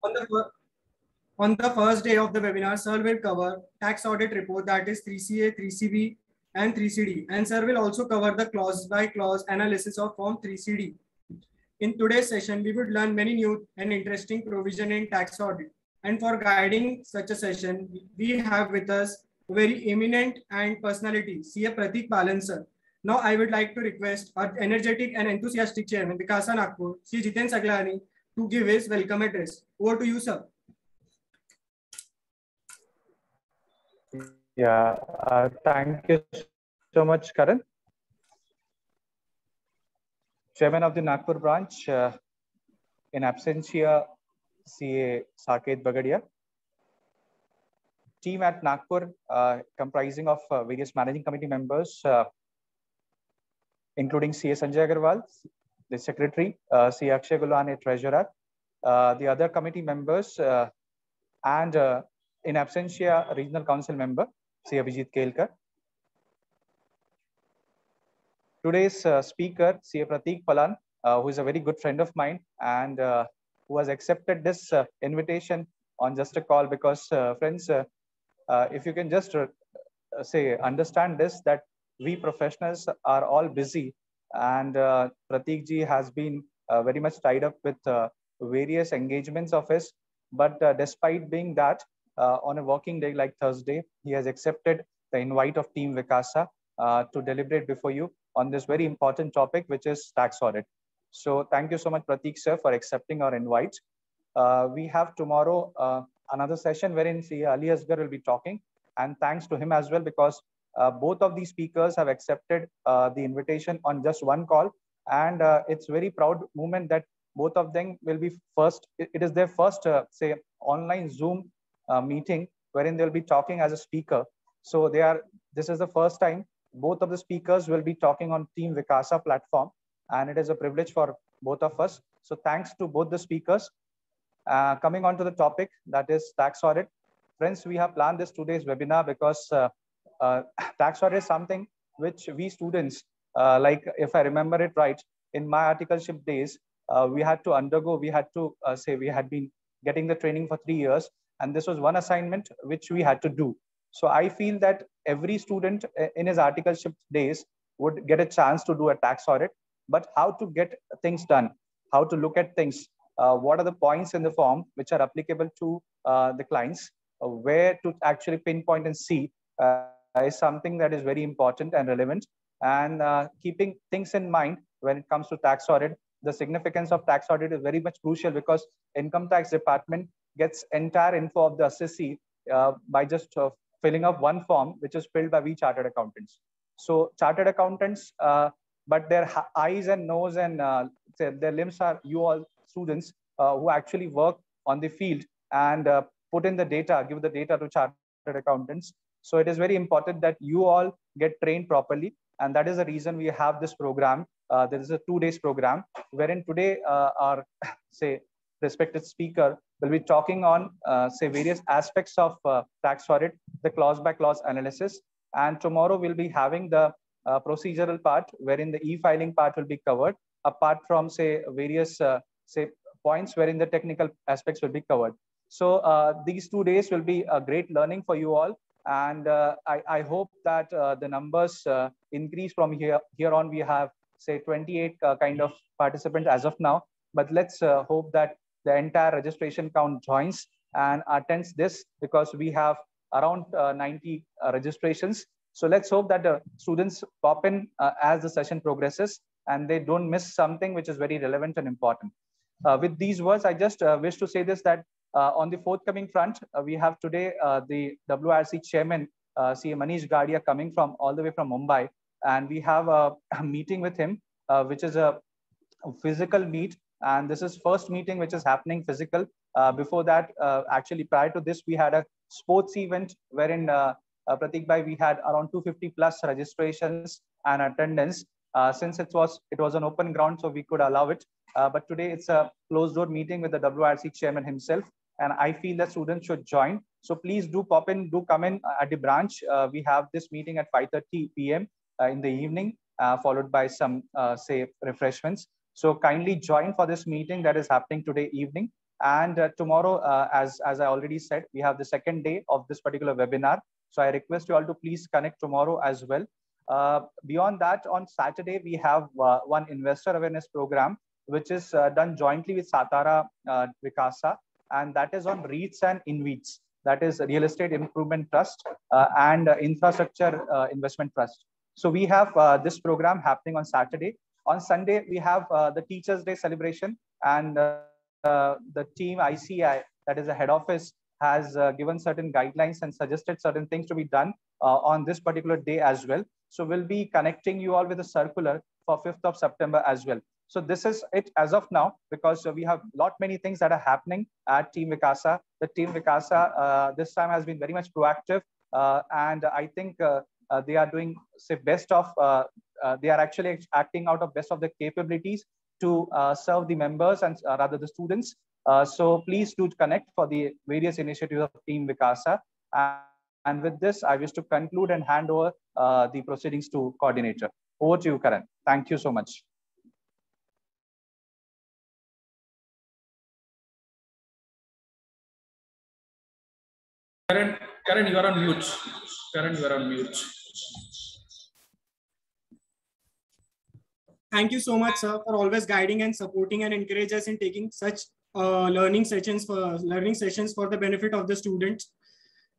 On the, on the first day of the webinar, Sir will cover tax audit report, that is 3CA, 3CB, and 3CD. And Sir will also cover the clause by clause analysis of Form 3CD. In today's session, we would learn many new and interesting provision in tax audit. And for guiding such a session, we have with us a very eminent and personality, CA Pratik Balan sir. Now I would like to request our energetic and enthusiastic chairman, WICASA Nagpur, Sri Jiten Saglani, to give his welcome address. Over to you, sir. Yeah, thank you so much, Karan. Chairman of the Nagpur branch, in absentia, CA Saket Bagadia. Team at Nagpur, comprising of various managing committee members, including CA Sanjay Agarwal, the secretary, CA Akshay Gulane, treasurer, the other committee members, and in absentia, regional council member, CA Abhijit Kelkar. Today's speaker, CA Pratik Balan, who is a very good friend of mine and who has accepted this invitation on just a call because, friends, if you can just understand this, that we professionals are all busy and Pratik ji has been very much tied up with various engagements of his. But despite being that, on a working day like Thursday, he has accepted the invite of Team WICASA to deliberate before you on this very important topic, which is tax audit. So thank you so much, Pratik sir, for accepting our invite. We have tomorrow another session wherein Ali Asgar will be talking, and thanks to him as well, because both of these speakers have accepted the invitation on just one call, and it's very proud moment that both of them will be first. It is their first, online Zoom meeting wherein they'll be talking as a speaker. So this is the first time both of the speakers will be talking on Team WICASA platform, and it is a privilege for both of us. So thanks to both the speakers. Coming on to the topic, that is tax audit. Friends, we have planned this today's webinar because tax audit is something which we students, like if I remember it right, in my articleship days, we had to undergo, we had been getting the training for 3 years, and this was one assignment which we had to do. So I feel that every student in his articleship days would get a chance to do a tax audit, but how to get things done, how to look at things, what are the points in the form which are applicable to the clients, where to actually pinpoint and see is something that is very important and relevant. And keeping things in mind when it comes to tax audit, the significance of tax audit is very much crucial because income tax department gets entire info of the assessee by just filling up one form, which is filled by we chartered accountants. So chartered accountants, but their eyes and nose and their limbs are you all students who actually work on the field and put in the data, give the data to chartered accountants. So it is very important that you all get trained properly. And that is the reason we have this program. There is a 2 days program wherein today our respected speaker will be talking on various aspects of tax audit, the clause by clause analysis. And tomorrow we'll be having the procedural part wherein the e-filing part will be covered, apart from various points wherein the technical aspects will be covered. So these 2 days will be a great learning for you all. And I hope that the numbers increase from here on. We have 28 kind of participants as of now, but let's hope that the entire registration count joins and attends this, because we have around 90 registrations. So let's hope that the students pop in as the session progresses and they don't miss something which is very relevant and important. With these words, I just wish to say this, that on the forthcoming front, we have today the WRC chairman, CA Manish Gadia, coming from all the way from Mumbai. And we have a meeting with him, which is a physical meet. And this is first meeting which is happening physical. Before that, actually prior to this, we had a sports event wherein Pratik bhai, we had around 250 plus registrations and attendance. Since it was an open ground, so we could allow it. But today it's a closed door meeting with the WRC chairman himself. And I feel that students should join. So please do pop in, do come in at the branch. We have this meeting at 5:30 p.m. In the evening, followed by some refreshments. So kindly join for this meeting that is happening today evening. And tomorrow, as I already said, we have the second day of this particular webinar. So I request you all to please connect tomorrow as well. Beyond that, on Saturday, we have one investor awareness program, which is done jointly with Satara WICASA, and that is on REITs and InvITs, that is Real Estate Improvement Trust and Infrastructure Investment Trust. So we have this program happening on Saturday. On Sunday, we have the Teachers' Day celebration, and the team ICAI, that is the head office, has given certain guidelines and suggested certain things to be done on this particular day as well. So we'll be connecting you all with a circular for 5th of September as well. So this is it as of now, because we have many things that are happening at Team WICASA. The Team WICASA this time has been very much proactive, and I think they are doing best of, they are actually acting out of best of their capabilities to serve the members and rather the students. So please do connect for the various initiatives of Team WICASA. And with this, I wish to conclude and hand over the proceedings to coordinator. Over to you, Karan. Thank you so much. Karan, you are on mute. Karan, you are on mute. Thank you so much, sir, for always guiding and supporting and encourage us in taking such learning sessions for the benefit of the students.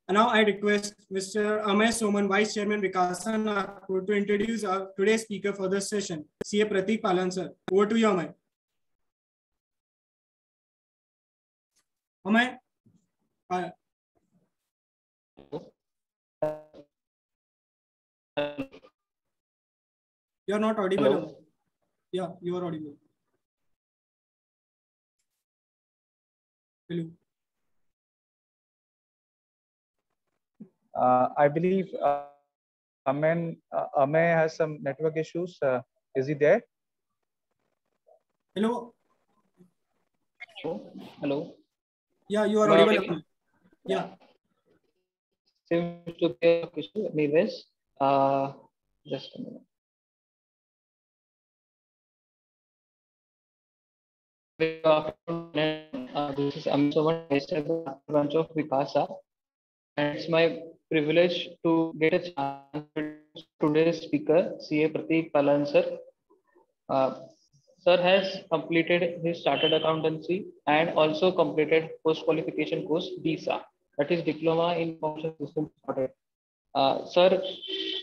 And now I request Mr. Amay Soman, Vice Chairman WICASA Nagpur, to introduce our today's speaker for this session, CA Prateek Palan, sir. Over to you, Amay. Amay. You are not audible. Hello. Yeah, you are audible. Hello. I believe Amay has some network issues. Is he there? Hello. Hello. Yeah, you are audible. Yeah. Seems to be a issue. Anyways, just a minute. Good afternoon. This is Amay Soman, Vice Chairman branch of WICASA, and it's my privilege to get a chance to introduce today's speaker, CA Prateek Palan, sir. Sir has completed his chartered accountancy and also completed post-qualification course DISA, that is Diploma in Information Systems Audit. Sir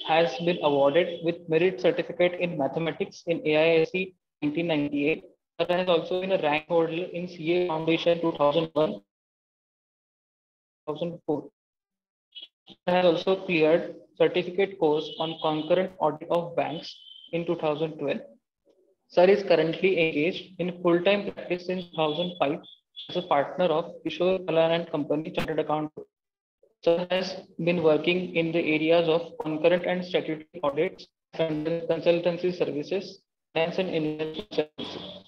has been awarded with Merit Certificate in Mathematics in AISC 1998. Sir has also been a rank holder in CA Foundation 2001, 2004. Sir has also cleared certificate course on concurrent audit of banks in 2012. Sir is currently engaged in full-time practice since 2005 as a partner of Kishore Palan and Company Chartered Accountant. Sir has been working in the areas of concurrent and statutory audits, consultancy services, finance and investment services.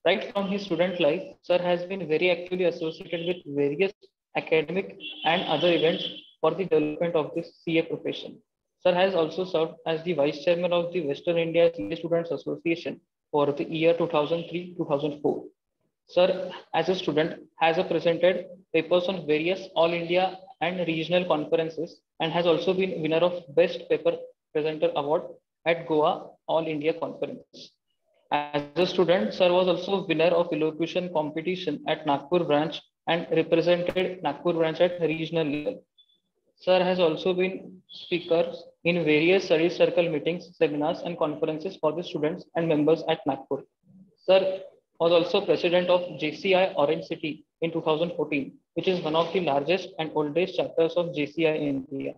Right from his student life, Sir has been very actively associated with various academic and other events for the development of this CA profession. Sir has also served as the Vice Chairman of the Western India CA Students Association for the year 2003-2004. Sir, as a student, has presented papers on various All India and regional conferences and has also been winner of Best Paper Presenter Award at Goa All India Conference. As a student, Sir was also winner of elocution competition at Nagpur branch and represented Nagpur branch at regional level. Sir has also been speaker in various study circle meetings, seminars, and conferences for the students and members at Nagpur. Sir was also president of JCI Orange City in 2014, which is one of the largest and oldest chapters of JCI in India.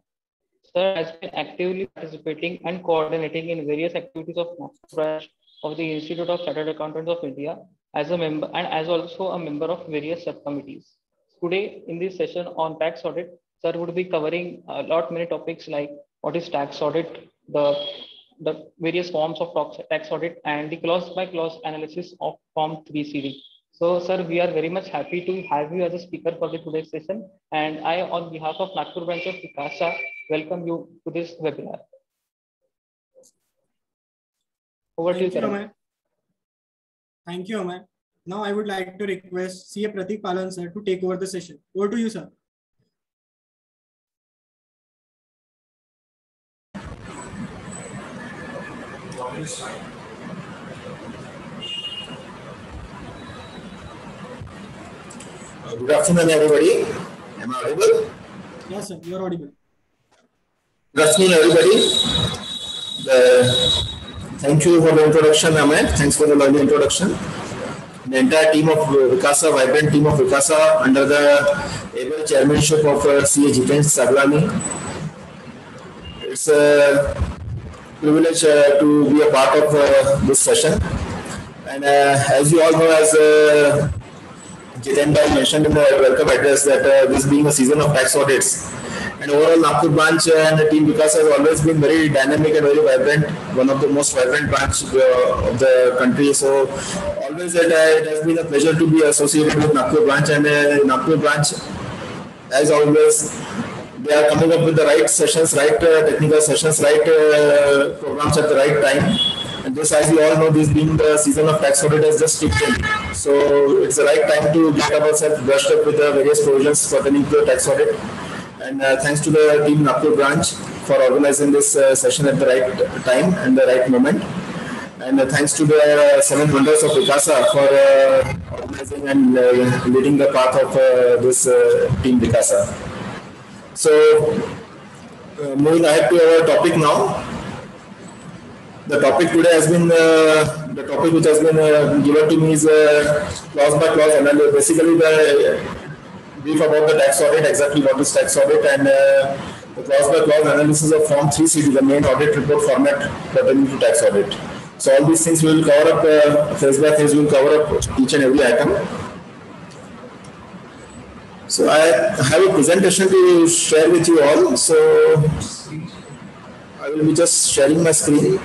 Sir has been actively participating and coordinating in various activities of Nagpur branch of the Institute of Chartered Accountants of India as a member and as also a member of various subcommittees. Today in this session on tax audit, Sir would be covering many topics like what is tax audit, the various forms of tax audit, and the clause by clause analysis of Form 3CD. So, sir, we are very much happy to have you as a speaker for the today's session. And I, on behalf of Nagpur branch of WICASA, welcome you to this webinar. Over to you, Karan. Thank you, Amay. Now I would like to request CA Pratik Palan sir to take over the session. Over to you, sir. Good afternoon, everybody. Am I audible? Yes, sir. You are audible. Good afternoon, everybody. Thank you for the introduction, Ahmed. Thanks for the lovely introduction. The entire team of WICASA, vibrant team of WICASA, under the able chairmanship of CA Jiten Saglani. It's a privilege to be a part of this session. And as you all know, as Jiten mentioned in the welcome address, that this being a season of tax audits, and overall Nagpur branch and the team WICASA has always been very dynamic and very vibrant, one of the most vibrant branch of the country. So always it has been a pleasure to be associated with Nagpur branch, and Nagpur branch, as always, they are coming up with the right sessions, right technical sessions, right programs at the right time. And this, as you all know, this being the season of tax audit has just kicked in. So it's the right time to get ourselves brushed up with the various provisions pertaining to the tax audit. And thanks to the team Nagpur branch for organizing this session at the right time and the right moment. And thanks to the 7 wonders of WICASA for organizing and leading the path of this team WICASA. So moving ahead to our topic now. The topic today has been, the topic which has been given to me is clause by clause analysis. Basically the brief about the tax audit, exactly what is tax audit, and the clause by clause analysis of Form 3CD, the main audit report format pertaining to tax audit. So all these things we will cover up, phase by phase we will cover up each and every item. So I have a presentation to share with you all. So I will be just sharing my screen.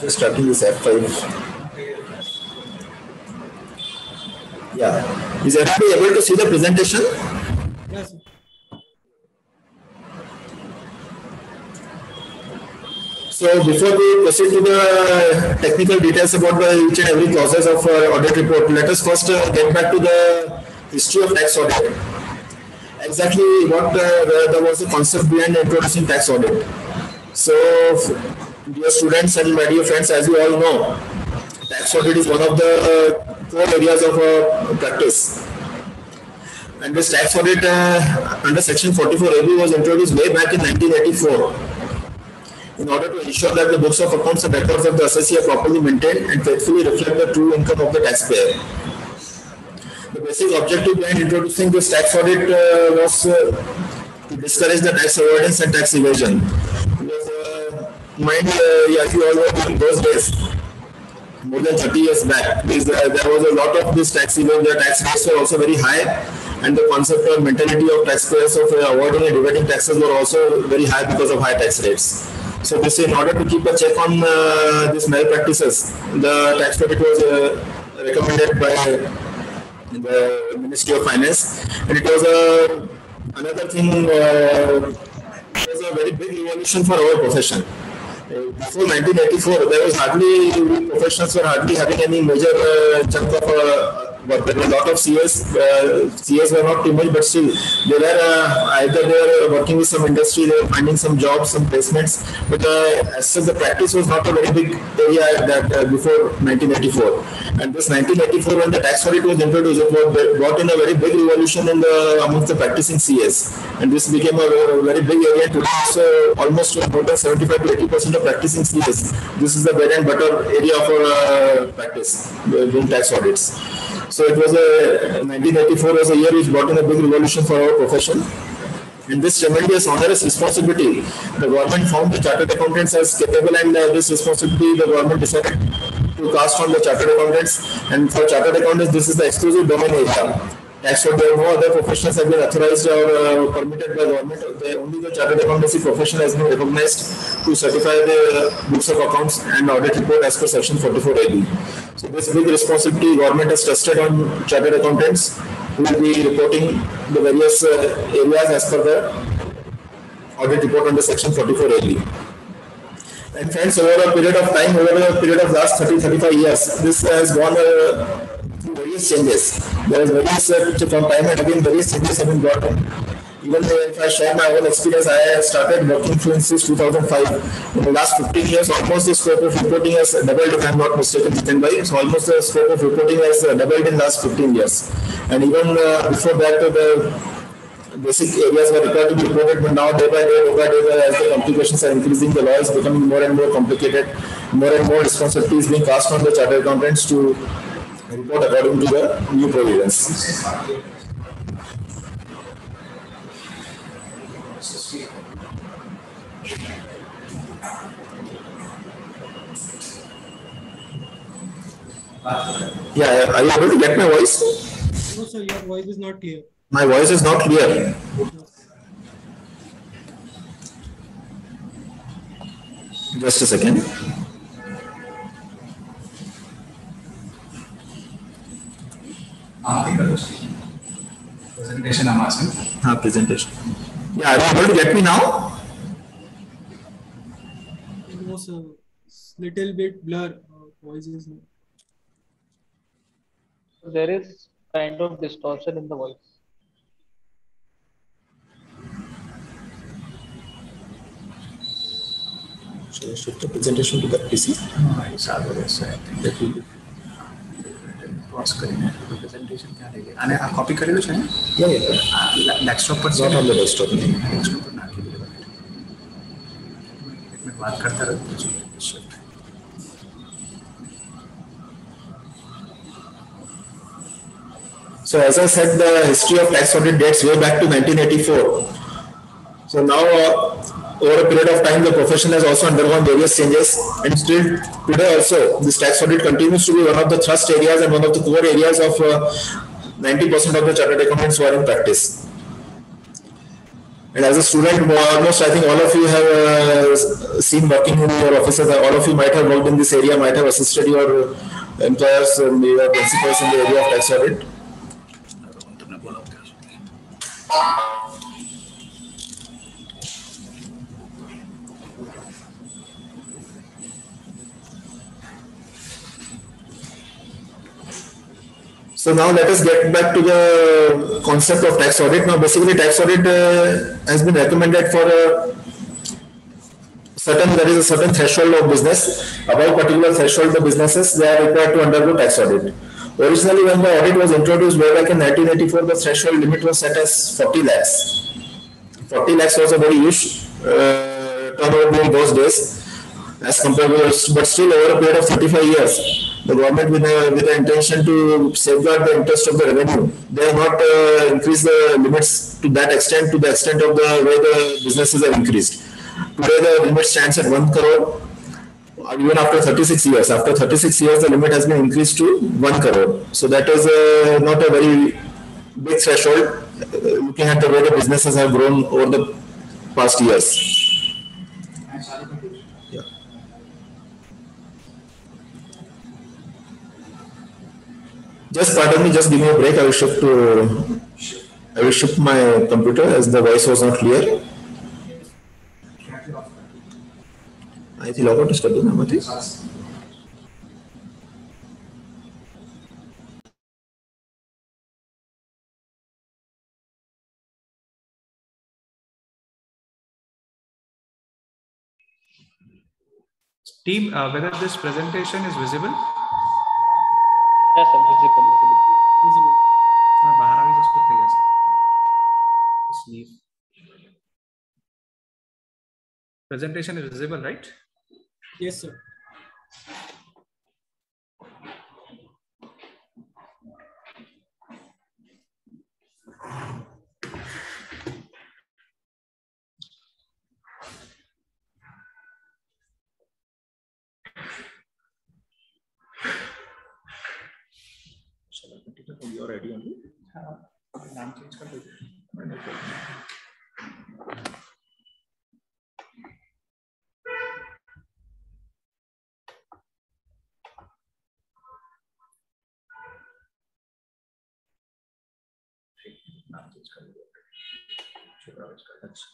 Just starting this F5. Yeah. Is everybody able to see the presentation? Yes, sir. So before we proceed to the technical details about each and every process of audit report, let us first get back to the history of tax audit. Exactly what there was the concept behind introducing tax audit. So, dear students and my dear friends, as you all know, tax audit is one of the core areas of practice. And this tax audit under Section 44AB was introduced way back in 1984 in order to ensure that the books of accounts and records of the assessee are properly maintained and faithfully reflect the true income of the taxpayer. The basic objective behind introducing this tax audit was to discourage the tax avoidance and tax evasion. Because, as you all know, in those days, more than 30 years back, there was a lot of this tax evasion. The tax rates were also very high, and the concept or mentality of taxpayers of avoiding and evading taxes were also very high because of high tax rates. So this, in order to keep a check on these malpractices, the tax audit was recommended by the Ministry of Finance, and it was another thing. It was a very big revolution for our profession. Before 1984, there was hardly, professionals were hardly having any major chunk of work. There were a lot of CS. CS were not too much, but still they were either they were working with some industry, they were finding some jobs, some placements. But as such, the practice was not a very big area that before 1984. And this 1984, when the tax audit was introduced, it brought in a very big revolution in amongst the practicing CS. And this became a very big area today. So almost more than 75 to 80% of practicing CS. This is the bread and butter area for practice doing tax audits. So it was 1984 was a year which brought in a big revolution for our profession. In this tremendous onerous responsibility, the government found the chartered accountants as capable, and this responsibility the government decided to cast on the chartered accountants. And for chartered accountants, this is the exclusive domain area. Tax Audit, no other professions have been authorized or permitted by government. Only the chartered accountancy profession has been recognized to certify the books of accounts and audit report as per section 44AB. So this big responsibility government has trusted on chartered accountants who will be reporting the various areas as per the audit report under section 44AB. And friends, over a period of time, over a period of last 30-35 years, this has gone through various changes. There is various, from time and again, various changes have been brought in. Even if I share my own experience, I started working since 2005. In the last 15 years, almost the scope of reporting has doubled, if I am not mistaken, so almost the scope of reporting has doubled in the last 15 years. And even before that, the basic areas were required to be reported, but now day by day, as the complications are increasing, the law is becoming more and more complicated. More and more responsibility is being cast on the chartered accountants to report according to the new provisions. Yeah, are you able to get my voice? No, sir, your voice is not clear. My voice is not clear. Just a second. Presentation I'm asking. Presentation. Yeah, are you able to get me now? No, sir. Little bit blur. Voice is not. There is kind of distortion in the voice. Should I shift the presentation to the PC? That will be pause करेंगे तो presentation क्या रहेगी अने आप copy करेंगे चाहिए Yeah. desktop पर Not on the desktop. desktop पर ना कीजिएगा मैं बात करता रहूँ shift So as I said, the history of tax audit dates way back to 1984. So now, over a period of time, the profession has also undergone various changes, and still today also, this tax audit continues to be one of the thrust areas and one of the core areas of 90% of the chartered accountants who are in practice. And as a student, almost I think all of you have seen working in your offices. All of you might have worked in this area, might have assisted your employers and your principals in the area of tax audit. So now let us get back to the concept of tax audit. Now basically tax audit has been recommended for there is a certain threshold of business. Above particular threshold of businesses, they are required to undergo tax audit. Originally when the audit was introduced way back in 1984, the threshold limit was set as 40 lakhs. 40 lakhs was a very huge turnover in those days as compared to, but still over a period of 35 years, the government with the intention to safeguard the interest of the revenue, they have not increased the limits to that extent, to the extent of the way the businesses have increased. Today the limit stands at 1 crore, even after 36 years. After 36 years, the limit has been increased to 1 crore. So that is not a very big threshold, looking at the way the businesses have grown over the past years. Just pardon me, just give me a break. I will shift my computer as the voice was not clear. I think log out is कर दो ना मती. Team, whether this presentation is visible? Yes, sir, visible. मैं बाहर आ भी सकते हैं just leave. Presentation is visible, right? Yes, sir. Shall I continue from your ID only? नाम change कर दो. नाम change कर दो. छोटा इसका अच्छा.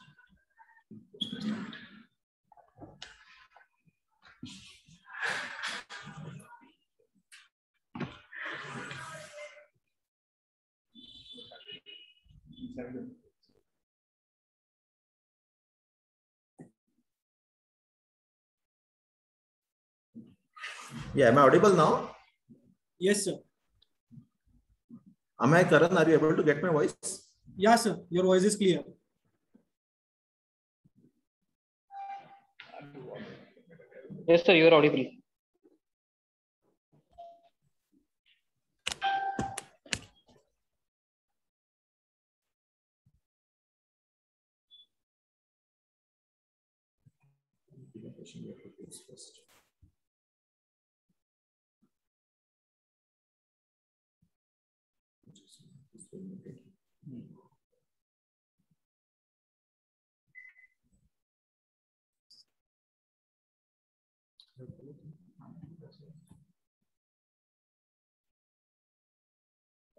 Yeah, am I audible now? Yes, sir. Am I, Karan? Are you able to get my voice? Yeah, sir. Your voice is clear. Yes, sir, you are audible.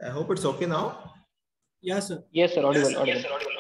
I hope it's okay now. Yes, sir. Yes, sir, audible. Audible. Yes, sir, audible.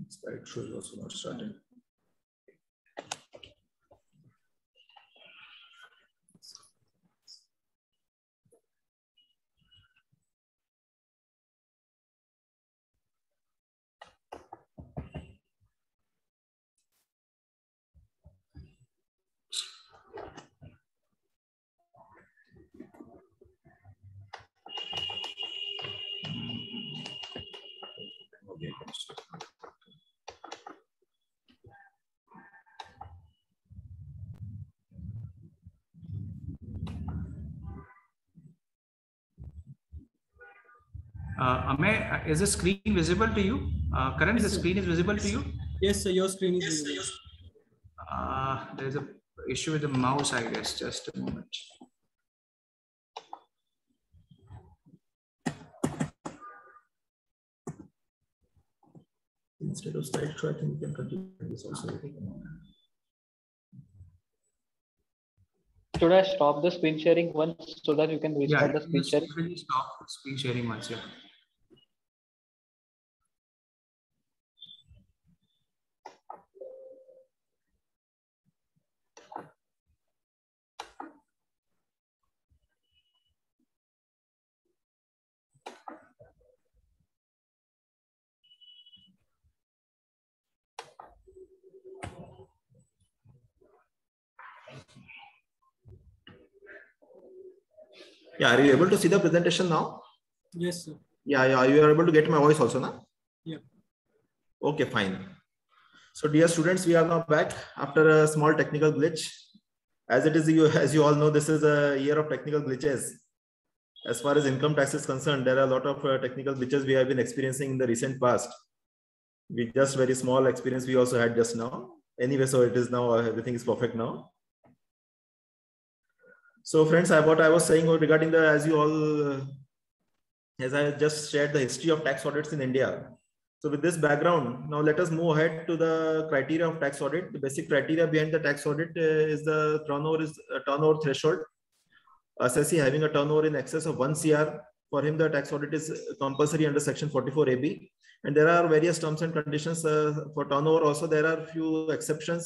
Slideshow is also not starting. Amay, is the screen visible to you? Karan, the screen is visible to you? Yes, sir. Your screen is visible. There's a issue with the mouse, I guess. Just a moment. Instead of slideshow, I think we can continue this also. Should I stop the screen sharing once so that you can restart the screen sharing? Really stop screen sharing once, yeah. Yeah, are you able to see the presentation now? Yes, sir. Yeah, you are able to get my voice also now? Yeah. Okay, fine. So dear students, we are now back after a small technical glitch. As you all know, this is a year of technical glitches. As far as income tax is concerned, there are a lot of technical glitches we have been experiencing in the recent past. We just very small experience we also had just now. Anyway, so it is now, everything is perfect now. So friends, what I was saying regarding the, as I just shared the history of tax audits in India. So with this background, now let us move ahead to the criteria of tax audit. The basic criteria behind the tax audit is the turnover threshold. Assessee having a turnover in excess of 1 CR, for him the tax audit is compulsory under section 44AB. And there are various terms and conditions for turnover. Also, there are few exceptions.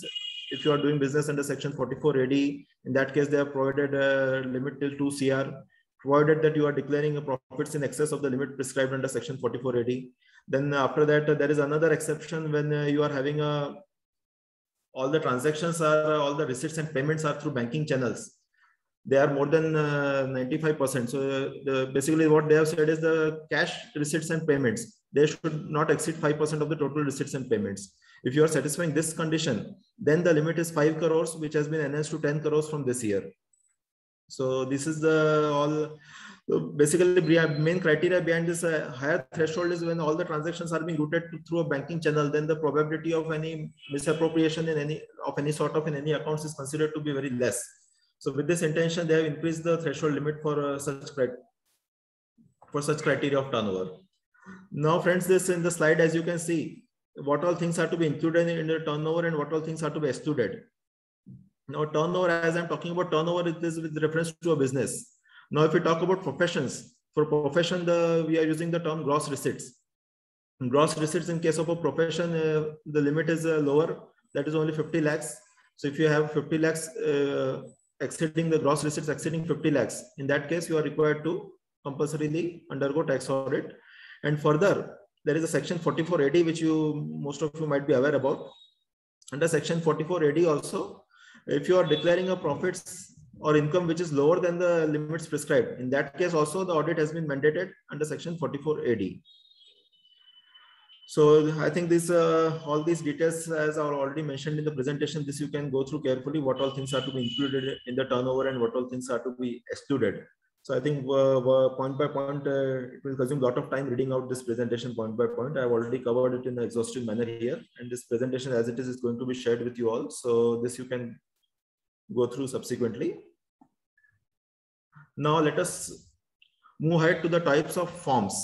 If you are doing business under section 44AD, in that case, they have provided a limit till 2 CR. provided that you are declaring a profits in excess of the limit prescribed under section 44AD. Then after that, there is another exception when you are having all the transactions are, all the receipts and payments are through banking channels. They are more than 95%. So basically what they have said is the cash receipts and payments, they should not exceed 5% of the total receipts and payments. If you are satisfying this condition, then the limit is 5 crores, which has been enhanced to 10 crores from this year. So this is the basically main criteria behind this higher threshold is when all the transactions are being routed through a banking channel, then the probability of any misappropriation in any sort of any accounts is considered to be very less. So with this intention, they have increased the threshold limit for such criteria of turnover. Now, friends, this in the slide, as you can see, what all things are to be included in the turnover and what all things are to be excluded. Now, turnover, as I'm talking about turnover, it is with reference to a business. Now, if we talk about professions, for profession, we are using the term gross receipts. Gross receipts in case of a profession, the limit is lower, that is only 50 lakhs. So if you have 50 lakhs exceeding the gross receipts exceeding 50 lakhs, in that case, you are required to compulsorily undergo tax audit. And further, there is a section 44AD, which most of you might be aware about. Under section 44AD also, if you are declaring a profits or income which is lower than the limits prescribed, in that case also the audit has been mandated under section 44AD. So I think this all these details, as are already mentioned in the presentation, this you can go through carefully, what all things are to be included in the turnover and what all things are to be excluded. So I think point by point, it will consume a lot of time reading out this presentation point by point. I've already covered it in an exhaustive manner here, and this presentation as it is going to be shared with you all. So this you can go through subsequently. Now let us move ahead to the types of forms.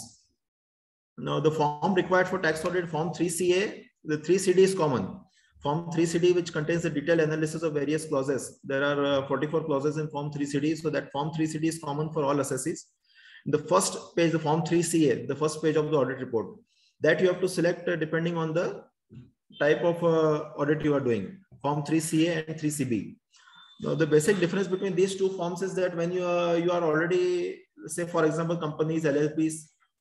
Now the form required for tax audit, form 3CA, the 3CD is common. Form 3CD, which contains the detailed analysis of various clauses. There are 44 clauses in form 3CD, so that form 3CD is common for all assessees. The first page, the form 3CA, the first page of the audit report, that you have to select depending on the type of audit you are doing, form 3CA and 3CB. Now, the basic difference between these two forms is that when you are already, say for example, companies, LLPs,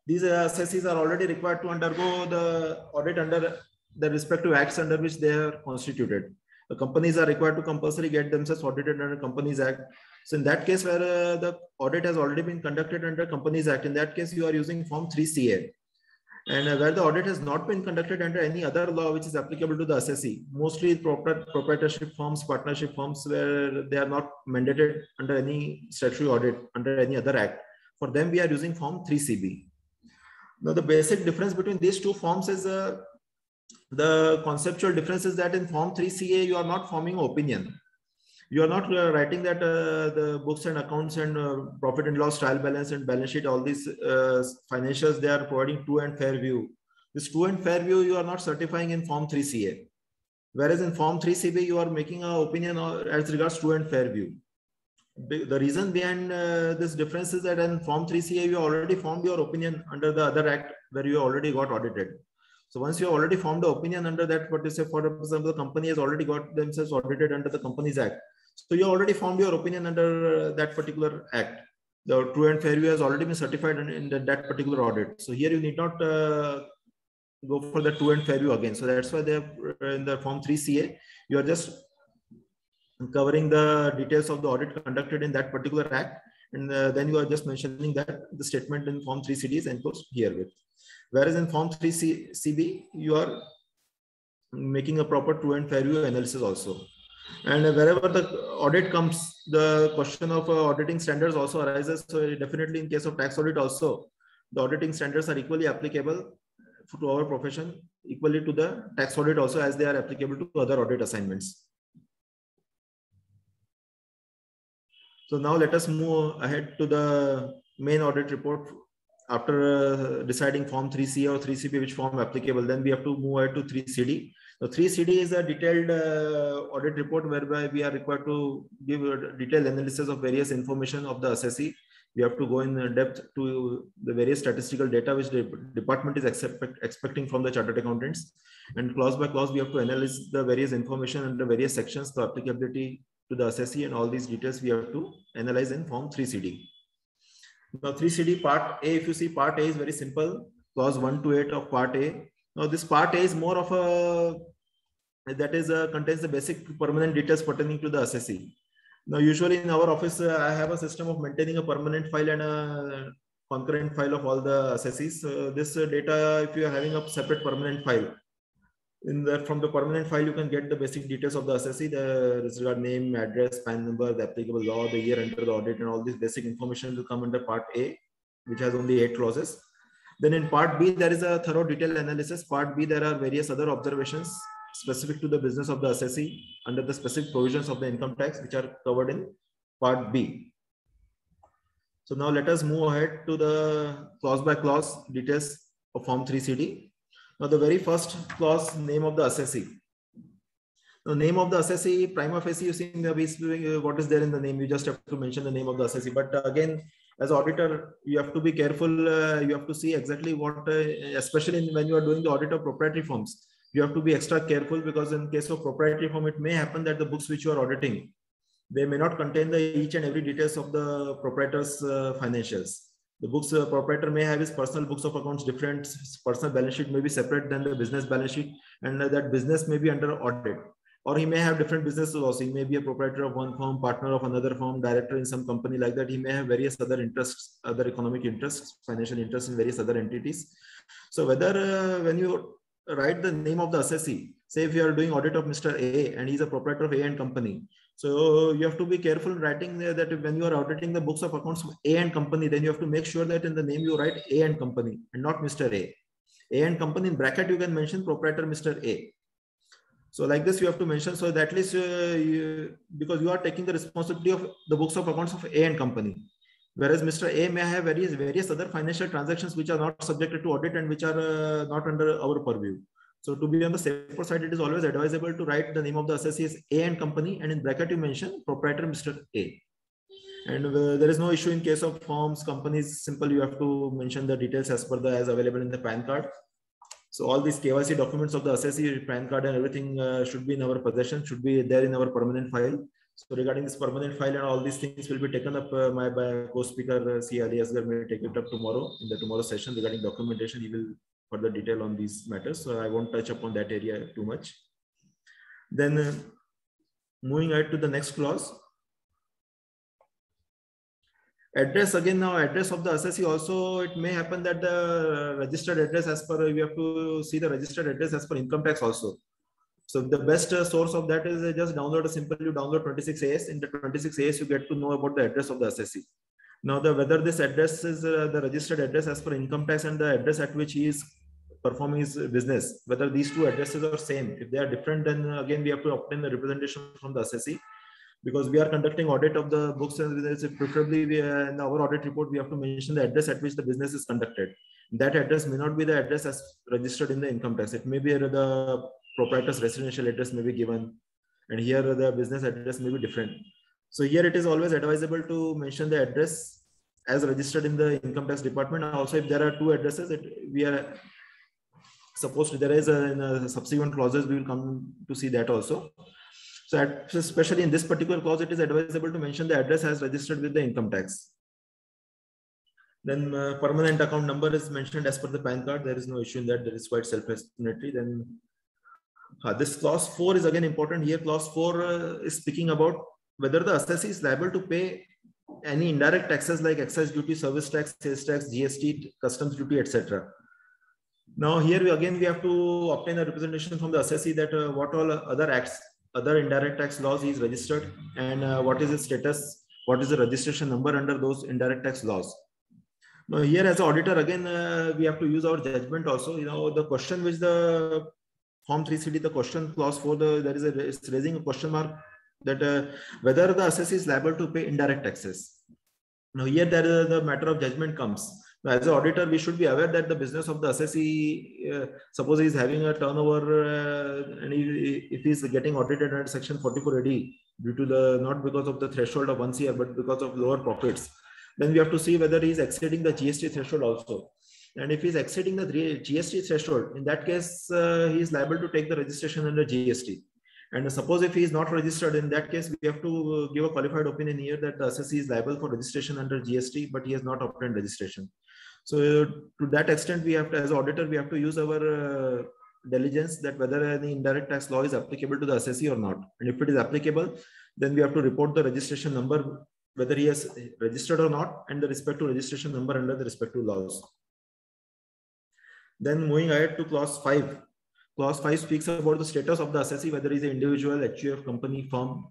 these assessees are already required to undergo the audit under the respective acts under which they are constituted. The companies are required to compulsory get themselves audited under Companies Act. So in that case, where the audit has already been conducted under Companies Act, in that case, you are using form 3CA. And where the audit has not been conducted under any other law which is applicable to the assessee, mostly proprietorship forms, partnership forms, where they are not mandated under any statutory audit, under any other act. For them, we are using form 3CB. Now, the basic difference between these two forms is the conceptual difference is that in form 3CA, you are not forming an opinion. You are not writing that the books and accounts and profit and loss, trial balance and balance sheet, all these financials, they are providing true and fair view. This true and fair view, you are not certifying in form 3CA. Whereas in form 3CB, you are making an opinion as regards true and fair view. The reason behind this difference is that in form 3CA, you already formed your opinion under the other act where you already got audited. So once you already formed the opinion under that, what you say, for example, the company has already got themselves audited under the Companies Act. So you already formed your opinion under that particular act. The true and fair view has already been certified in that particular audit. So here you need not go for the true and fair view again. So that's why they have in the form 3CA, you are just covering the details of the audit conducted in that particular act. And then you are just mentioning that the statement in form 3CD is enclosed herewith. Whereas in form 3CB, you are making a proper true and fair view analysis also. And wherever the audit comes, the question of auditing standards also arises. So definitely in case of tax audit also, the auditing standards are equally applicable to our profession, equally to the tax audit also, as they are applicable to other audit assignments. So now let us move ahead to the main audit report. After deciding form 3CA or 3CB, which form applicable, then we have to move ahead to 3CD. So 3CD is a detailed audit report whereby we are required to give a detailed analysis of various information of the assessee. We have to go in depth to the various statistical data which the department is expecting from the chartered accountants. And clause by clause, we have to analyze the various information and the various sections, the applicability to the assessee, and all these details we have to analyze in form 3CD. Now 3CD Part A, if you see Part A is very simple, clause 1 to 8 of Part A. Now this Part A is more of a, that is contains the basic permanent details pertaining to the assessee. Now usually in our office, I have a system of maintaining a permanent file and a concurrent file of all the assessees. This data, if you are having a separate permanent file, in that from the permanent file you can get the basic details of the assessee, the regard name, address, PAN number, the applicable law, the year under the audit, and all this basic information will come under Part A, which has only 8 clauses. Then in Part B there is a thorough detailed analysis. Part B there are various other observations specific to the business of the assessee under the specific provisions of the income tax, which are covered in Part B. So now let us move ahead to the clause by clause details of Form 3CD. Now the very first clause, name of the assessee. The name of the assessee, prima facie, you see what is there in the name. You just have to mention the name of the assessee. But again, as auditor, you have to be careful. You have to see exactly what, especially when you are doing the audit of proprietary firms, you have to be extra careful, because in case of proprietary firm, it may happen that the books which you are auditing, they may not contain the each and every details of the proprietor's financials. The books proprietor may have his personal books of accounts different, personal balance sheet may be separate than the business balance sheet, and that business may be under audit. Or he may have different businesses also. He may be a proprietor of one firm, partner of another firm, director in some company like that. He may have various other interests, other economic interests, financial interests in various other entities. So whether when you write the name of the assessee, say if you are doing audit of Mr. A and he's a proprietor of A and company, so you have to be careful writing there that when you are auditing the books of accounts of A and company, then you have to make sure that in the name you write A and company and not Mr. A. A and company, in bracket you can mention proprietor Mr. A. So like this you have to mention, so that at least because you are taking the responsibility of the books of accounts of A and company. Whereas Mr. A may have various other financial transactions which are not subjected to audit and which are not under our purview. So to be on the safer side, it is always advisable to write the name of the assessee as A and company, and in bracket you mention proprietor Mr. A. And there is no issue in case of firms, companies. Simple, you have to mention the details as per as available in the PAN card. So all these KYC documents of the assessee, PAN card and everything should be in our possession, should be there in our permanent file. So regarding this permanent file and all these things will be taken up by co-speaker C. Ali Asgar may take it up tomorrow in the tomorrow session regarding documentation. He will further detail on these matters. So I won't touch upon that area too much. Then moving ahead to the next clause. Address, again now address of the assessee also, it may happen that the registered address as per, you have to see the registered address as per income tax also. So the best source of that is just download a simple, you download 26AS. In the 26AS, you get to know about the address of the assessee. Now, whether this address is the registered address as per income tax and the address at which he is performing his business, whether these two addresses are same. If they are different, then again, we have to obtain the representation from the assessee, because we are conducting audit of the books, and preferably in our audit report, we have to mention the address at which the business is conducted. That address may not be the address as registered in the income tax. It may be the proprietor's residential address may be given, and here the business address may be different. So here it is always advisable to mention the address as registered in the income tax department. Also, if there are two addresses, we are supposed there is in subsequent clauses, we will come to see that also. So especially in this particular clause, it is advisable to mention the address as registered with the income tax. Then permanent account number is mentioned as per the PAN card. There is no issue in that. That is quite self-explanatory. Then this clause 4 is again important. Here clause 4 is speaking about whether the assessee is liable to pay any indirect taxes like excise duty, service tax, sales tax, GST, customs duty, etc. Now here we have to obtain a representation from the assessee that what all other acts, other indirect tax laws he is registered, and what is his status, what is the registration number under those indirect tax laws. Now here as an auditor, again, we have to use our judgment also. The question which the Form 3CD, the question clause 4, it's raising a question mark that whether the assessee is liable to pay indirect taxes. Now here the matter of judgment comes. Now, as an auditor, we should be aware that the business of the assessee, suppose he is having a turnover and if he is getting audited under section 44AD due to not because of the threshold of 1 CR, but because of lower profits, then we have to see whether he is exceeding the GST threshold also. And if he is exceeding the GST threshold, in that case, he is liable to take the registration under GST. And suppose if he is not registered, in that case, we have to give a qualified opinion here that the assessee is liable for registration under GST, but he has not obtained registration. So to that extent, we have to, as auditor, we have to use our diligence that whether any indirect tax law is applicable to the assessee or not. And if it is applicable, then we have to report the registration number, whether he has registered or not, and the respective registration number under the respective laws. Then moving ahead to clause 5. Clause 5 speaks about the status of the assessee, whether he is an individual, HUF, company, firm.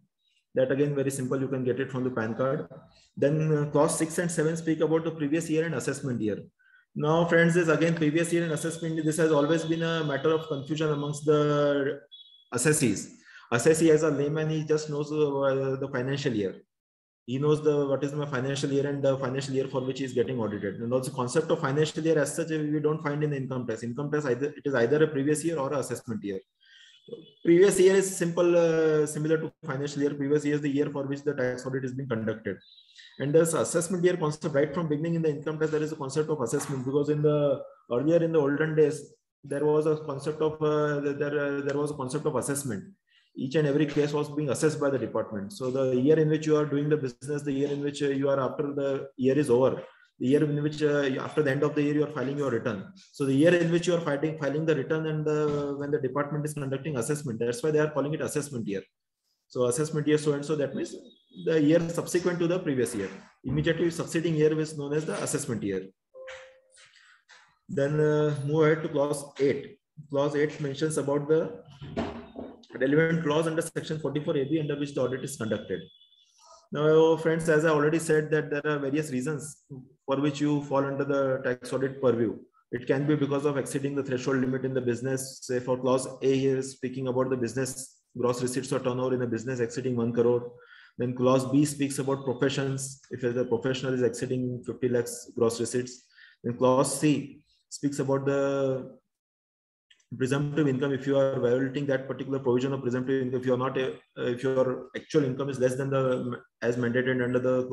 That again, very simple. You can get it from the PAN card. Then clause 6 and 7 speak about the previous year and assessment year. Now, friends, this again, previous year and assessment, this has always been a matter of confusion amongst the assessees. Assessee as a layman, he just knows the financial year. He knows what is my financial year and the financial year for which he is getting audited. And also concept of financial year as such, we don't find in income tax. Income tax, it is either a previous year or an assessment year. Previous year is simple, similar to financial year. Previous year is the year for which the tax audit is being conducted. And this assessment year concept, right from beginning in the income tax, there is a concept of assessment, because in the earlier in the olden days, there was a concept of there was a concept of assessment. Each and every case was being assessed by the department. So the year in which you are doing the business, the year in which you are after the year is over, the year in which after the end of the year you are filing your return. So the year in which you are filing the return, and when the department is conducting assessment, that's why they are calling it assessment year. So assessment year so and so, that means the year subsequent to the previous year. Immediately succeeding year is known as the assessment year. Then move ahead to clause 8. Clause 8 mentions about the relevant clause under section 44AB under which the audit is conducted. Now, friends, as I already said, that there are various reasons for which you fall under the tax audit purview. It can be because of exceeding the threshold limit in the business. Say for clause A here is speaking about the business gross receipts or turnover in a business exceeding 1 crore. Then clause B speaks about professions. If the professional is exceeding 50 lakhs gross receipts. Then clause C speaks about the presumptive income. If you are violating that particular provision of presumptive income, if you are not if your actual income is less than the as mandated under the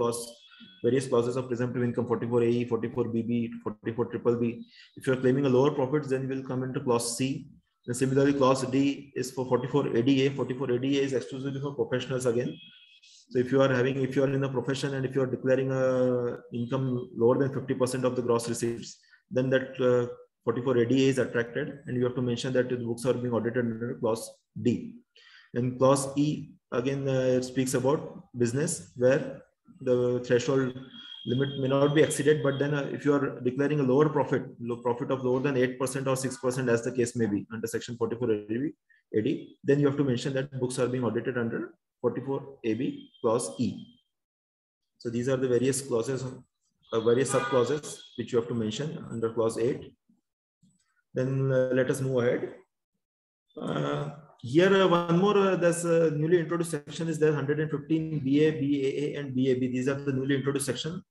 various clauses of presumptive income, 44AE, 44BB, 44BBB. If you are claiming a lower profit, then you will come into clause C. And similarly, clause D is for 44ADA. 44ADA is exclusively for professionals again. So if you are in a profession and if you are declaring a income lower than 50% of the gross receipts, then that 44ADA is attracted, and you have to mention that the books are being audited under clause D. And clause E again it speaks about business where the threshold limit may not be exceeded, but then if you are declaring a lower profit of lower than 8% or 6% as the case may be under section 44AD, then you have to mention that books are being audited under 44AB clause E. So these are the various clauses, various sub clauses which you have to mention under clause 8. Then let us move ahead. Here one more there's a newly introduced section is there, 115 BA, BAA and BAB. These are the newly introduced section.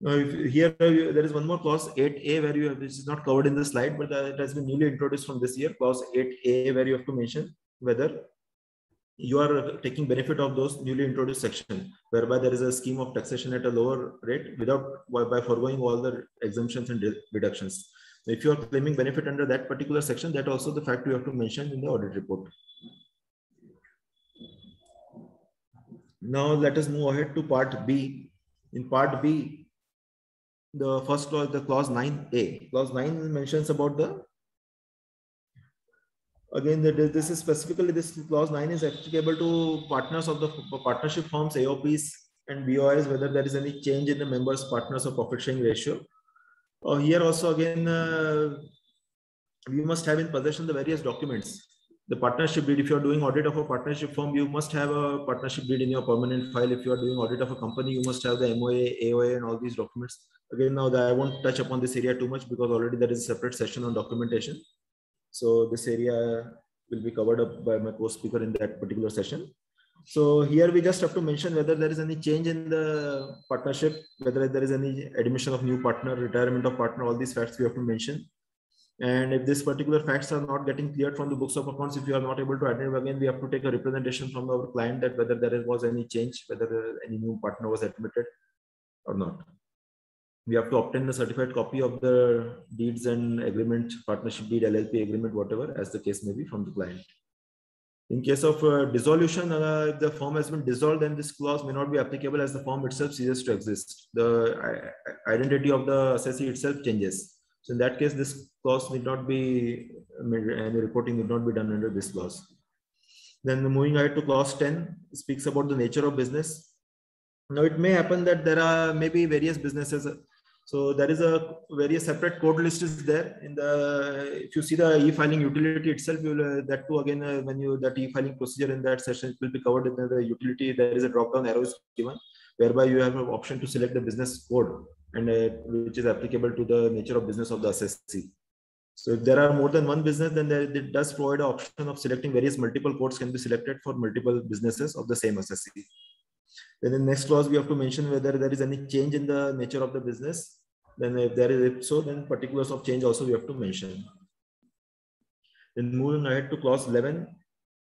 Here there is one more clause 8A where you have, which is not covered in the slide, but it has been newly introduced from this year, clause 8A, where you have to mention whether you are taking benefit of those newly introduced section, whereby there is a scheme of taxation at a lower rate by foregoing all the exemptions and deductions. If you are claiming benefit under that particular section, that also the fact you have to mention in the audit report. Now let us move ahead to part B. In part B, the first clause, the clause 9A. Clause 9 mentions about the, again, this is specifically, this clause 9 is applicable to partners of the partnership firms, AOPs and BOIs, whether there is any change in the members, partners or profit sharing ratio. Here also again, we must have in possession the various documents. The partnership deed, if you are doing audit of a partnership firm, you must have a partnership deed in your permanent file. If you are doing audit of a company, you must have the MOA, AOA and all these documents. Again, now I won't touch upon this area too much because already there is a separate session on documentation. So this area will be covered up by my co-speaker in that particular session. So here we just have to mention whether there is any change in the partnership, whether there is any admission of new partner, retirement of partner, all these facts we have to mention. And if these particular facts are not getting cleared from the books of accounts, if you are not able to attend, again, we have to take a representation from our client that whether there was any change, whether any new partner was admitted or not. We have to obtain a certified copy of the deeds and agreement, partnership deed, LLP agreement, whatever, as the case may be, from the client. In case of dissolution, if the firm has been dissolved, then this clause may not be applicable as the firm itself ceases to exist. The identity of the assessee itself changes. So in that case, this clause need not be, any reporting need not be done under this clause. Then moving ahead to clause 10, speaks about the nature of business. Now it may happen that there are maybe various businesses. So there is a various separate code list is there in the, if you see the e-filing utility itself, you will, that too again, when you, that e-filing procedure in that session, it will be covered in the utility. There is a drop-down arrow is given, whereby you have an option to select the business code and which is applicable to the nature of business of the assessee. So if there are more than one business, then it does provide an option of selecting various multiple codes can be selected for multiple businesses of the same assessee. Then in the next clause, we have to mention whether there is any change in the nature of the business. Then if there is, if so, then particulars of change also we have to mention. Then moving ahead to clause 11.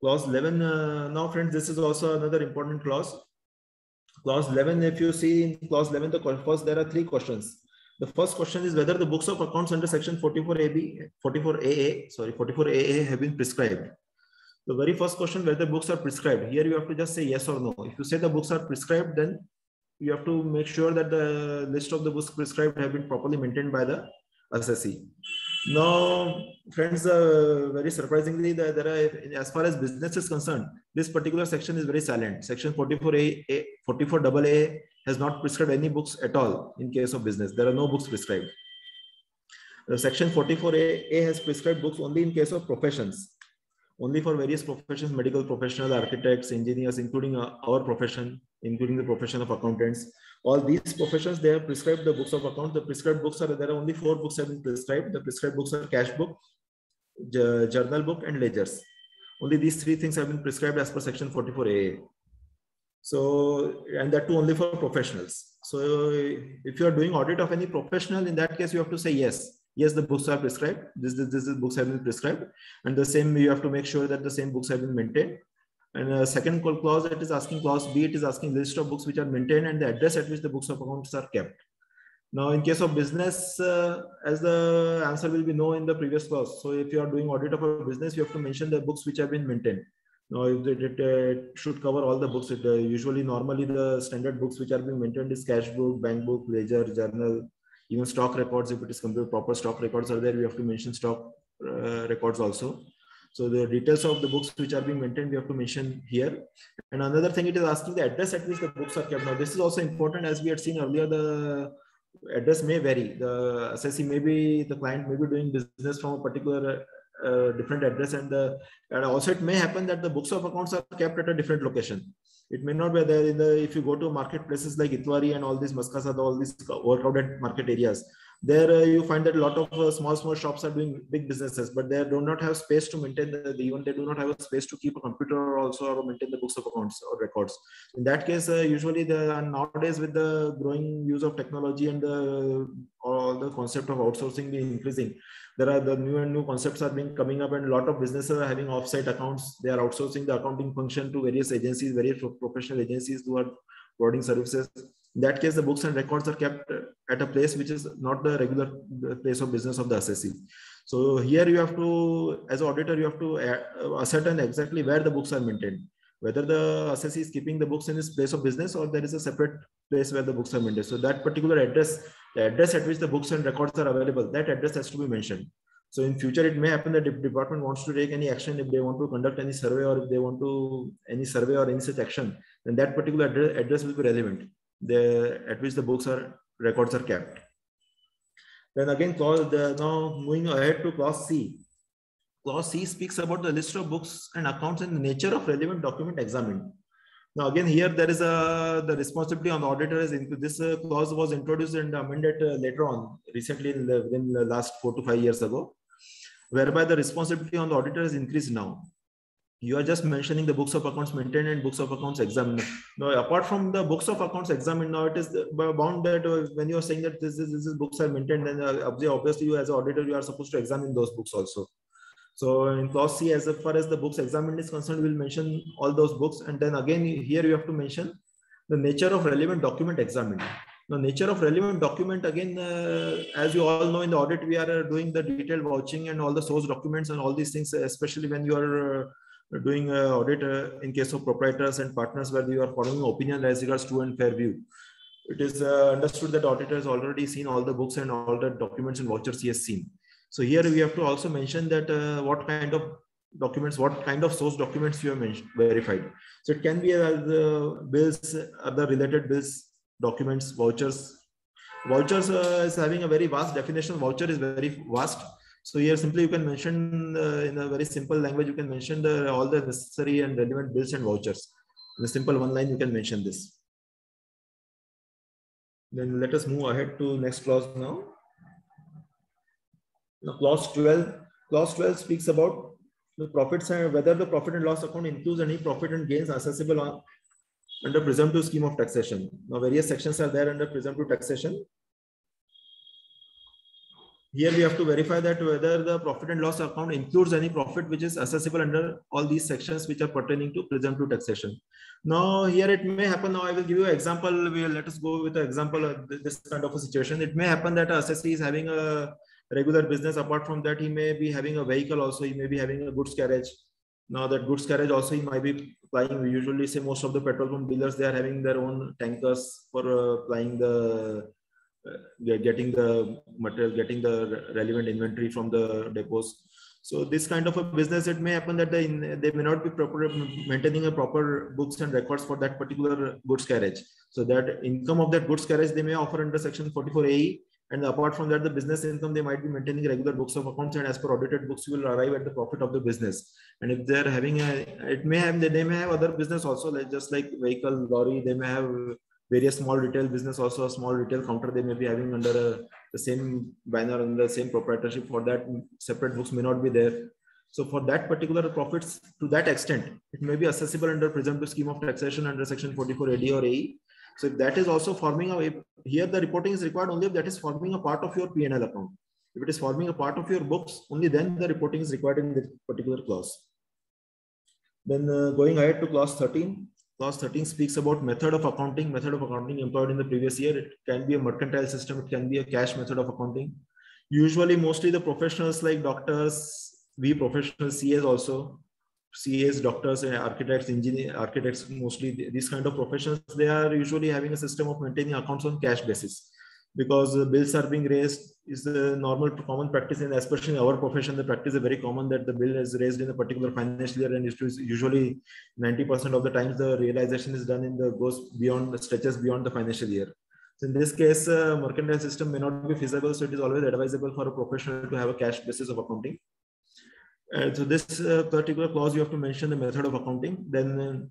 Clause 11, now friends, this is also another important clause. Clause 11, if you see in clause 11, first there are three questions. The first question is whether the books of accounts under section 44AA have been prescribed. The very first question, whether books are prescribed. Here you have to just say yes or no. If you say the books are prescribed, then you have to make sure that the list of the books prescribed have been properly maintained by the assessee. Now, friends, very surprisingly, there are, as far as business is concerned, this particular section is very silent. Section 44AA has not prescribed any books at all in case of business. There are no books prescribed. Section 44AA has prescribed books only in case of professions. Only for various professions, medical professionals, architects, engineers, including our profession, including the profession of accountants. All these professions, they have prescribed the books of accounts. The prescribed books are, there are only 4 books have been prescribed. The prescribed books are cash book, journal book, and ledgers. Only these 3 things have been prescribed as per section 44AA. So, and that too only for professionals. So if you are doing audit of any professional, in that case, you have to say yes. Yes, the books are prescribed. This books have been prescribed, and the same you have to make sure that the same books have been maintained. And second clause, it is asking clause B. It is asking list of books which are maintained and the address at which the books of accounts are kept. Now, in case of business, as the answer will be no in the previous clause. So, if you are doing audit of a business, you have to mention the books which have been maintained. Now, it should cover all the books. Usually, normally the standard books which are being maintained is cash book, bank book, ledger, journal. Even stock records, if it is complete, proper stock records are there, we have to mention stock records also. So the details of the books which are being maintained, we have to mention here. And another thing, it is asking the address at which the books are kept. Now, this is also important, as we had seen earlier, the address may vary. The assessee may be, the client may be doing business from a particular different address, and also it may happen that the books of accounts are kept at a different location. It may not be there in the, if you go to marketplaces like Itwari and all these WICASA, all these overcrowded market areas, there you find that a lot of small shops are doing big businesses, but they do not have space to maintain even they do not have a space to keep a computer also or maintain the books of accounts or records. In that case, usually nowadays with the growing use of technology and all the concept of outsourcing being increasing, there are the new concepts are being coming up, and a lot of businesses are having offsite accounts. They are outsourcing the accounting function to various agencies, various professional agencies who are providing services. In that case, the books and records are kept at a place which is not the regular place of business of the assessee. So here you have to, as an auditor, you have to ascertain exactly where the books are maintained. Whether the assessee is keeping the books in his place of business or there is a separate place where the books are maintained. So that particular address, the address at which the books and records are available, that address has to be mentioned. So in future, it may happen that if department wants to take any action, if they want to conduct any survey or if they want to any survey or any such action, then that particular address will be relevant, at which the books are records are kept. Then again, now moving ahead to clause C. Clause C speaks about the list of books and accounts and the nature of relevant document examined. Now again, here there is the responsibility on the auditor is this clause was introduced and amended later on, recently within the last 4 to 5 years ago, whereby the responsibility on the auditor is increased now. You are just mentioning the books of accounts maintained and books of accounts examined. Now, apart from the books of accounts examined, now it is bound that when you are saying that this books are maintained, then obviously you as an auditor, you are supposed to examine those books also. So in clause C, as far as the books examined is concerned, we will mention all those books. And then again, here you have to mention the nature of relevant document examined. Now, nature of relevant document, again, as you all know, in the audit, we are doing the detailed vouching and all the source documents and all these things, especially when you are doing audit in case of proprietors and partners where we are following opinion as regards true and fair view. It is understood that auditor has already seen all the books and all the documents and vouchers he has seen. So here we have to also mention that what kind of documents, what kind of source documents you have verified. So it can be the bills, other related bills, documents, vouchers. Vouchers is having a very vast definition. Voucher is very vast. So here simply you can mention in a very simple language, you can mention all the necessary and relevant bills and vouchers. In a simple one line, you can mention this. Then let us move ahead to next clause now. Now clause 12. Clause 12 speaks about the profits and whether the profit and loss account includes any profit and gains accessible under presumptive scheme of taxation. Now various sections are there under presumptive taxation. Here we have to verify that whether the profit and loss account includes any profit which is accessible under all these sections which are pertaining to presumptive taxation. Now here it may happen, now I will give you an example. Let us go with an example of this kind of a situation. It may happen that assessee is having a regular business. Apart from that, he may be having a vehicle also, he may be having a goods carriage. Now that goods carriage also he might be plying. We usually say most of the petrol pump dealers, they are having their own tankers for plying the getting the material, getting the relevant inventory from the depots. So this kind of a business, it may happen that they may not be maintaining a proper books and records for that particular goods carriage. So that income of that goods carriage they may offer under section 44 AE. And apart from that, the business income, they might be maintaining regular books of accounts, and as per audited books, you will arrive at the profit of the business. And if they're having they may have other business also, like just like vehicle, lorry, they may have various small retail business also, a small retail counter they may be having under the same banner, under the same proprietorship. For that, separate books may not be there. So for that particular profits, to that extent, it may be accessible under presumptive scheme of taxation under section 44 AD or AE. So if that is also forming here the reporting is required only if that is forming a part of your P&L account. If it is forming a part of your books, only then the reporting is required in this particular clause. Then going ahead to clause 13. Clause 13 speaks about method of accounting. Method of accounting employed in the previous year. It can be a mercantile system. It can be a cash method of accounting. Usually, mostly the professionals like doctors, we professionals, CAs also, CAs, doctors, architects, engineers, architects, mostly these kind of professions, they are usually having a system of maintaining accounts on cash basis, because bills are being raised is the normal common practice, and especially in our profession, the practice is very common that the bill is raised in a particular financial year, and it is usually 90% of the times the realization is done in the stretches beyond the financial year. So in this case, mercantile system may not be feasible, so it is always advisable for a professional to have a cash basis of accounting. So this particular clause, you have to mention the method of accounting. Then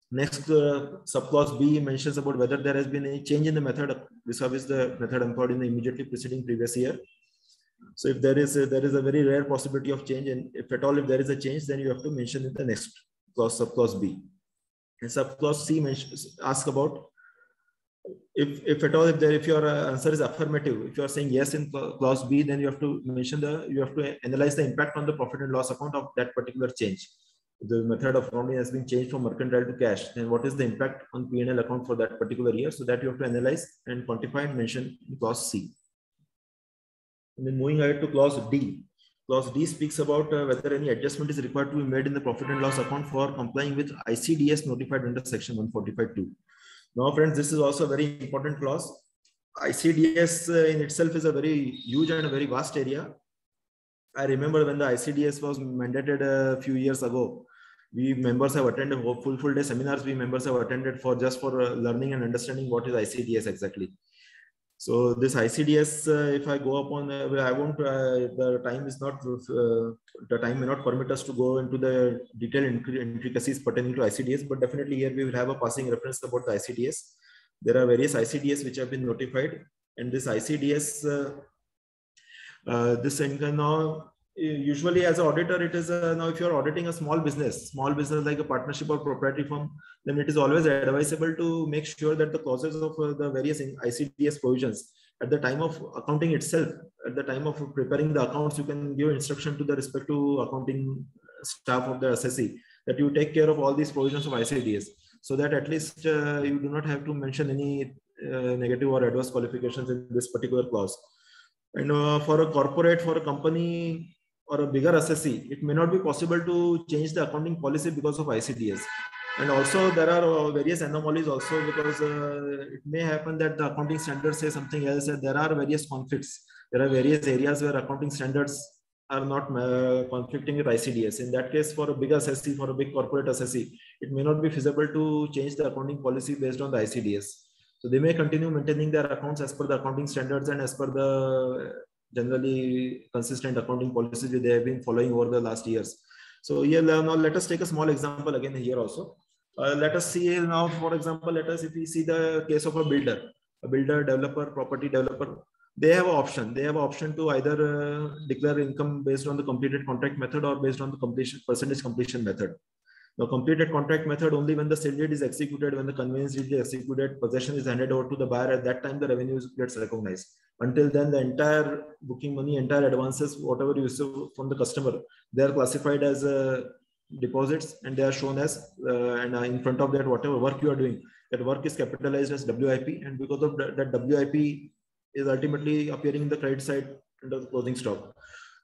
next subclause B mentions about whether there has been any change in the method vis-a-vis the method employed in the immediately preceding previous year. So if there is a very rare possibility of change, and if at all if there is a change, then you have to mention in the next clause, subclause B. And subclause C asks about if at all, if your answer is affirmative, if you are saying yes in clause B, then you have to mention you have to analyze the impact on the profit and loss account of that particular change. If the method of accounting has been changed from mercantile to cash, then what is the impact on P&L account for that particular year? So that you have to analyze and quantify and mention in clause C. And then moving ahead to clause D. Clause D speaks about whether any adjustment is required to be made in the profit and loss account for complying with ICDS notified under section 145(2). Now, friends, this is also a very important clause. ICDS in itself is a very huge and a very vast area. I remember when the ICDS was mandated a few years ago, we members have attended full day seminars. We members have attended for learning and understanding what is ICDS exactly. So this ICDS, if I go upon, I won't. The time is not. The time may not permit us to go into the detailed intricacies pertaining to ICDS. But definitely here we will have a passing reference about the ICDS. There are various ICDS which have been notified, and this ICDS, this income now. Usually as an auditor, it is now if you are auditing a small business like a partnership or proprietary firm, then it is always advisable to make sure that the clauses of the various ICDS provisions at the time of accounting itself, at the time of preparing the accounts, you can give instruction to the respective accounting staff of the assessee that you take care of all these provisions of ICDS, so that at least you do not have to mention any negative or adverse qualifications in this particular clause. And for a corporate, for a company, or a bigger assessee, it may not be possible to change the accounting policy because of ICDS. And also there are various anomalies also, because it may happen that the accounting standards say something else, and there are various conflicts. There are various areas where accounting standards are not conflicting with ICDS. In that case, for a big assessee, for a big corporate assessee, it may not be feasible to change the accounting policy based on the ICDS. So they may continue maintaining their accounts as per the accounting standards and as per the generally consistent accounting policies they have been following over the last years. So here now let us take a small example again here also. Let us see now, for example, if we see the case of a builder, developer, property developer, they have an option. They have an option to either declare income based on the completed contract method or based on the percentage completion method. Now, completed contract method only when the sale deed is executed, when the conveyance deed is executed, possession is handed over to the buyer. At that time, the revenue gets recognized. Until then, the entire booking money, entire advances, whatever you receive from the customer, they are classified as deposits, and they are shown as in front of that, whatever work you are doing, that work is capitalized as WIP, and because of that WIP is ultimately appearing in the credit side under the closing stock.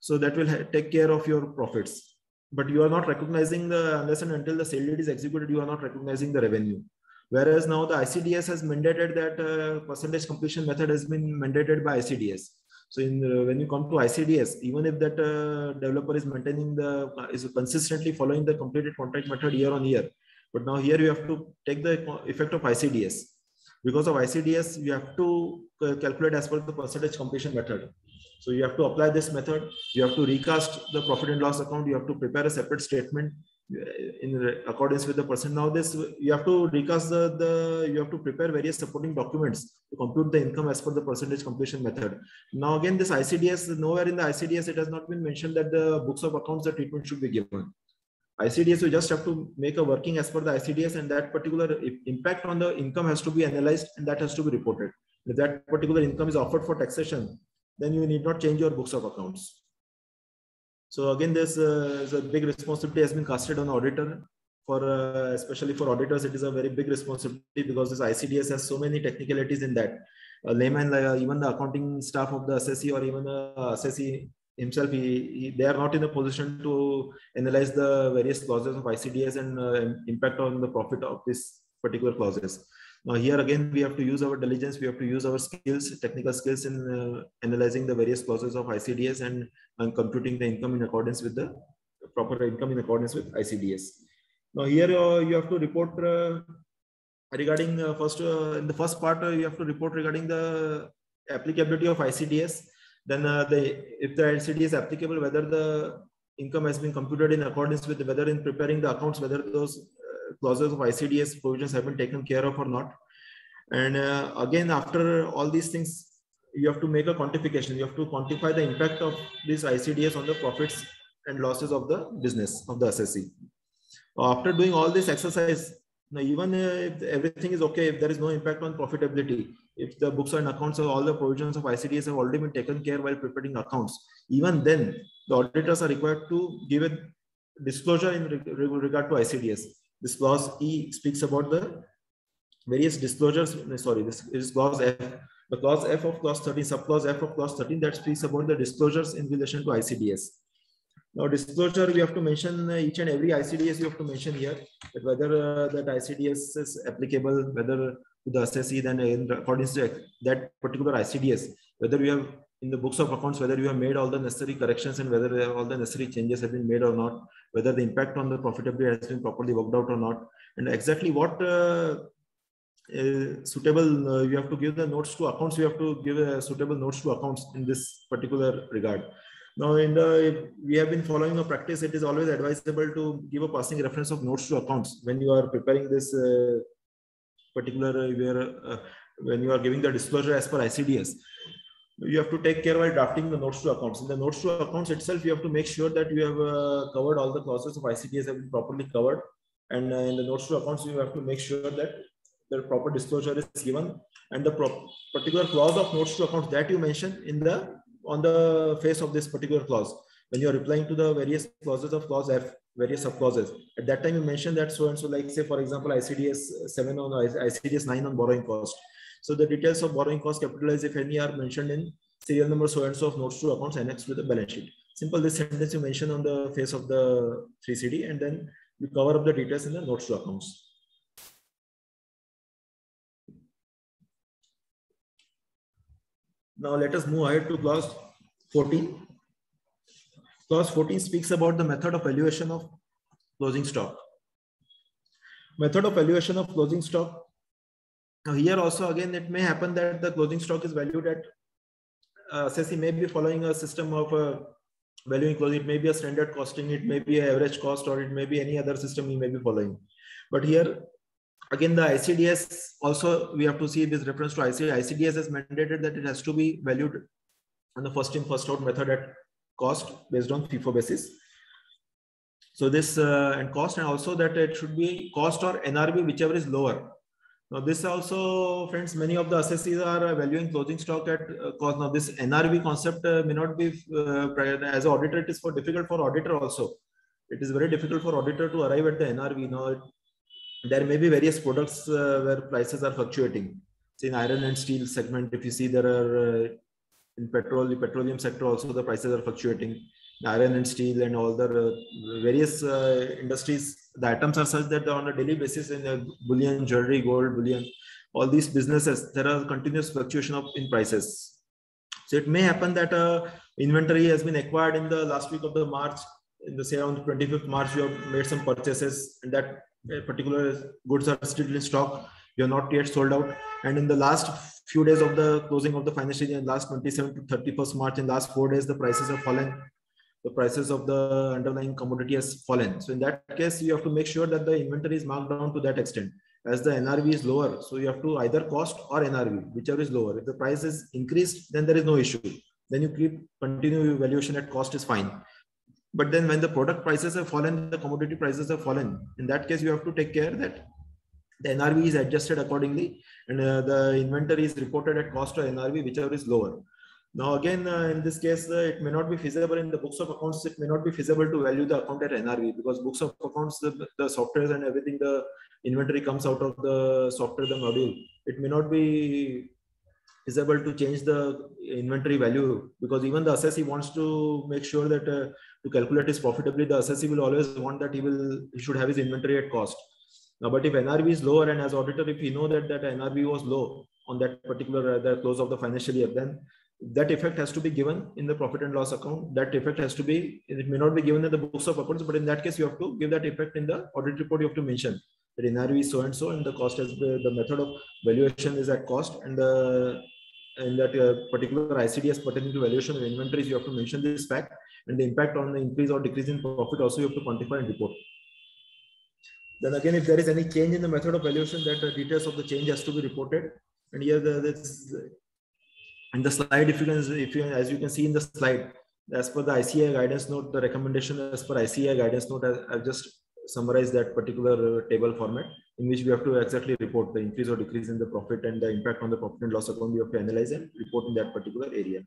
So that will take care of your profits. But you are not recognizing the, unless and until the sale deed is executed, you are not recognizing the revenue. Whereas now the ICDS has mandated that percentage completion method has been mandated by ICDS. So when you come to ICDS, even if that developer is maintaining is consistently following the completed contract method year on year, but now here you have to take the effect of ICDS. Because of ICDS, you have to calculate as per the percentage completion method. So you have to apply this method. You have to recast the profit and loss account. You have to prepare a separate statement in accordance with the percent. Now this, you have to recast you have to prepare various supporting documents to compute the income as per the percentage completion method. Now again, this ICDS, nowhere in the ICDS, it has not been mentioned that the books of accounts, the treatment should be given. ICDS, you just have to make a working as per the ICDS, and that particular impact on the income has to be analyzed, and that has to be reported. If that particular income is offered for taxation, then you need not change your books of accounts. So again, this is a big responsibility has been casted on the auditor. For especially for auditors, it is a very big responsibility, because this ICDS has so many technicalities in that. A layman, even the accounting staff of the assessee, or even the assessee himself, they are not in a position to analyze the various clauses of ICDS and impact on the profit of this particular clauses. Now here again, we have to use our diligence, we have to use our skills, technical skills in analyzing the various clauses of ICDS and computing the income in accordance with the proper income in accordance with ICDS. Now here you have to report regarding in the first part, you have to report regarding the applicability of ICDS. Then if the ICDS is applicable, whether the income has been computed in accordance with, whether in preparing the accounts, whether those clauses of ICDS provisions have been taken care of or not. And again, after all these things, you have to make a quantification. You have to quantify the impact of this ICDS on the profits and losses of the business of the assessee. After doing all this exercise, now even if everything is okay, if there is no impact on profitability, if the books and accounts of all the provisions of ICDS have already been taken care while preparing accounts, even then the auditors are required to give a disclosure in regard to ICDS. This clause E speaks about the various disclosures. Sorry, this is clause F. The clause F of clause 13, subclause F of clause 13, that speaks about the disclosures in relation to ICDS. Now, disclosure, we have to mention each and every ICDS. You have to mention here that whether that ICDS is applicable, whether to the assessee, then in accordance to that particular ICDS, whether you have in the books of accounts, whether you have made all the necessary corrections and whether all the necessary changes have been made or not, whether the impact on the profitability has been properly worked out or not, and exactly what suitable you have to give the notes to accounts. You have to give suitable notes to accounts in this particular regard. Now, we have been following a practice. It is always advisable to give a passing reference of notes to accounts when you are preparing this particular when you are giving the disclosure as per ICDS. You have to take care while drafting the notes to accounts. In the notes to accounts itself, you have to make sure that you have covered all the clauses of ICDS have been properly covered. And in the notes to accounts, you have to make sure that the proper disclosure is given, and the particular clause of notes to accounts that you mentioned in on the face of this particular clause, when you are replying to the various clauses of clause F, various subclauses, at that time you mentioned that so and so, like say for example ICDS 7 on ICDS 9 on borrowing cost. So the details of borrowing cost capitalized, if any, are mentioned in serial number so and so of notes to accounts annexed to the balance sheet. Simple this sentence you mention on the face of the 3CD, and then you cover up the details in the notes to accounts. Now let us move ahead to clause 14. Clause 14 speaks about the method of valuation of closing stock. Method of valuation of closing stock. Now here also again it may happen that the closing stock is valued at assessee may be following a system of valuing closing. It may be a standard costing, it may be an average cost, or it may be any other system you may be following. But here again the ICDS also we have to see this reference to ICDS. ICDS has mandated that it has to be valued on the first in first out method at cost based on FIFO basis. So this and cost, and also that it should be cost or NRV, whichever is lower. Now this also, friends, many of the assessees are valuing closing stock at cost. Now this NRV concept may not be as an auditor, it is difficult for auditor also. It is very difficult for auditor to arrive at the NRV. Now there may be various products where prices are fluctuating. So in iron and steel segment, if you see there are in petroleum sector also the prices are fluctuating. Iron and steel and all the various industries, the items are such that on a daily basis in bullion, jewelry, gold, bullion, all these businesses, there are continuous fluctuation in prices. So it may happen that inventory has been acquired in the last week of the March, in the say on the 25th March, you have made some purchases and that particular goods are still in stock. You are not yet sold out. And in the last few days of the closing of the financial year, in last 27th to 31st March, in last 4 days, the prices have fallen. The prices of the underlying commodity has fallen. So in that case, you have to make sure that the inventory is marked down to that extent. As the NRV is lower, so you have to either cost or NRV, whichever is lower. If the price is increased, then there is no issue. Then you continue evaluation at cost is fine. But then when the product prices have fallen, the commodity prices have fallen. In that case, you have to take care that the NRV is adjusted accordingly, and the inventory is reported at cost or NRV, whichever is lower. Now again, in this case, it may not be feasible in the books of accounts. It may not be feasible to value the account at NRV because books of accounts, the softwares and everything, the inventory comes out of the software, the module. It may not be feasible to change the inventory value because even the assessee wants to make sure that to calculate his profitably, the assessee will always want that he should have his inventory at cost. Now, but if NRV is lower, and as auditor, if we know that NRV was low on that particular the close of the financial year, then that effect has to be given in the profit and loss account. That effect has to be, it may not be given in the books of accounts, but in that case, you have to give that effect in the audit report. You have to mention that NRV is so and so, and the cost as the method of valuation is at cost, and in that particular ICDS pertaining to valuation of inventories, you have to mention this fact, and the impact on the increase or decrease in profit also you have to quantify and report. Then again, if there is any change in the method of valuation, that the details of the change has to be reported. And here in the slide, if you as you can see in the slide, as per the ICAI guidance note, the recommendation as per ICAI guidance note, I've just summarized that particular table format in which we have to exactly report the increase or decrease in the profit and the impact on the profit and loss account. We have to analyze and report in that particular area.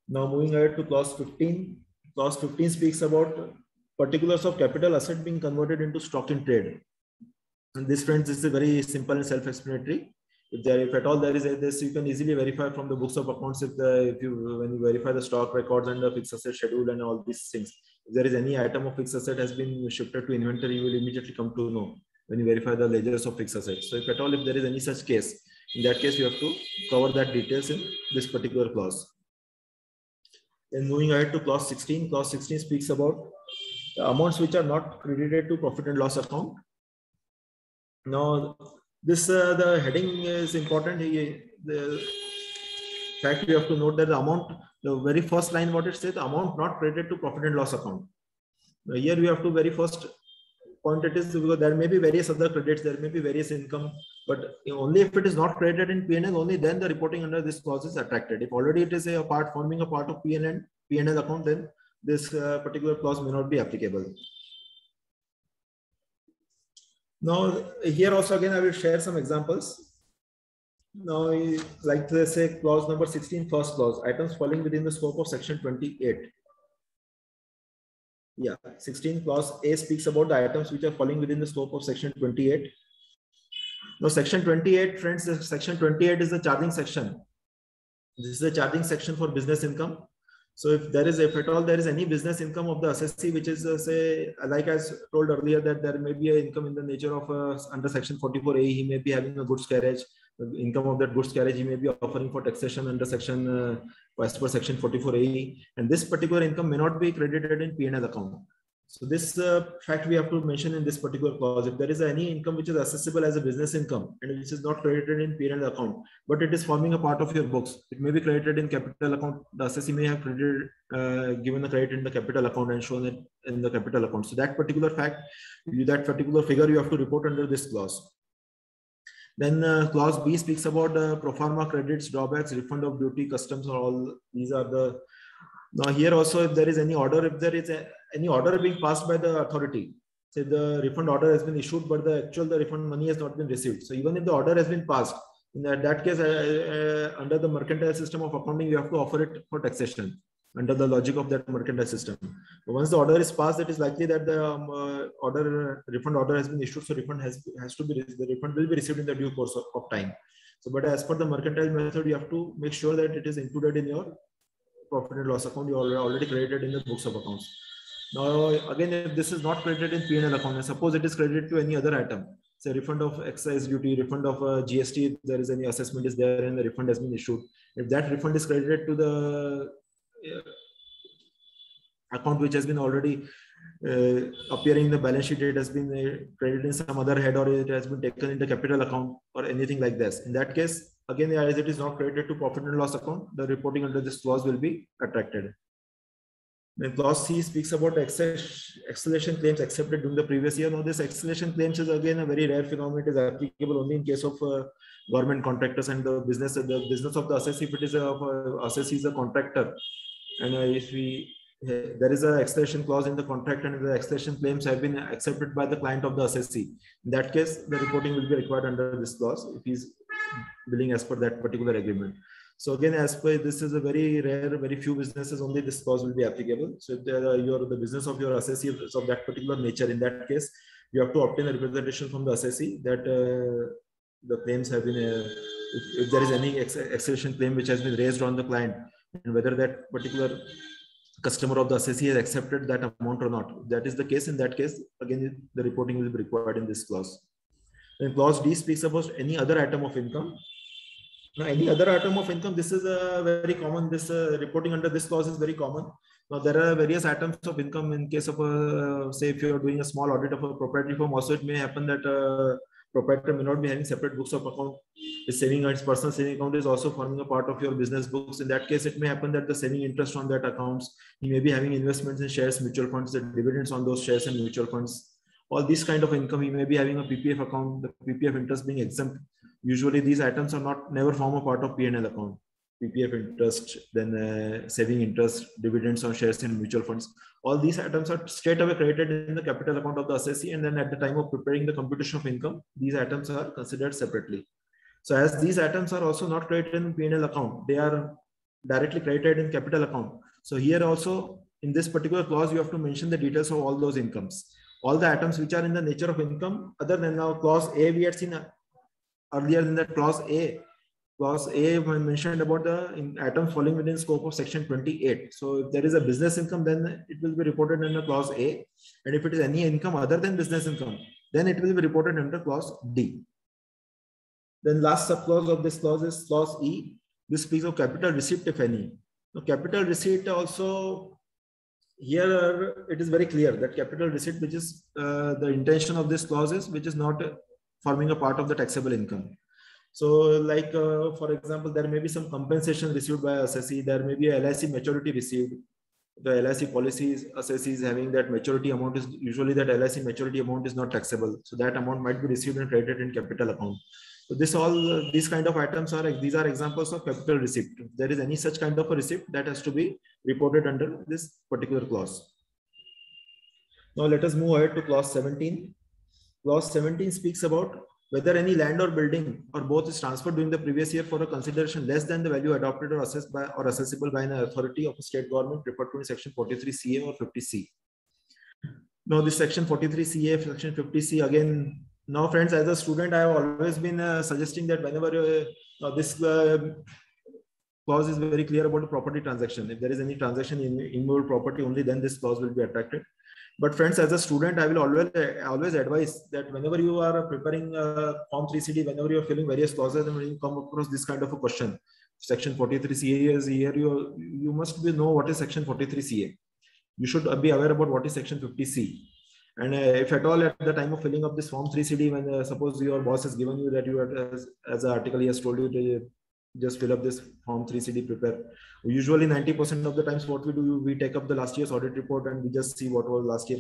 Now moving ahead to clause 15. Clause 15 speaks about particulars of capital asset being converted into stock in trade. And this, friends, is very simple and self-explanatory. If at all there is this, you can easily verify from the books of accounts when you verify the stock records and the fixed asset schedule and all these things. If there is any item of fixed asset has been shifted to inventory, you will immediately come to know when you verify the ledgers of fixed assets. So if at all, if there is any such case, in that case, you have to cover that details in this particular clause. Then moving ahead to clause 16. Clause 16 speaks about the amounts which are not credited to profit and loss account. Now, this the heading is important. The fact you have to note that the amount, the very first line, what it says, the amount not credited to profit and loss account. Now, here we have to very first point it is because there may be various other credits, there may be various income, but only if it is not credited in P&L, only then the reporting under this clause is attracted. If already it is forming a part of P&L account, then this particular clause may not be applicable. Now, here also again, I will share some examples. Now, like to say clause number 16, first clause, items falling within the scope of section 28. Yeah, 16 clause A speaks about the items which are falling within the scope of section 28. Now, section 28, friends, section 28 is the charging section. This is the charging section for business income. So if at all there is any business income of the assessee, which is say, like I told earlier, that there may be an income in the nature of under section 44A, he may be having a goods carriage. The income of that goods carriage he may be offering for taxation under section as per section 44A, and this particular income may not be credited in P&L account. So this fact we have to mention in this particular clause. If there is any income which is accessible as a business income and which is not credited in P&L account, but it is forming a part of your books, it may be credited in capital account. The assessee may have credited, given the credit in the capital account and shown it in the capital account. So that particular fact, that particular figure you have to report under this clause. Then clause B speaks about pro forma credits, drawbacks, refund of duty, customs, or all these are the. Now here also, if there is any order, if there is any order being passed by the authority, say the refund order has been issued, but the refund money has not been received. So even if the order has been passed, in that case, under the mercantile system of accounting, you have to offer it for taxation under the logic of that mercantile system. But once the order is passed, it is likely that the refund order has been issued, so refund the refund will be received in the due course of time. So, but as per the mercantile method, you have to make sure that it is included in your profit and loss account. You are already credited in the books of accounts. Now, again, if this is not credited in P&L account, and suppose it is credited to any other item, say refund of excise duty, refund of GST, if there is any assessment is there and the refund has been issued. If that refund is credited to the account which has been already appearing in the balance sheet, it has been credited in some other head, or it has been taken in the capital account or anything like this. In that case, again, as it is not credited to profit and loss account, the reporting under this clause will be attracted. Then clause C speaks about acceleration claims accepted during the previous year. Now, this acceleration claims is again a very rare phenomenon. It is applicable only in case of government contractors and the business of the assessee. If it is assessee is a contractor, and if there is an acceleration clause in the contract and the acceleration claims have been accepted by the client of the assessee, in that case, the reporting will be required under this clause if he is billing as per that particular agreement. So again, as per this is a very rare, very few businesses only this clause will be applicable. So if the business of your assessee is of that particular nature, in that case, you have to obtain a representation from the assessee that the claims have been, if there is any acceleration claim which has been raised on the client, and whether that particular customer of the assessee has accepted that amount or not. If that is the case, in that case, again, the reporting will be required in this clause. Then clause D speaks about any other item of income. Now, any other item of income, this is very common. This reporting under this clause is very common. Now, there are various items of income in case of, say, if you are doing a small audit of a proprietary firm, also it may happen that proprietor may not be having separate books of account. His personal saving account is also forming a part of your business books. In that case, it may happen that the saving interest on that accounts, he may be having investments in shares, mutual funds, the dividends on those shares and mutual funds. All these kind of income, he may be having a PPF account, the PPF interest being exempt. Usually these items are never form a part of P&L account. PPF interest, then saving interest, dividends on shares in mutual funds. All these items are straight away credited in the capital account of the assessee, and then at the time of preparing the computation of income, these items are considered separately. So as these items are also not credited in P&L account, they are directly credited in capital account. So here also in this particular clause, you have to mention the details of all those incomes. All the items which are in the nature of income, other than now clause A, we had seen earlier in that clause A. Clause A mentioned about the items falling within scope of section 28. So if there is a business income, then it will be reported under clause A. And if it is any income other than business income, then it will be reported under clause D. Then last subclause of this clause is clause E. This speaks of capital receipt, if any. Now, capital receipt also, here it is very clear that capital receipt, which is the intention of this clause is, which is not forming a part of the taxable income. So like, for example, there may be some compensation received by assessee. There may be a LIC maturity received. The LIC policies, assessees having that maturity amount is usually that LIC maturity amount is not taxable. So that amount might be received and credited in capital account. So these kind of items these are examples of capital receipt. If there is any such kind of a receipt, that has to be reported under this particular clause. Now let us move ahead to clause 17. Clause 17 speaks about whether any land or building or both is transferred during the previous year for a consideration less than the value adopted or assessed by or accessible by an authority of a state government referred to in section 43CA or 50C. Now this section 43CA, section 50C again. Now friends, as a student, I have always been suggesting that whenever clause is very clear about the property transaction. If there is any transaction in immovable property, only then this clause will be attracted. But friends, as a student, I will always advise that whenever you are preparing Form 3CD, whenever you are filling various clauses, and when you come across this kind of a question, Section 43CA is here, you must know what is Section 43CA. You should be aware about what is Section 50C. And if at all at the time of filling up this Form 3CD, when suppose your boss has given you that you are, as the article he has told you to just fill up this Form 3CD, prepare. Usually 90% of the times what we do, we take up the last year's audit report and we just see what was last year,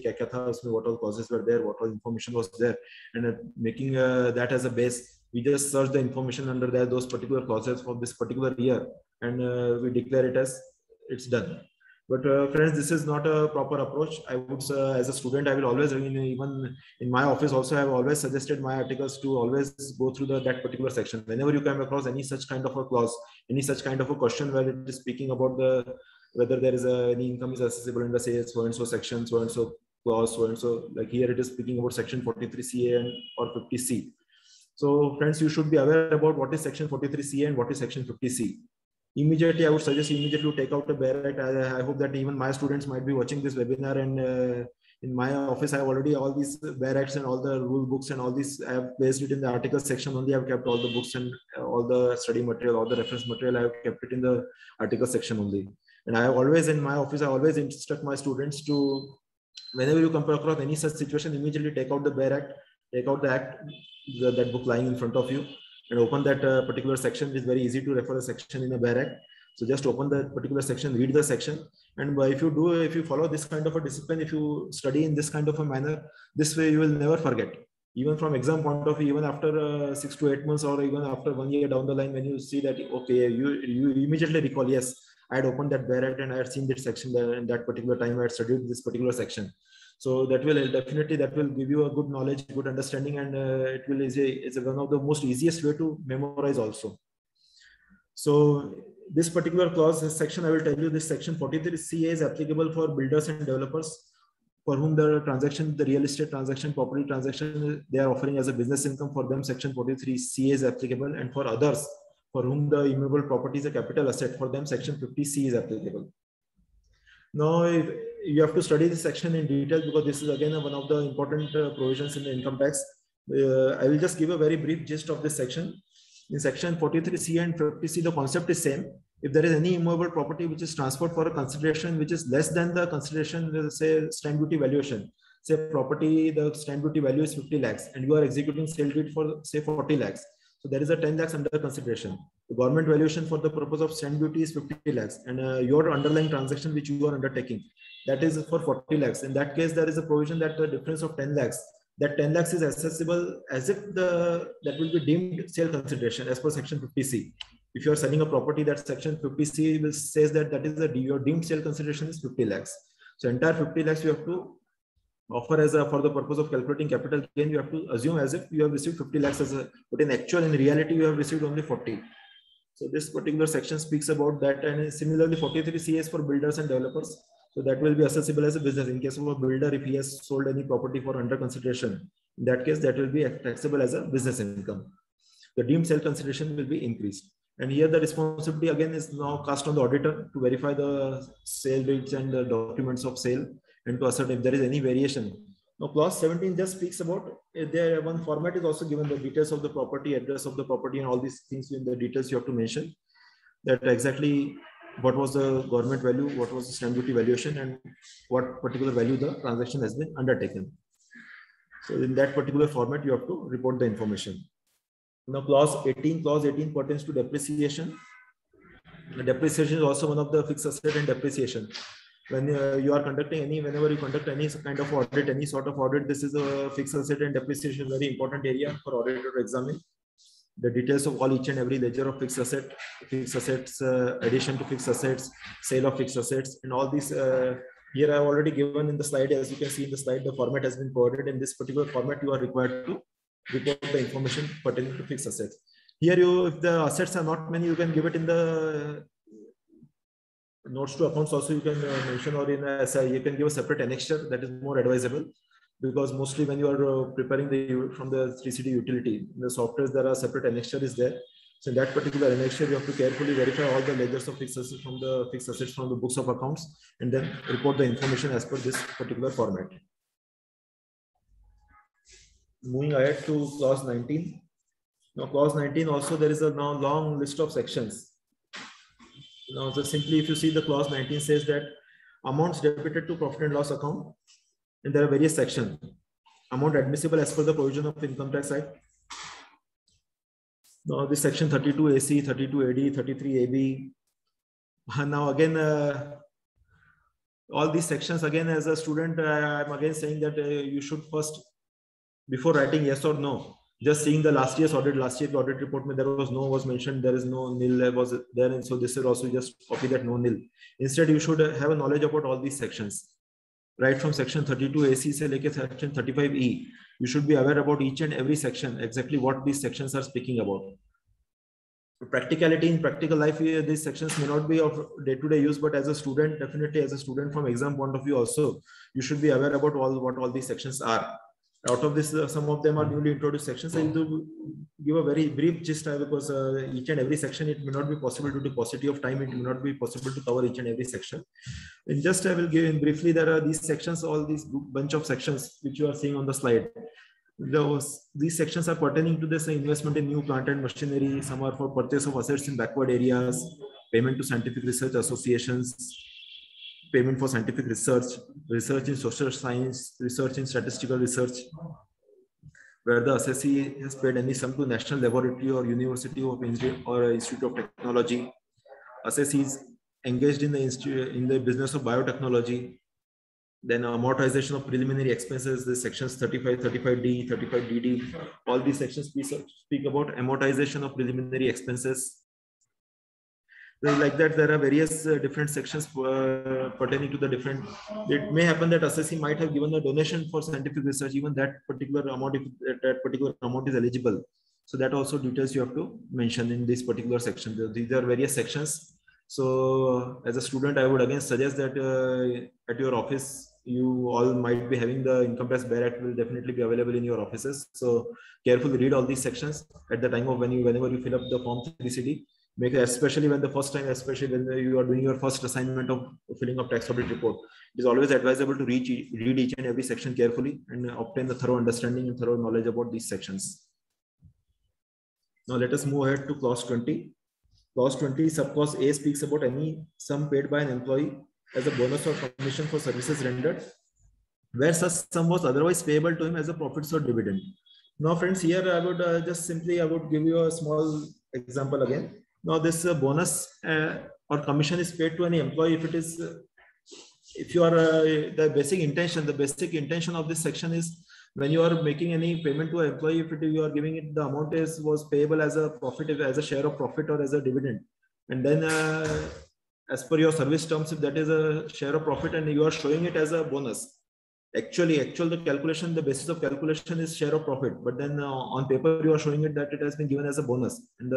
what all causes were there, what all information was there. And making that as a base, we just search the information under there, those particular clauses for this particular year, and we declare it as it's done. But friends, this is not a proper approach. I would, as a student, I will always, even in my office also, I have always suggested my articles to always go through that particular section. Whenever you come across any such kind of a clause, any such kind of a question where it is speaking about whether there is any income is accessible in the say so-and-so section, so-and-so clause, so-and-so, like here it is speaking about Section 43CA or 50C. So friends, you should be aware about what is Section 43CA and what is Section 50C. Immediately, I would suggest immediately to take out the BERET. I hope that even my students might be watching this webinar, and in my office, I have already all these BERETs and all the rule books and all this. I have placed it in the article section only. I have kept all the books and all the study material, all the reference material. I have kept it in the article section only. And I have always, in my office, I always instruct my students to, whenever you come across any such situation, immediately take out the BERET, take out the act, that book lying in front of you, and open that particular section. It is very easy to refer a section in a BERET. So just open that particular section, read the section. And if you follow this kind of a discipline, if you study in this kind of a manner, this way you will never forget. Even from exam point of view, even after 6 to 8 months or even after 1 year down the line, when you see that, okay, you immediately recall, yes, I had opened that BERET and I had seen that section there in that particular time, I had studied this particular section. So that will definitely, that will give you a good knowledge, good understanding, and it will is one of the most easiest way to memorize also. So this particular clause, this section, I will tell you, this Section 43CA is applicable for builders and developers for whom the transaction, the real estate transaction, property transaction, they are offering as a business income. For them, Section 43CA is applicable, and for others for whom the immovable property is a capital asset, for them Section 50C is applicable. Now, you have to study this section in detail because this is again one of the important provisions in the income tax. I will just give a very brief gist of this section. In Section 43C and 50C, the concept is same. If there is any immovable property which is transferred for a consideration which is less than the consideration, say stamp duty valuation, say property, the stamp duty value is 50 lakhs and you are executing sale deed for say 40 lakhs. So there is a 10 lakhs under consideration. The government valuation for the purpose of stamp duty is 50 lakhs, and your underlying transaction which you are undertaking, that is for 40 lakhs. In that case, there is a provision that the difference of 10 lakhs, that 10 lakhs is accessible as if that will be deemed sale consideration as per Section 50C. If you are selling a property, that Section 50C says that your deemed sale consideration is 50 lakhs. So entire 50 lakhs you have to offer as for the purpose of calculating capital gain. You have to assume as if you have received 50 lakhs but in reality you have received only 40. So this particular section speaks about that, and similarly 43CA is for builders and developers. So that will be accessible as a business. In case of a builder, if he has sold any property for under consideration, in that case, that will be taxable as a business income. The deemed sale consideration will be increased. And here the responsibility again is now cast on the auditor to verify the sale deeds and the documents of sale and to ascertain if there is any variation. Now, clause 17 just speaks about there one format is also given, the details of the property, address of the property, and all these things in the details you have to mention that exactly what was the government value, what was the stamp duty valuation, and what particular value the transaction has been undertaken. So in that particular format, you have to report the information. Now, clause 18 pertains to depreciation. The depreciation is also one of the fixed asset and depreciation. When you are conducting whenever you conduct any kind of audit, any sort of audit, this is a fixed asset and depreciation, very important area for auditor to examine. The details of all each and every ledger of fixed assets, addition to fixed assets, sale of fixed assets, and all these here I have already given in the slide. As you can see in the slide, the format has been provided. In this particular format, you are required to report the information pertaining to fixed assets. Here, if the assets are not many, you can give it in the notes to accounts also. You can mention, or in you can give a separate annexure. That is more advisable. Because mostly when you are preparing from the 3CD utility, in the softwares there are separate annexure is there. So in that particular annexure, you have to carefully verify all the ledgers of fixed assets from the books of accounts, and then report the information as per this particular format. Moving ahead to clause 19. Now, clause 19 also there is a now long list of sections. Now, just simply if you see the clause 19 says that amounts debited to profit and loss account, and there are various sections. Amount admissible as per the provision of Income Tax Act. Now, this section 32 AC, 32 AD, 33 AB. Now, again, all these sections, again, as a student, I'm again saying that you should first, before writing yes or no, just seeing the last year's audit report, there was no was mentioned, there is no nil was there, and so this is also just copy that no nil. Instead, you should have a knowledge about all these sections. Right from section 32 AC se leke section 35E, you should be aware about each and every section, exactly what these sections are speaking about. Practicality in practical life, these sections may not be of day-to-day use, but as a student, definitely as a student from exam point of view also, you should be aware about what all these sections are. Out of this, some of them are newly introduced sections. I will give a very brief gist because each and every section, it may not be possible due to paucity of time. It may not be possible to cover each and every section. And just I will give in briefly, there are these sections, all these bunch of sections which you are seeing on the slide. These sections are pertaining to this investment in new plant and machinery. Some are for purchase of assets in backward areas, payment to scientific research associations, payment for scientific research, research in social science, research in statistical research, where the assessee has paid any sum to national laboratory or university of or institute of technology. Assessees engaged in the business of biotechnology. Then amortization of preliminary expenses, the sections 35, 35D, 35DD, all these sections speak about amortization of preliminary expenses. Like that, there are various different sections pertaining to the different. It may happen that assessee might have given a donation for scientific research, even that particular amount, if that particular amount is eligible. So that also details you have to mention in this particular section. These are various sections. So as a student, I would again suggest that at your office, you all might be having the Income Tax Bear Act will definitely be available in your offices. So carefully read all these sections at the time of whenever you fill up the form 3CD. Make especially when the first time, especially when you are doing your first assignment of filling up tax audit report, it is always advisable to read each and every section carefully and obtain the thorough understanding and thorough knowledge about these sections. Now let us move ahead to clause 20. Clause 20, subclause A speaks about any sum paid by an employee as a bonus or commission for services rendered, where such sum was otherwise payable to him as a profits or dividend. Now, friends, here I would I would give you a small example again. Now, this bonus or commission is paid to any employee if it is, if you are the basic intention of this section is when you are making any payment to an employee, if you are giving it, the amount was payable as a profit, as a share of profit or as a dividend, and then as per your service terms, if that is a share of profit and you are showing it as a bonus. Actually, the calculation, the basis of calculation is share of profit, but then on paper you are showing it that it has been given as a bonus, and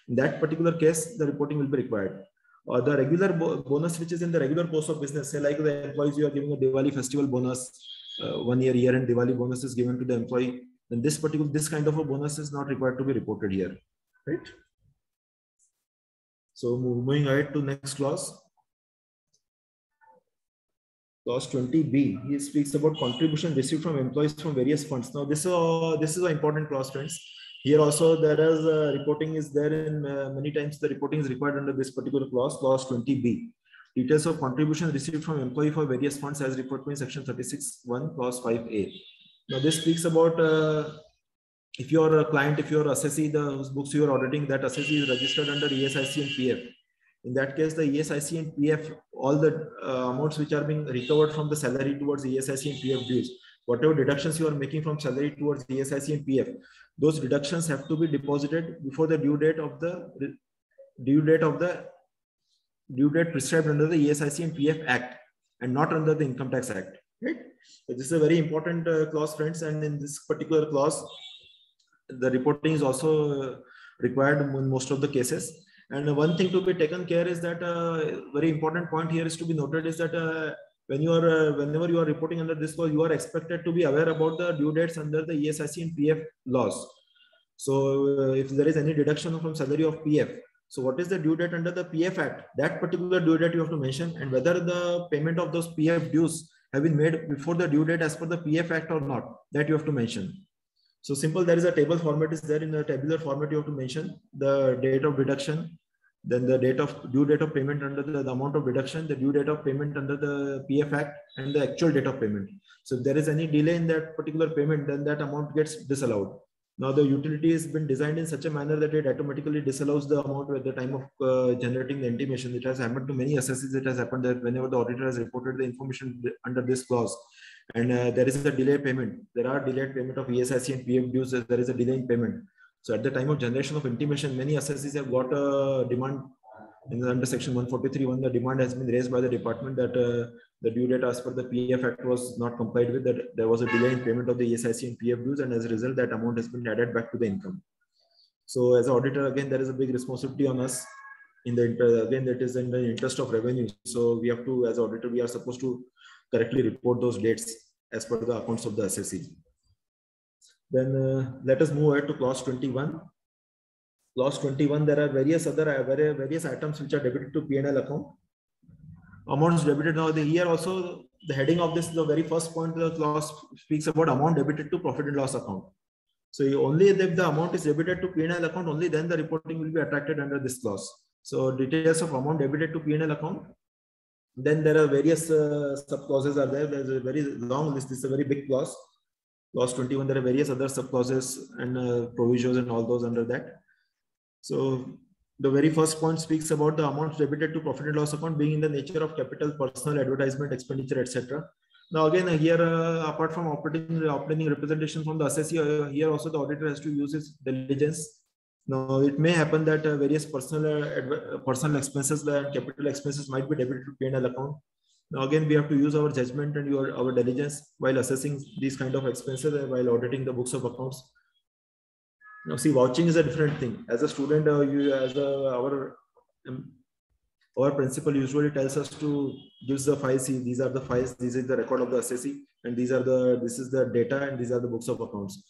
in that particular case, the reporting will be required. The regular bonus, which is in the regular course of business, say like the employees, you are giving a Diwali festival bonus, 1 year-end Diwali bonus is given to the employee, then this kind of a bonus is not required to be reported here, right? So moving ahead to next clause. Clause 20B, he speaks about contribution received from employees from various funds. Now this is an important clause, friends. Here also there is reporting is there in many times the reporting is required under this particular clause, clause 20B. Details of contribution received from employee for various funds as reported in section 36(1), clause 5A. Now this speaks about if you are a client, if you are assessee, whose books you are auditing, that assessee is registered under ESIC and PF. In that case, the ESIC and PF, all the amounts which are being recovered from the salary towards ESIC and PF dues, whatever deductions you are making from salary towards ESIC and PF, those deductions have to be deposited before the due date prescribed under the ESIC and PF Act, and not under the Income Tax Act. Right? So this is a very important clause, friends, and in this particular clause, the reporting is also required in most of the cases. And one thing to be taken care is that very important point here is to be noted is that whenever you are reporting under this clause, you are expected to be aware about the due dates under the ESIC and PF laws. So if there is any deduction from salary of PF, so what is the due date under the PF Act? That particular due date you have to mention, and whether the payment of those PF dues have been made before the due date as per the PF Act or not, that you have to mention. So simple, there is a table format is there. In the tabular format, you have to mention the date of deduction, then the due date of payment under the amount of deduction, the due date of payment under the PF Act, and the actual date of payment. So if there is any delay in that particular payment, then that amount gets disallowed. Now the utility has been designed in such a manner that it automatically disallows the amount at the time of generating the intimation. It has happened to many assessees. It has happened that whenever the auditor has reported the information under this clause, and there is a delay payment, there are delayed payment of ESIC and PF dues, there is a delay in payment. So at the time of generation of intimation, many assessees have got a demand under section 143.1. The demand has been raised by the department that the due date as per the PF Act was not complied with, that there was a delay in payment of the ESIC and PF dues, and as a result, that amount has been added back to the income. So as an auditor, again, there is a big responsibility on us. Again, that is in the interest of revenue. So we have to, as an auditor, we are supposed to correctly report those dates as per the accounts of the assessee. Then let us move ahead to clause 21. Clause 21, there are various items which are debited to P&L account. Amounts debited. Now here also the heading of this, the very first point, the clause speaks about amount debited to profit and loss account. So only if the amount is debited to P&L account, only then the reporting will be attracted under this clause. So details of amount debited to P&L account. Then there are various sub-clauses are there. There's a very long list. This is a very big clause. Clause 21, there are various other sub-clauses and provisions and all those under that. So the very first point speaks about the amounts debited to profit and loss account being in the nature of capital, personal, advertisement, expenditure, etc. Now again, here apart from obtaining representation from the assessee, here also the auditor has to use his diligence. Now it may happen that various personal expenses and capital expenses might be debited to P&L account. Now again, we have to use our judgment and our diligence while assessing these kind of expenses and while auditing the books of accounts. Now see, vouching is a different thing. As a student, our principal usually tells us to use the files. See, these are the files. This is the record of the assessee, and this is the data, and these are the books of accounts.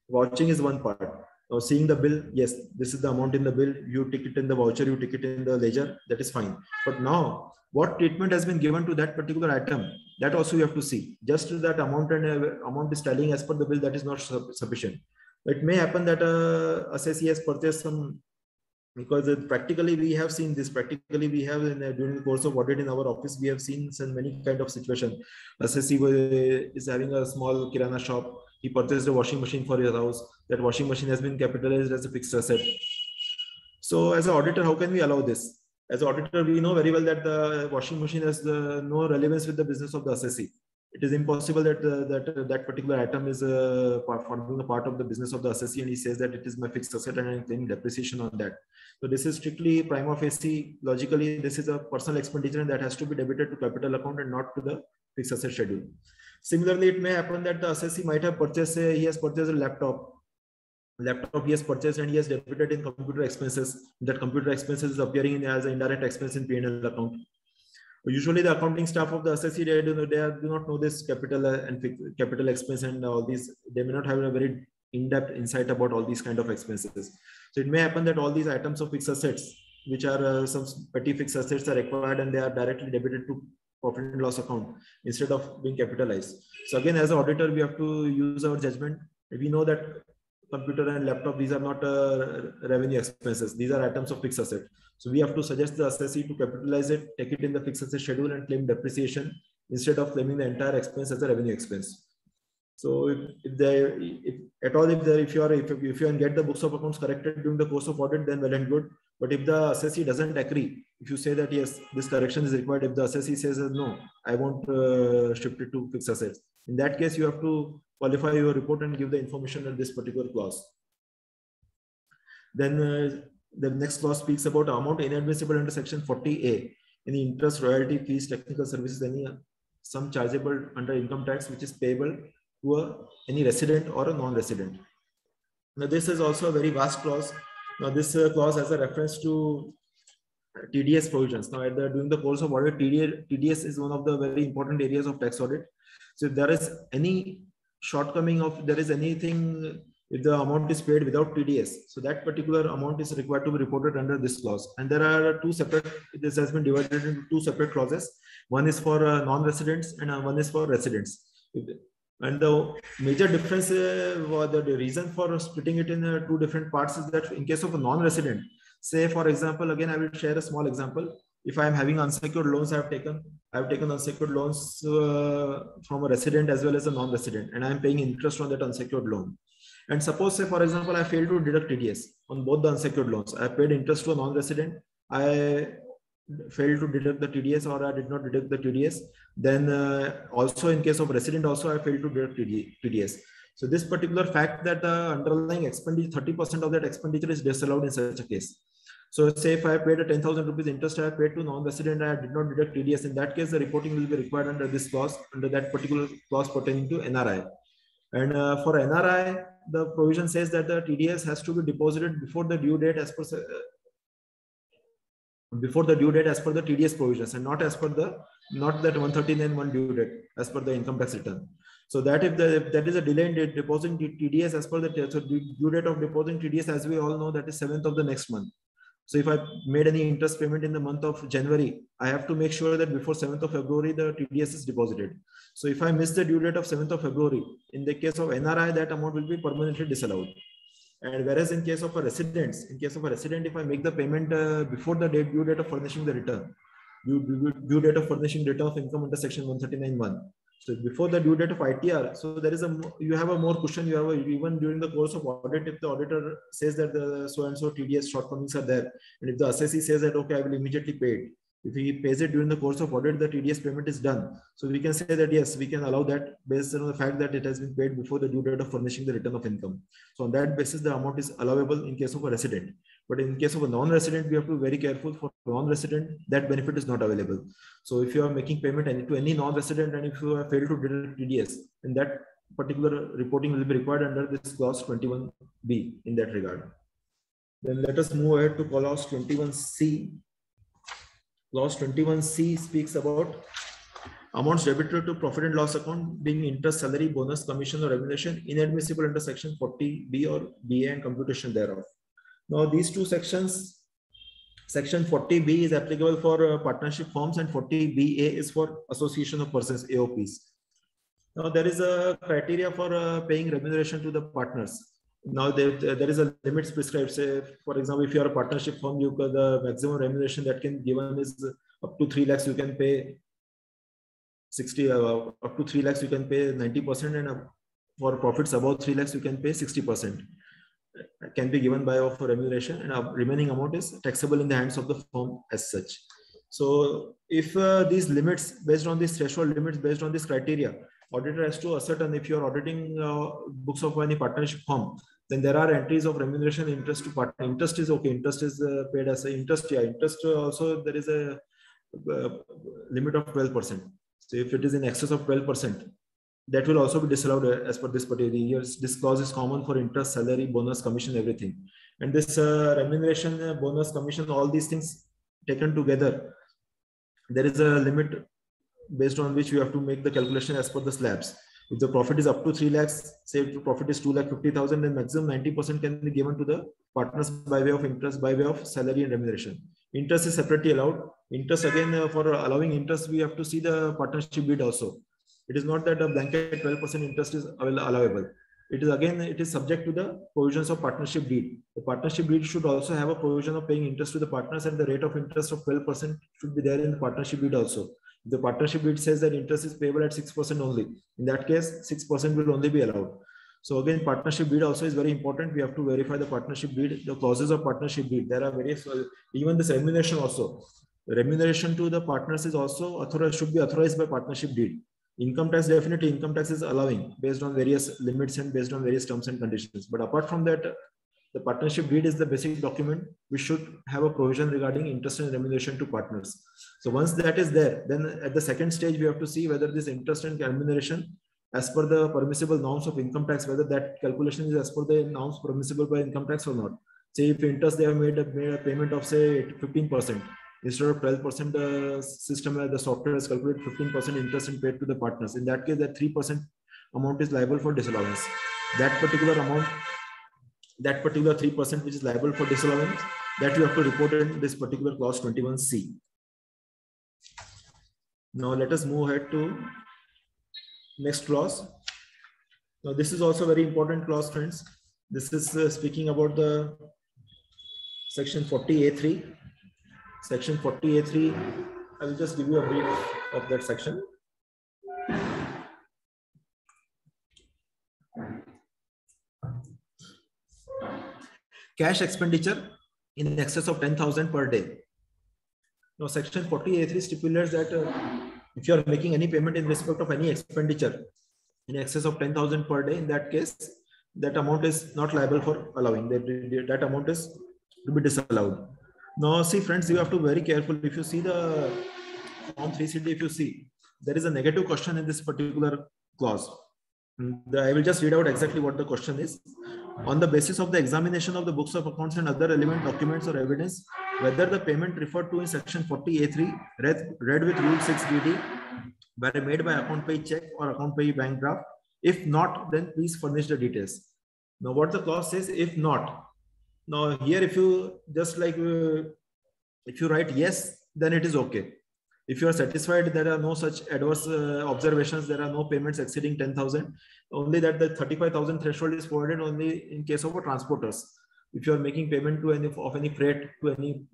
Vouching is one part. Now seeing the bill, yes, this is the amount in the bill. You tick it in the voucher, you tick it in the ledger. That is fine. But now, what treatment has been given to that particular item? That also you have to see. Just that amount and amount is tallying as per the bill, that is not sufficient. It may happen that assessee has purchased some, because practically we have seen this. Practically we have during the course of audit in our office, we have seen some many kind of situation. Assessee is having a small kirana shop. He purchased a washing machine for his house. That washing machine has been capitalized as a fixed asset. So as an auditor, how can we allow this? As an auditor, we know very well that the washing machine has no relevance with the business of the assessee. It is impossible that that particular item is forming a part of the business of the assessee, and he says that it is my fixed asset and I am claiming depreciation on that. So this is strictly prima facie. Logically, this is a personal expenditure and that has to be debited to capital account and not to the fixed asset schedule. Similarly, it may happen that the assessee might have purchased, he has purchased a laptop he has purchased and he has debited in computer expenses. That computer expenses is appearing as an indirect expense in P&L account. Usually the accounting staff of the assessee, they do not know this capital and capital expense and all these. They may not have a very in-depth insight about all these kind of expenses. So it may happen that all these items of fixed assets, which are some petty fixed assets, are acquired and they are directly debited to profit and loss account instead of being capitalized. So again, as an auditor, we have to use our judgment. We know that computer and laptop, these are not revenue expenses. These are items of fixed asset. So we have to suggest the assessee to capitalize it, take it in the fixed asset schedule and claim depreciation instead of claiming the entire expense as a revenue expense. So if you can get the books of accounts corrected during the course of audit, then well and good. But if the assessee doesn't agree, if you say that yes, this correction is required, if the assessee says no, I won't shift it to fixed assets, in that case you have to qualify your report and give the information in this particular clause. Then the next clause speaks about amount inadmissible under section 40A. Any interest, royalty, fees, technical services, any sum chargeable under income tax which is payable to any resident or a non-resident. Now this is also a very vast clause. Now this clause has a reference to TDS provisions. Now during the course of audit, TDS is one of the very important areas of tax audit. So if there is any shortcoming of, there is anything if the amount is paid without TDS. So that particular amount is required to be reported under this clause. And there are two separate, this has been divided into two separate clauses. One is for non-residents and one is for residents. And the major difference, the reason for splitting it in two different parts is that in case of a non-resident, say for example, again, I will share a small example. If I am having unsecured loans, I have taken unsecured loans from a resident as well as a non-resident, and I am paying interest on that unsecured loan. And suppose, say for example, I failed to deduct TDS on both the unsecured loans. I paid interest to a non-resident, I failed to deduct the TDS, or I did not deduct the TDS. Then also in case of resident also, I failed to deduct TDS. So this particular fact that the underlying expenditure, 30% of that expenditure is disallowed in such a case. So say if I paid a 10,000 rupees interest, I paid to non-resident, I did not deduct TDS. In that case, the reporting will be required under this clause, under that particular clause pertaining to NRI. And for NRI, the provision says that the TDS has to be deposited before the due date as per the TDS provisions, and not as per the, not that 139(1) due date as per the income tax return. So that if that is a delay in depositing TDS as per the due date of depositing TDS, as we all know, that is 7th of the next month. So if I made any interest payment in the month of January, I have to make sure that before 7th of February, the TDS is deposited. So if I miss the due date of 7th of February, in the case of NRI, that amount will be permanently disallowed. And whereas in case of a resident, if I make the payment before the due date of furnishing the return, due date of furnishing return of income under section 139(1). So before the due date of ITR, so there is you have a more cushion. You have even during the course of audit, if the auditor says that the so and so TDS shortcomings are there, and if the assessee says that okay, I will immediately pay it. If he pays it during the course of audit, the TDS payment is done. So we can say that yes, we can allow that based on the fact that it has been paid before the due date of furnishing the return of income. So on that basis, the amount is allowable in case of a resident. But in case of a non-resident, we have to be very careful. For non-resident, that benefit is not available. So if you are making payment to any non-resident, and if you have failed to deduct TDS, then that particular reporting will be required under this clause 21B in that regard. Then let us move ahead to clause 21C. Clause 21C speaks about amounts debited to profit and loss account being interest, salary, bonus, commission, or remuneration inadmissible under section 40B or BA and computation thereof. Now these two sections, section 40B is applicable for partnership firms and 40BA is for association of persons, AOPs. Now there is a criteria for paying remuneration to the partners. Now there is a limits prescribed. Say, for example, if you are a partnership firm, the maximum remuneration that can be given is up to 3 lakhs. You can pay 60. Up to 3 lakhs, you can pay 90%, and for profits above 3 lakhs, you can pay 60%. Can be given by of remuneration, and remaining amount is taxable in the hands of the firm as such. So if these limits, based on these threshold limits, based on this criteria, auditor has to ascertain if you are auditing books of any partnership firm, then there are entries of remuneration, interest to partner. Interest is okay. Interest is paid as a interest. Yeah, interest also there is a limit of 12%. So if it is in excess of 12%, that will also be disallowed as per this particular year. This clause is common for interest, salary, bonus, commission, everything. And this remuneration, bonus, commission, all these things taken together, there is a limit based on which you have to make the calculation as per the slabs. If the profit is up to 3 lakhs, say if the profit is 2,50,000, then maximum 90% can be given to the partners by way of interest, by way of salary and remuneration. Interest is separately allowed. Interest, again, for allowing interest, we have to see the partnership bid also. It is not that a blanket 12% interest is allowable. It is, again, it is subject to the provisions of partnership deed. The partnership deed should also have a provision of paying interest to the partners, and the rate of interest of 12% should be there in the partnership deed also. If the partnership deed says that interest is payable at 6% only, in that case, 6% will only be allowed. So again, partnership deed also is very important. We have to verify the partnership deed, the clauses of partnership deed. There are various, even this remuneration also. The remuneration to the partners is also authorized, should be authorized by partnership deed. Income tax, definitely income tax is allowing based on various limits and based on various terms and conditions. But apart from that, the partnership deed is the basic document. We should have a provision regarding interest and remuneration to partners. So once that is there, then at the second stage, we have to see whether this interest and remuneration as per the permissible norms of income tax, whether that calculation is as per the norms permissible by income tax or not. Say if interest, they have made a payment of say 15%. Instead of 12%, the system, the software has calculated 15% interest and paid to the partners. In that case, that 3% amount is liable for disallowance. that particular amount, that particular 3% which is liable for disallowance, that you have to report in this particular clause 21C. Now let us move ahead to next clause. Now this is also very important clause, friends. This is speaking about the section 40A3. Section 40A3, I will just give you a brief of that section. Cash expenditure in excess of 10,000 per day. Now section 40A3 stipulates that if you are making any payment in respect of any expenditure in excess of 10,000 per day, in that case, that amount is not liable for allowing. That amount is to be disallowed. Now see friends, you have to be very careful. If you see the form 3CD, if you see, there is a negative question in this particular clause. I will just read out exactly what the question is. On the basis of the examination of the books of accounts and other relevant documents or evidence, whether the payment referred to in section 40A3 read with rule 6DD were made by account pay check or account pay bank draft. If not, then please furnish the details. Now what the clause says, if not. Now here, if you just like, if you write yes, then it is okay. If you are satisfied, there are no such adverse observations, there are no payments exceeding 10,000, only that the 35,000 threshold is provided only in case of transporters. If you are making payment to any freight, to any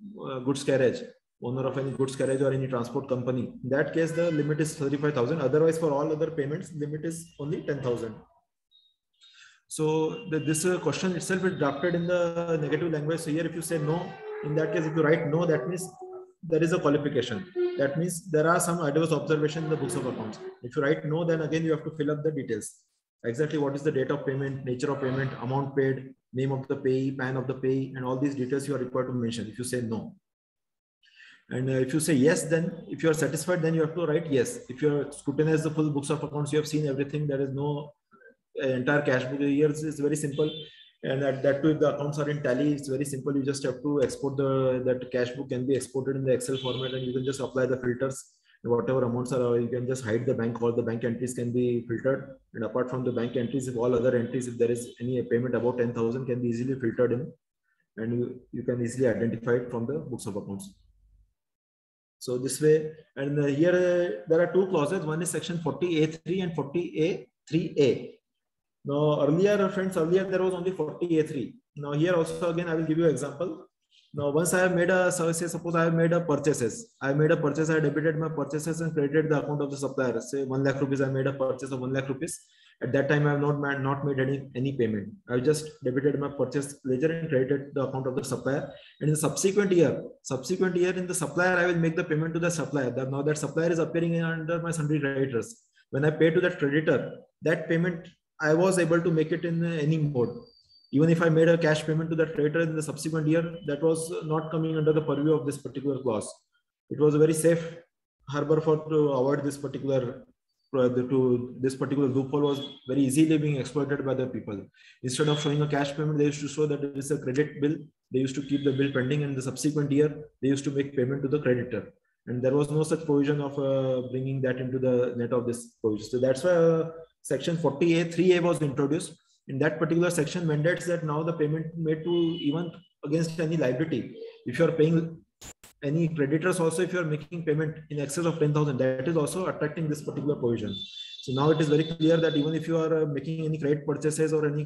goods carriage, owner of any goods carriage or any transport company, in that case, the limit is 35,000. Otherwise, for all other payments, limit is only 10,000. So this question itself is drafted in the negative language. So here, if you say no, in that case, if you write no, that means there is a qualification. That means there are some adverse observations in the books of accounts. If you write no, then again you have to fill up the details. Exactly what is the date of payment, nature of payment, amount paid, name of the payee, PAN of the payee, and all these details you are required to mention if you say no. And if you say yes, then if you are satisfied, then you have to write yes. If you scrutinize the full books of accounts, you have seen everything. There is no entire cash book here. Is very simple. And that too, if the accounts are in tally, it's very simple. You just have to export that cash book can be exported in the Excel format, and you can just apply the filters. And whatever amounts are, you can just hide the bank. All the bank entries can be filtered. And apart from the bank entries, if all other entries, if there is any payment above 10,000, can be easily filtered in, and you can easily identify it from the books of accounts. So this way, and here there are two clauses. One is section 40A3 and 40A3A. Now earlier, friends, there was only 40A3. Now here also again I will give you an example. Now once I have made a service, suppose I have made a purchases. I made a purchase, I debited my purchases and credited the account of the supplier. Say 1 lakh rupees, I made a purchase of 1 lakh rupees. At that time I have not made any payment. I just debited my purchase ledger and credited the account of the supplier. And in the subsequent year in the supplier, I will make the payment to the supplier. Now that supplier is appearing under my sundry creditors. When I pay to that creditor, that payment I was able to make it in any mode. Even if I made a cash payment to that creditor in the subsequent year, that was not coming under the purview of this particular clause. It was a very safe harbor to avoid this particular loophole was very easily being exploited by the people. Instead of showing a cash payment, they used to show that it is a credit bill. They used to keep the bill pending, and the subsequent year they used to make payment to the creditor. And there was no such provision of bringing that into the net of this provision. So that's why section 40A3A was introduced. In that particular section mandates that now the payment made to even against any liability. If you are paying any creditors also, if you are making payment in excess of 10,000, that is also attracting this particular provision. So now it is very clear that even if you are making any credit purchases or any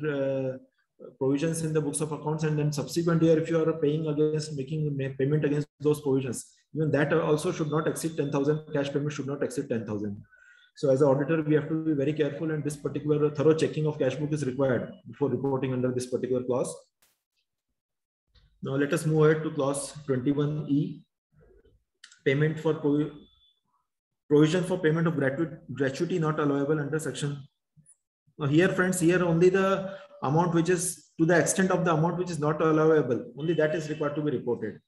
provisions in the books of accounts, and then subsequent year, if you are paying against making payment against those provisions, even that also should not exceed 10,000. Cash payment should not exceed 10,000. So as an auditor, we have to be very careful, and this particular thorough checking of cash book is required before reporting under this particular clause. Now let us move ahead to clause 21E, payment for provision for payment of gratuity not allowable under section. Now here, friends, here only the amount which is to the extent of the amount which is not allowable, only that is required to be reported.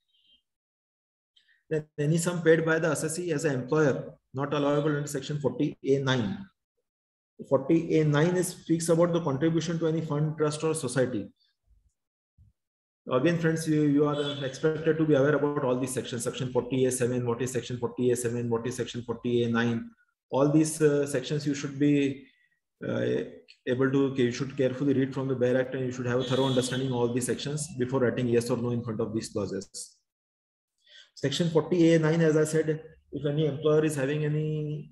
Then any sum paid by the assessee as an employer not allowable under section 40A9. 40A9 speaks about the contribution to any fund, trust, or society. Again, friends, you are expected to be aware about all these sections. Section 40A7, what is section 40A7, what is section 40A9. All these sections you should be you should carefully read from the bare act, and you should have a thorough understanding of all these sections before writing yes or no in front of these clauses. Section 40A9, as I said, if any employer is having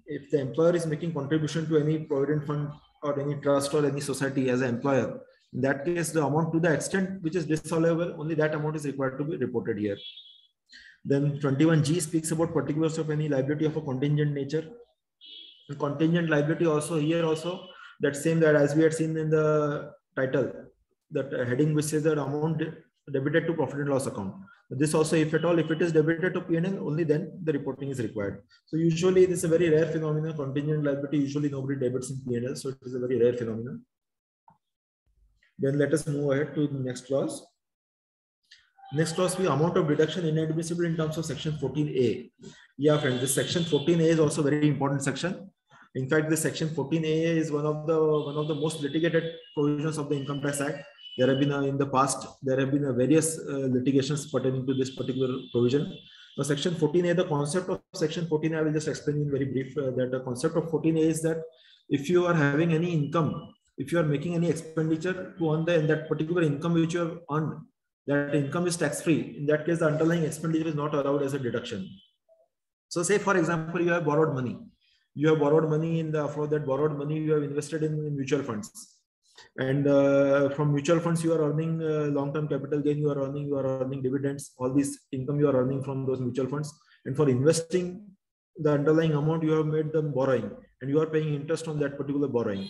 if the employer is making contribution to any provident fund or any trust or any society as an employer, in that case, the amount to the extent which is disallowable, only that amount is required to be reported here. Then 21G speaks about particulars of any liability of a contingent nature. And contingent liability also here also, that same that as we had seen in the title, that heading which says that amount debited to profit and loss account. This also, if at all, if it is debited to P&L, only then the reporting is required. So usually this is a very rare phenomenon. Contingent liability, usually nobody debits in P&L, so it is a very rare phenomenon. Then let us move ahead to the next clause. Next clause, the amount of deduction inadmissible in terms of section 14A. Yeah, friends, this section 14A is also very important section. In fact, this section 14A is one of the most litigated provisions of the Income Tax Act. There have been in the past, there have been various litigations pertaining to this particular provision. Now, section 14A, the concept of section 14A, I will just explain in very brief that the concept of 14A is that if you are having any income, if you are making any expenditure to earn that particular income which you have earned, that income is tax-free. In that case, the underlying expenditure is not allowed as a deduction. So say, for example, you have borrowed money. You have borrowed money for that borrowed money, you have invested in mutual funds. And from mutual funds, you are earning long-term capital gain, you are earning dividends, all this income you are earning from those mutual funds. And for investing the underlying amount, you have made them borrowing and you are paying interest on that particular borrowing.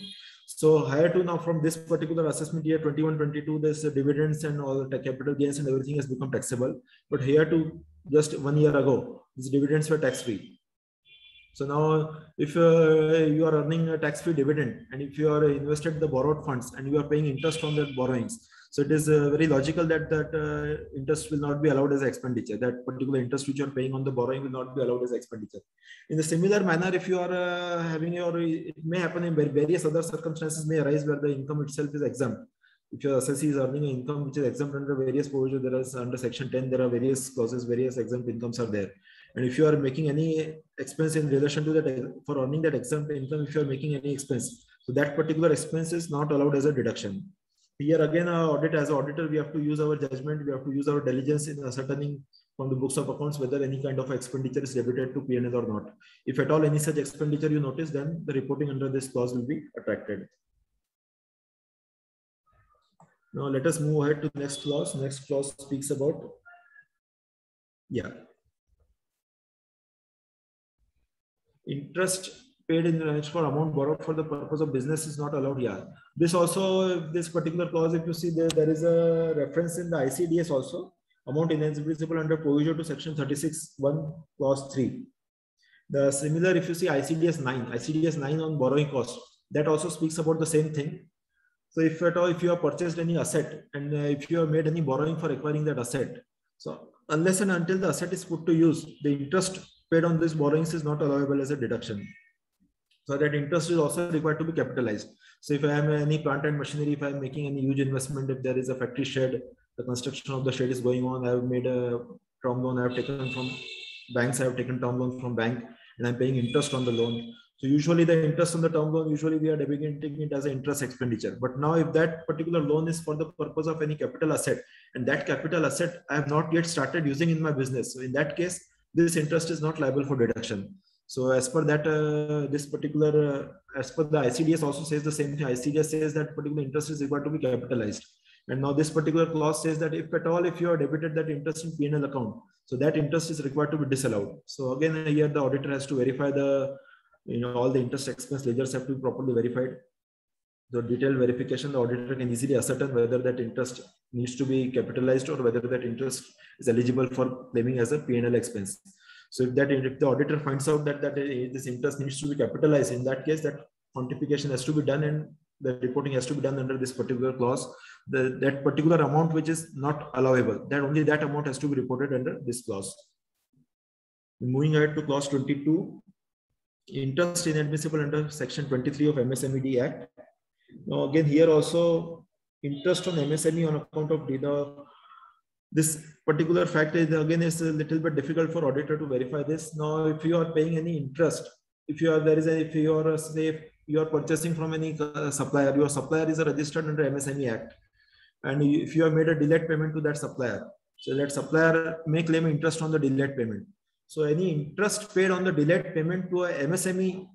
So higher to now, from this particular assessment year 21-22, there's dividends and all the capital gains and everything has become taxable. But here to just 1 year ago, these dividends were tax-free. So now, if you are earning a tax-free dividend, and if you are invested the borrowed funds and you are paying interest on that borrowings, so it is very logical that interest will not be allowed as expenditure. That particular interest which you are paying on the borrowing will not be allowed as expenditure. In the similar manner, if you are it may happen in various other circumstances may arise where the income itself is exempt. If your assessee is earning an income which is exempt under various provisions, there is under section 10, there are various clauses, various exempt incomes are there. And if you are making any expense in relation to that, for earning that exempt income, if you are making any expense, so that particular expense is not allowed as a deduction. Here again, as an auditor, we have to use our judgment, we have to use our diligence in ascertaining from the books of accounts whether any kind of expenditure is debited to P&L or not. If at all any such expenditure you notice, then the reporting under this clause will be attracted. Now let us move ahead to the next clause. Next clause speaks about, interest paid in range for amount borrowed for the purpose of business is not allowed. This also, this particular clause, if you see there is a reference in the ICDS also, amount inadmissible under provision to section 36(1) clause 3. The similar, if you see ICDS 9 on borrowing cost, that also speaks about the same thing. So if at all, if you have purchased any asset and if you have made any borrowing for acquiring that asset, so unless and until the asset is put to use, the interest paid on this borrowings is not allowable as a deduction. So that interest is also required to be capitalized. So if I am any plant and machinery, if I am making any huge investment, if there is a factory shed, the construction of the shed is going on, I have made a term loan, I have taken from banks, I have taken term loan from bank, and I'm paying interest on the loan. So usually the interest on the term loan, usually we are debiting it as an interest expenditure. But now if that particular loan is for the purpose of any capital asset, and that capital asset I have not yet started using in my business, so in that case, this interest is not liable for deduction. So as per that, this particular, as per the ICDS also says the same thing. ICDS says that particular interest is required to be capitalized. And now this particular clause says that if at all, if you are debited that interest in P&L account, so that interest is required to be disallowed. So again, here the auditor has to verify the, all the interest expense ledgers have to be properly verified. The detailed verification, the auditor can easily ascertain whether that interest needs to be capitalized or whether that interest is eligible for claiming as a P&L expense. So if the auditor finds out that this interest needs to be capitalized, in that case, that quantification has to be done and the reporting has to be done under this particular clause. That particular amount which is not allowable, that only that amount has to be reported under this clause. Moving ahead to clause 22, interest inadmissible under section 23 of MSMED Act. Now again, here also interest on MSME on account of this particular fact is again is a little bit difficult for auditor to verify this. Now, if you are paying any interest, if you are say you are purchasing from any supplier, your supplier is registered under MSME Act, and if you have made a delayed payment to that supplier, so that supplier may claim interest on the delayed payment. So any interest paid on the delayed payment to a MSME,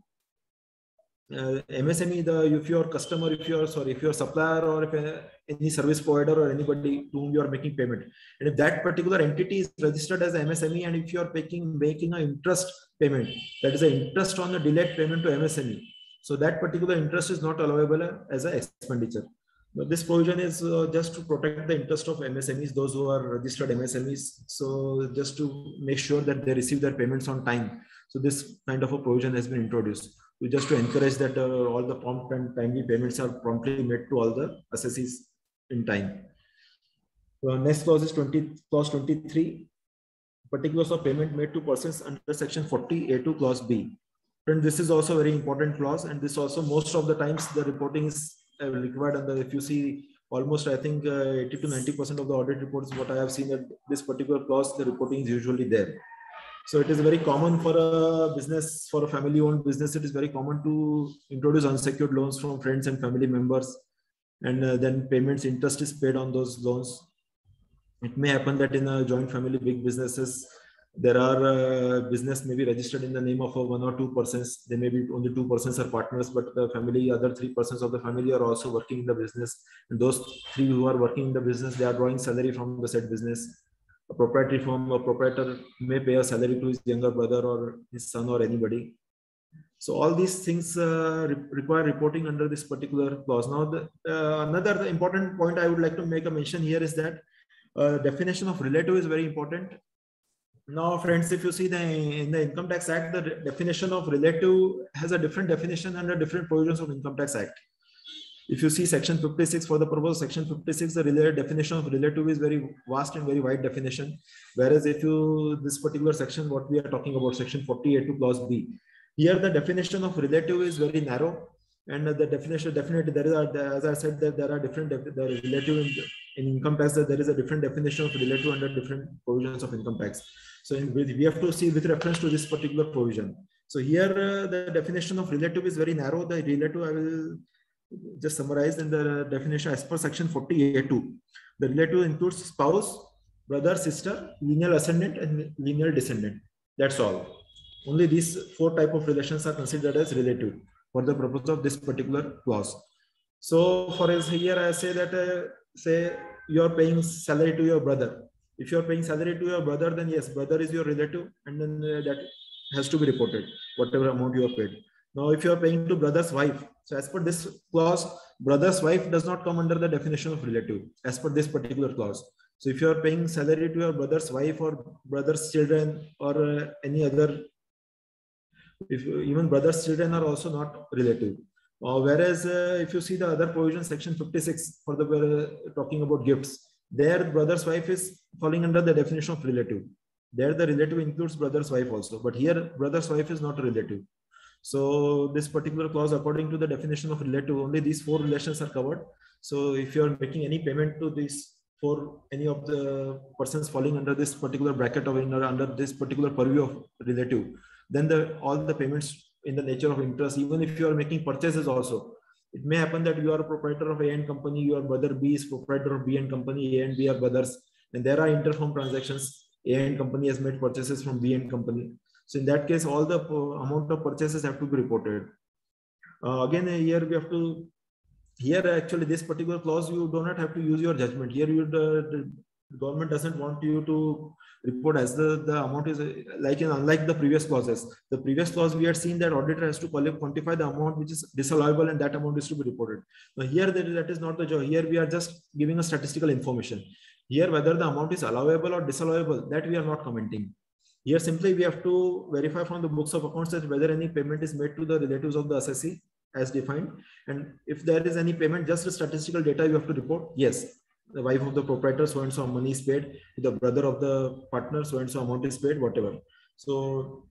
if your customer, if your supplier, or if any service provider or anybody to whom you are making payment, and if that particular entity is registered as MSME, and if you are making an interest payment, that is an interest on the delayed payment to MSME, so that particular interest is not allowable as an expenditure. But this provision is just to protect the interest of MSMEs, those who are registered MSMEs. So just to make sure that they receive their payments on time. So this kind of a provision has been introduced just to encourage that all the prompt and timely payments are promptly made to all the assessees in time. Next clause is clause 23. Particulars of payment made to persons under section 40A2 clause B. And this is also a very important clause, and this also most of the times the reporting is required. And if you see, almost I think 80 to 90% of the audit reports, what I have seen, that this particular clause, the reporting is usually there. So it is very common for a business, for a family-owned business, it is very common to introduce unsecured loans from friends and family members, and then payments, interest is paid on those loans. It may happen that in a joint family, big businesses, there are business may be registered in the name of one or two persons. They may be only two persons are partners, but the family, other 3 persons of the family are also working in the business. And those 3 who are working in the business, they are drawing salary from the said business. A proprietary firm, a proprietor may pay a salary to his younger brother or his son or anybody. So all these things require reporting under this particular clause. Now, another important point I would like to make a mention here is that definition of relative is very important. Now, friends, if you see in the Income Tax Act, the definition of relative has a different definition under different provisions of Income Tax Act. If you see section 56, for the purpose of section 56, the definition of relative is very vast and very wide definition. Whereas if you, this particular section, what we are talking about, section 40A2 clause B, here the definition of relative is very narrow. And the definition, definitely there is, as I said, that there are different relative in income tax, that there is a different definition of relative under different provisions of income tax. So we have to see with reference to this particular provision. So here the definition of relative is very narrow. The relative, I will just summarize in the definition as per section 40A2. The relative includes spouse, brother, sister, lineal ascendant, and lineal descendant. That's all. Only these 4 types of relations are considered as relative for the purpose of this particular clause. So for us here, I say that say you are paying salary to your brother. If you are paying salary to your brother, then yes, brother is your relative, and then that has to be reported, whatever amount you have paid. Now, if you are paying to brother's wife, so as per this clause, brother's wife does not come under the definition of relative as per this particular clause. So if you are paying salary to your brother's wife or brother's children or any other, if even brother's children are also not relative. Whereas if you see the other provision, section 56, for the talking about gifts, there brother's wife is falling under the definition of relative. There the relative includes brother's wife also, but here brother's wife is not a relative. So this particular clause, according to the definition of relative, only these 4 relations are covered. So if you are making any payment to these 4, any of the persons falling under this particular bracket or under this particular purview of relative, then all the payments in the nature of interest, even if you are making purchases also, it may happen that you are a proprietor of A and company, your brother B is proprietor of B and company, A and B are brothers, and there are interfirm transactions. A and company has made purchases from B and company. So in that case, all the amount of purchases have to be reported. Again, here we have to, here actually this particular clause, you do not have to use your judgment. Here the government doesn't want you to report as the amount is like unlike the previous clauses. The previous clause we had seen that auditor has to quantify the amount which is disallowable, and that amount is to be reported. Now here that is not the job. Here we are just giving a statistical information. Here whether the amount is allowable or disallowable, that we are not commenting. Here simply we have to verify from the books of accounts that whether any payment is made to the relatives of the assessee as defined, and if there is any payment, just the statistical data you have to report. Yes, the wife of the proprietor, so and so money is paid, to the brother of the partner, so and so amount is paid, whatever. So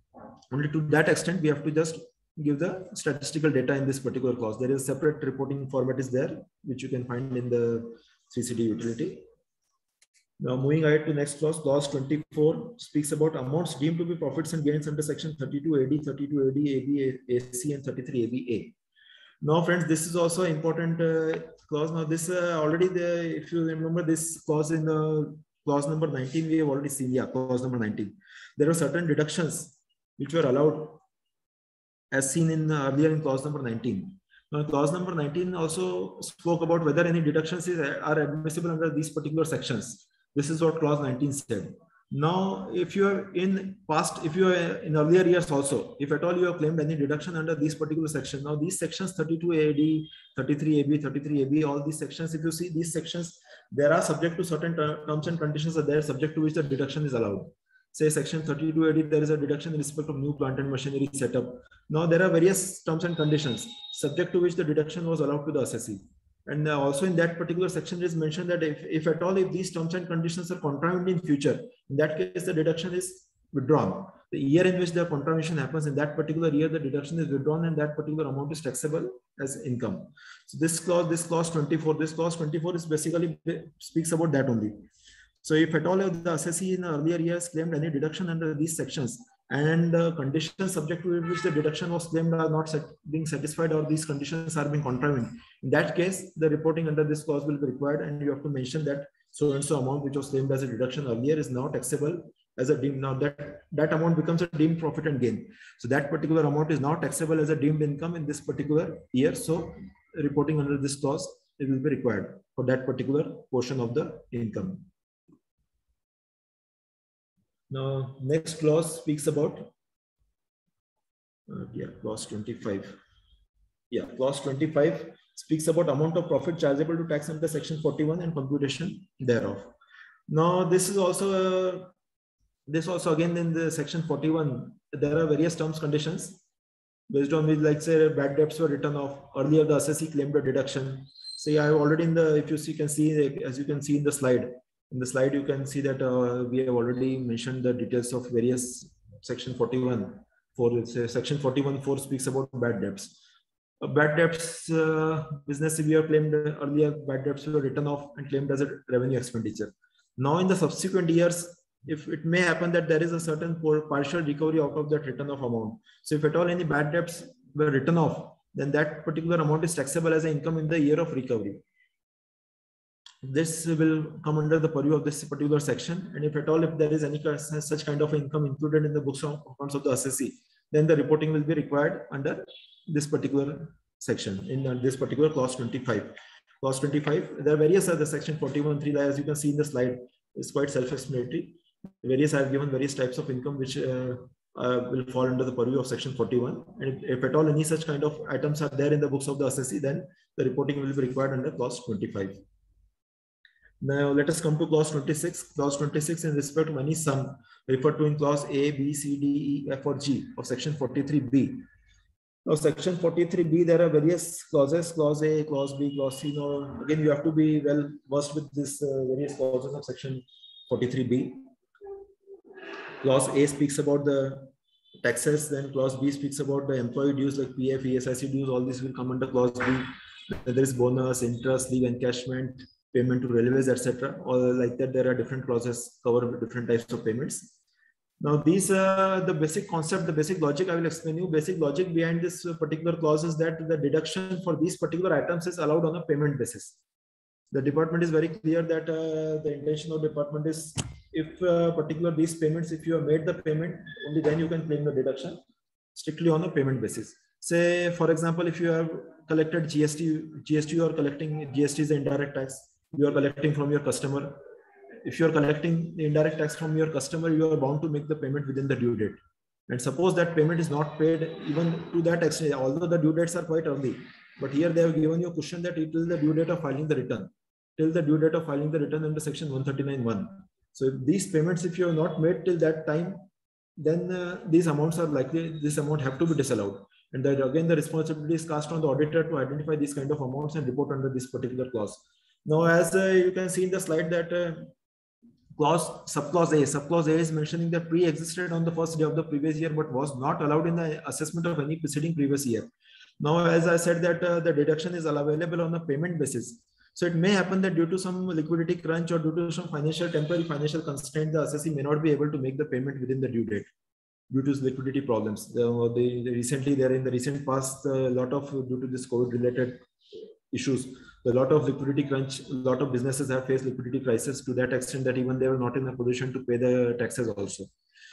only to that extent we have to just give the statistical data in this particular clause. There is a separate reporting format is there, which you can find in the CCD utility. Now moving ahead to next clause, clause 24 speaks about amounts deemed to be profits and gains under section 32 AD, 32 AD, AB, AC, and 33 ABA. Now, friends, this is also an important clause. Now, this already if you remember this clause in clause number 19, we have already seen. Yeah, clause number 19. There are certain deductions which were allowed as seen in earlier in clause number 19. Now, clause number 19 also spoke about whether any deductions are admissible under these particular sections. This is what clause 19 said. Now, if you are in past, if you are in earlier years also, if at all you have claimed any deduction under these particular section, now these sections 32AD, 33AB, 33AB, all these sections, if you see these sections, there are subject to certain terms and conditions are there subject to which the deduction is allowed. Say section 32AD, there is a deduction in respect of new plant and machinery setup. Now there are various terms and conditions subject to which the deduction was allowed to the assessee. And also in that particular section, it is mentioned that if at all, if these terms and conditions are contravened in future, in that case, the deduction is withdrawn. The year in which the contravention happens, in that particular year, the deduction is withdrawn and that particular amount is taxable as income. So this clause 24 is basically speaks about that only. So if at all the assessee in earlier years claimed any deduction under these sections and conditions subject to which the deduction was claimed are not being satisfied or these conditions are being contravened, in that case, the reporting under this clause will be required and you have to mention that so and so amount which was claimed as a deduction earlier is now taxable as a deemed. Now that amount becomes a deemed profit and gain. So that particular amount is now taxable as a deemed income in this particular year. So reporting under this clause, it will be required for that particular portion of the income. Now, next clause speaks about, clause 25. Yeah, clause 25 speaks about amount of profit chargeable to tax under section 41 and computation thereof. Now, this is also, again in the section 41, there are various terms conditions based on which, like say, bad debts were written off. Earlier, the assessee claimed a deduction. Say, I have already in the, if you see, can see, as you can see in the slide. In the slide, you can see that we have already mentioned the details of various section 41. Section 41(4) speaks about bad debts. Bad debts business, if you have claimed earlier, bad debts were written off and claimed as a revenue expenditure. Now, in the subsequent years, if it may happen that there is a certain partial recovery out of that written off amount. So, if at all any bad debts were written off, then that particular amount is taxable as an income in the year of recovery. This will come under the purview of this particular section. And if at all, if there is any such kind of income included in the books of accounts of the assessee, then the reporting will be required under this particular section in this particular clause 25. Clause 25, there are various other section 41(3), as you can see in the slide, is quite self-explanatory. Various, I have given various types of income which will fall under the purview of section 41. And if at all any such kind of items are there in the books of the assessee, then the reporting will be required under clause 25. Now let us come to clause 26. Clause 26 in respect of any sum referred to in clause A, B, C, D, E, F or G of section 43B. Now section 43B, there are various clauses, clause A, clause B, clause C. Now again, you have to be well versed with this various clauses of section 43B. Clause A speaks about the taxes, then clause B speaks about the employee dues like PF, ESIC dues, all these will come under clause B. There is bonus, interest, leave encashment, payment to railways, etc. Or like that, there are different clauses cover different types of payments. Now, these the basic concept, the basic logic I will explain you. Basic logic behind this particular clause is that the deduction for these particular items is allowed on a payment basis. The department is very clear that the intention of department is if particular these payments, if you have made the payment, only then you can claim the deduction strictly on a payment basis. Say, for example, if you have collected GST, you are collecting, GST is the indirect tax. You are collecting from your customer. If you are collecting the indirect tax from your customer, you are bound to make the payment within the due date. And suppose that payment is not paid even to that extent, although the due dates are quite early, but here they have given you a cushion that it is the due date of filing the return, till the due date of filing the return under section 139(1). So if these payments, if you have not made till that time, then these amounts are likely, this amount have to be disallowed. And that again, the responsibility is cast on the auditor to identify these kind of amounts and report under this particular clause. Now, as you can see in the slide that subclause A is mentioning that pre-existed on the first day of the previous year, but was not allowed in the assessment of any preceding previous year. Now, as I said that the deduction is available on a payment basis. So it may happen that due to some liquidity crunch or due to some temporary financial constraint, the assessee may not be able to make the payment within the due date. due to liquidity problems. Recently, there in the recent past, a lot of due to this COVID-related issues, a lot of liquidity crunch, a lot of businesses have faced liquidity crisis to that extent that even they were not in a position to pay the taxes also.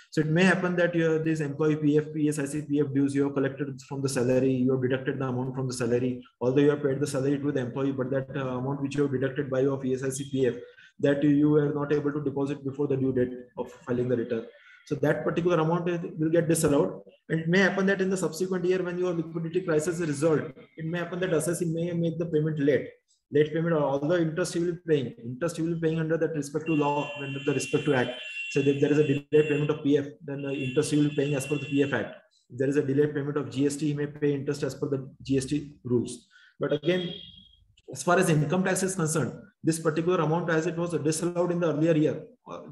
So it may happen that this employee PF, PSIC, PF dues you have collected from the salary, you have deducted the amount from the salary, although you have paid the salary to the employee, but that amount which you have deducted by your PSIC, PF, that you were not able to deposit before the due date of filing the return. So that particular amount will get disallowed. And it may happen that in the subsequent year, when your liquidity crisis is resolved, it may happen that assessee may make the payment late payment, or although interest you will be paying. Interest you will be paying under that respective law, under the respective act. So if there is a delayed payment of PF, then the interest you will be paying as per the PF Act. If there is a delayed payment of GST, you may pay interest as per the GST rules. But again, as far as income tax is concerned, this particular amount, as it was disallowed in the earlier year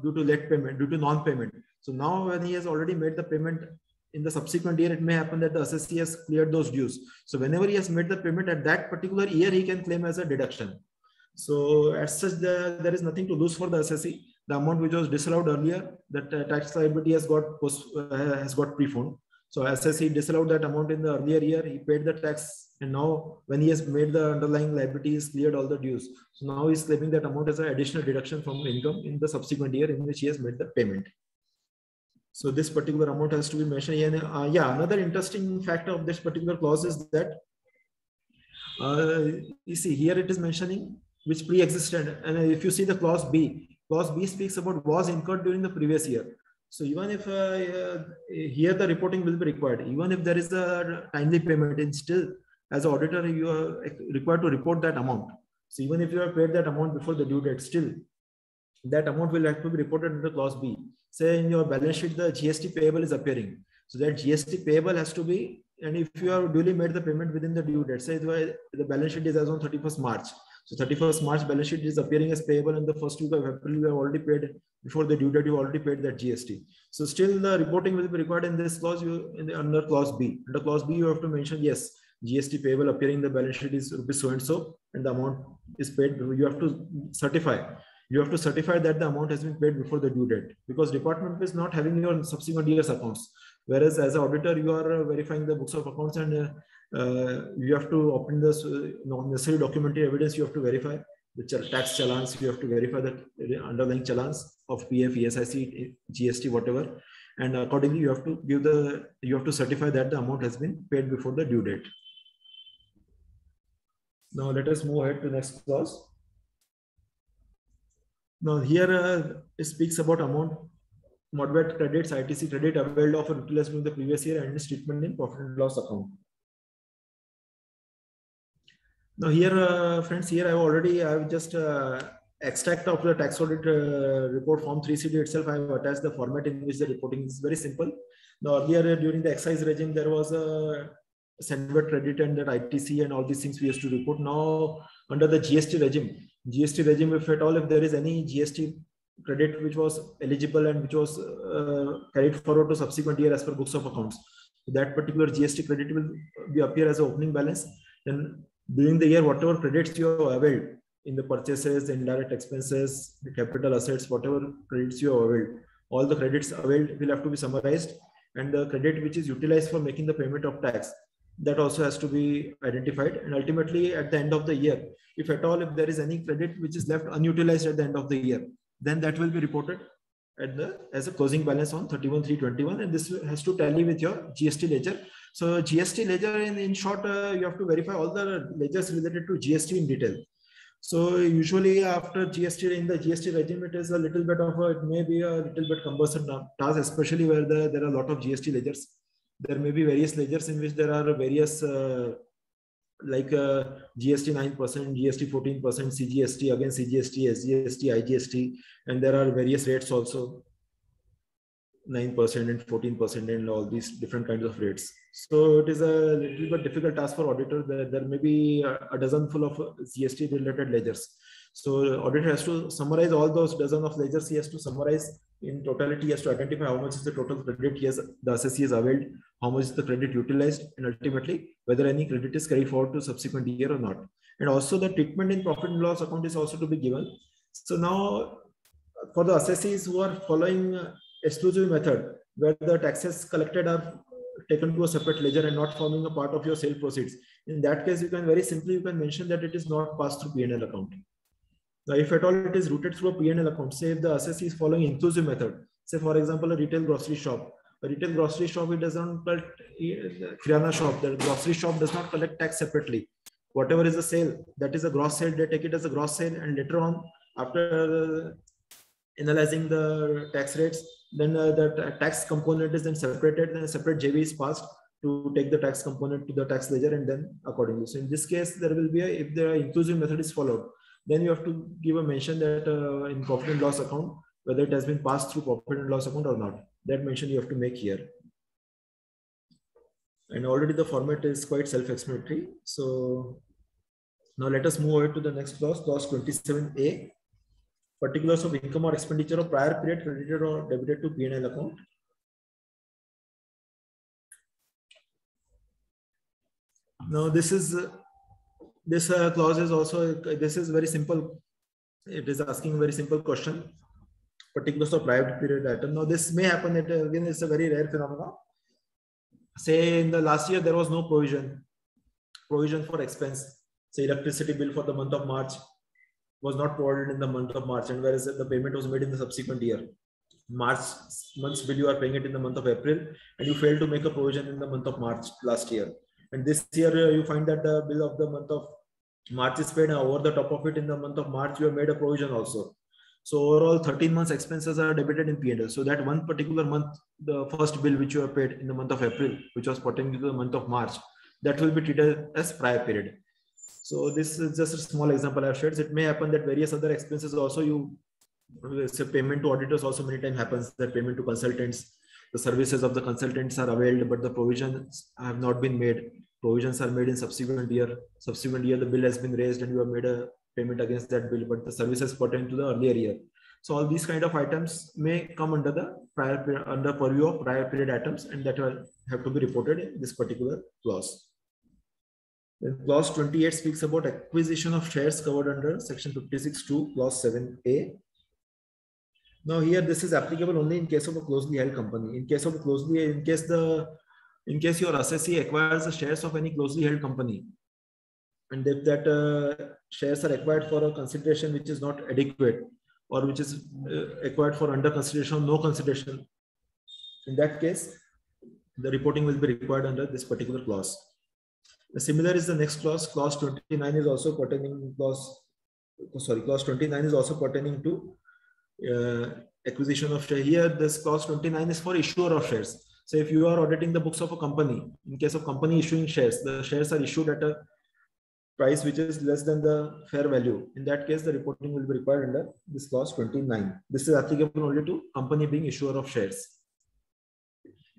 due to late payment, due to non-payment. So now when he has already made the payment in the subsequent year, it may happen that the assessee has cleared those dues. So whenever he has made the payment at that particular year, he can claim as a deduction. So as such, there is nothing to lose for the assessee. The amount which was disallowed earlier, that tax liability has got preponed. So assessee disallowed that amount in the earlier year, he paid the tax, and now when he has made the underlying liability, he's cleared all the dues. So now he's claiming that amount as an additional deduction from income in the subsequent year in which he has made the payment. So this particular amount has to be mentioned. And another interesting factor of this particular clause is that you see here it is mentioning which pre-existed. And if you see the clause B speaks about was incurred during the previous year. So even if here the reporting will be required, even if there is a timely payment, and still as an auditor you are required to report that amount. So even if you have paid that amount before the due date, still that amount will have to be reported under clause B. Say in your balance sheet the GST payable is appearing, so that GST payable has to be, and if you have duly made the payment within the due date, say the balance sheet is as on 31st March. So 31st March balance sheet is appearing as payable, in the first week of April you have already paid, before the due date you already paid that GST. So still the reporting will be required in this clause, under clause B. Under clause B you have to mention, yes, GST payable appearing in the balance sheet is rupees so and so, and the amount is paid. You have to certify. You have to certify that the amount has been paid before the due date, because department is not having your subsequent year's accounts. Whereas as an auditor, you are verifying the books of accounts, and you have to open this necessary documentary evidence. You have to verify the tax challans. You have to verify the underlying challans of PF, ESIC, GST, whatever. And accordingly, you have to certify that the amount has been paid before the due date. Now let us move ahead to the next clause. Now here it speaks about amount modified credits, ITC credit availed of or utilized during the previous year and its treatment in profit and loss account. Now here, friends, here I have just extract of the tax audit report form 3CD itself. I have attached the format in which the reporting is very simple. Now earlier during the excise regime, there was a Senvet credit and that ITC and all these things we used to report. Now under the GST regime, if at all, if there is any GST credit which was eligible and which was carried forward to subsequent year as per books of accounts, that particular GST credit will be appear as an opening balance. Then during the year, whatever credits you have availed in the purchases, the indirect expenses, the capital assets, whatever credits you have availed, all the credits availed will have to be summarized, and the credit which is utilized for making the payment of tax, that also has to be identified. And ultimately at the end of the year, if at all, if there is any credit which is left unutilized at the end of the year, then that will be reported as a closing balance on 31/3/21, and this has to tally with your GST ledger. So GST ledger, in short, you have to verify all the ledgers related to GST in detail. So usually after GST, in the GST regime, it is a little bit of it may be a little bit cumbersome task, especially where there are a lot of GST ledgers. There may be various ledgers in which there are various like GST 9%, GST 14%, CGST, again CGST, SGST, IGST, and there are various rates also, 9% and 14% and all these different kinds of rates. So it is a little bit difficult task for auditor. There may be a dozen full of GST related ledgers. So auditor has to summarize all those dozen of ledgers. He has to summarize in totality. He has to identify how much is the total credit the assessee has availed, how much is the credit utilized, and ultimately whether any credit is carried forward to subsequent year or not. And also the treatment in profit and loss account is also to be given. So now for the assessees who are following exclusive method, where the taxes collected are taken to a separate ledger and not forming a part of your sale proceeds. In that case, you can very simply, you can mention that it is not passed through P&L account. Now, if at all it is routed through a P&L account, say if the assessee is following inclusive method, say for example, a retail grocery shop. A retail grocery shop, it does not collect Kirana shop, the grocery shop does not collect tax separately. Whatever is the sale, that is a gross sale, they take it as a gross sale, and later on, after analyzing the tax rates, then the tax component is then separated, then a separate JV is passed to take the tax component to the tax ledger, and then accordingly. So in this case, there will be a, if the inclusive method is followed, then you have to give a mention that in profit and loss account, whether it has been passed through profit and loss account or not. That mention you have to make here. And already the format is quite self-explanatory. So now let us move over to the next clause, clause 27A. Particulars of income or expenditure of prior period credited or debited to P&L account. Now this clause is also, this is very simple. It is asking a very simple question. Particulars of prior period item. Now this may happen, it again it's a very rare phenomenon. Say in the last year there was no provision for expense. Say electricity bill for the month of March was not provided in the month of March, and whereas the payment was made in the subsequent year. March month's bill you are paying it in the month of April, and you failed to make a provision in the month of March last year. And this year you find that the bill of the month of March is paid, and over the top of it in the month of March you have made a provision also. So overall 13 months expenses are debited in P&L. So that one particular month, the first bill which you have paid in the month of April, which was pertaining to the month of March, that will be treated as prior period. So this is just a small example I have shared. It may happen that various other expenses also say payment to auditors also many times happens, that payment to consultants, the services of the consultants are availed, but the provisions have not been made. Provisions are made in subsequent year. Subsequent year, the bill has been raised and you have made a payment against that bill, but the services pertain to the earlier year. So all these kind of items may come under the prior period, under purview of prior period items, and that will have to be reported in this particular clause. Then clause 28 speaks about acquisition of shares covered under section 56(2), clause 7A. Now here this is applicable only in case of a closely held company. In case of a in case your assessee acquires the shares of any closely held company, and if that shares are acquired for a consideration which is not adequate, or which is acquired for under consideration or no consideration, in that case the reporting will be required under this particular clause. Similar is the next clause. Clause 29 is also pertaining clause 29 is also pertaining to acquisition of share. Here this clause 29 is for issuer of shares. So if you are auditing the books of a company, in case of company issuing shares, the shares are issued at a price which is less than the fair value. In that case, the reporting will be required under this clause 29. This is applicable only to company being issuer of shares.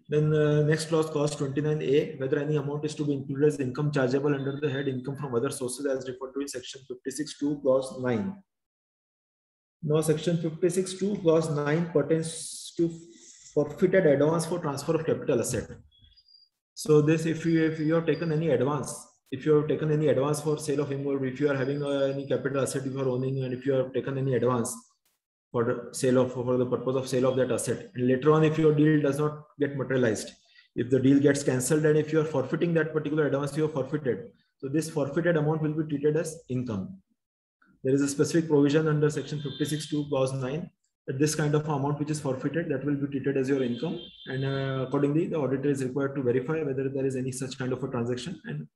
Then next clause, clause 29A, whether any amount is to be included as income chargeable under the head income from other sources as referred to in section 56(2), clause 9. Now section 56(2), clause 9 pertains to forfeited advance for transfer of capital asset. So this, if you have taken any advance, for sale of immobile, if you are having any capital asset you are owning, and if you have taken any advance for the sale of, for the purpose of sale of that asset, and later on if your deal does not get materialized, if the deal gets cancelled, and if you are forfeiting that particular advance you have forfeited, so this forfeited amount will be treated as income. There is a specific provision under section 56(2), clause 9, that this kind of amount which is forfeited, that will be treated as your income, and accordingly the auditor is required to verify whether there is any such kind of a transaction, and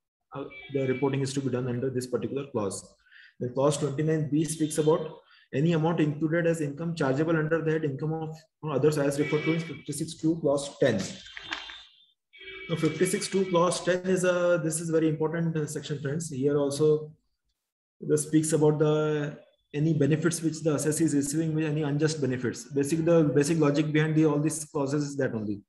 the reporting is to be done under this particular clause. The clause 29B speaks about any amount included as income chargeable under the head income of others as referred to in 56(2), clause 10. Now 56(2), clause 10 is this is very important section, friends. Here also this speaks about any benefits which the assessee is receiving, with any unjust benefits. The basic logic behind all these clauses is that only.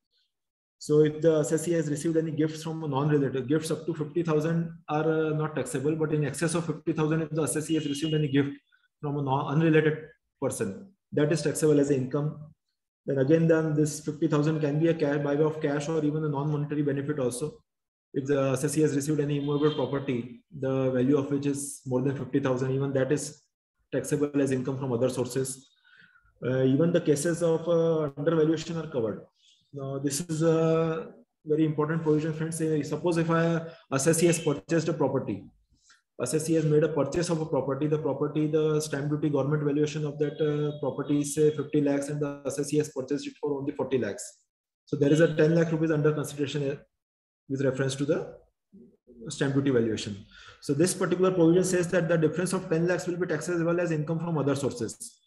So if the assessee has received any gifts from a non-related, gifts up to 50,000 are not taxable, but in excess of 50,000, if the assessee has received any gift from an unrelated person, that is taxable as an income. Then again, this 50,000 can be by way of cash or even a non-monetary benefit also. If the assessee has received any immovable property, the value of which is more than 50,000, even that is taxable as income from other sources. Even the cases of undervaluation are covered. Now, this is a very important provision, friends. Suppose if a assessee has purchased a property, assessee has made a purchase of a property, the stamp duty government valuation of that property is say 50 lakhs and the assessee has purchased it for only 40 lakhs. So there is a 10 lakh rupees under consideration with reference to the stamp duty valuation. So this particular provision says that the difference of 10 lakhs will be taxable as income from other sources.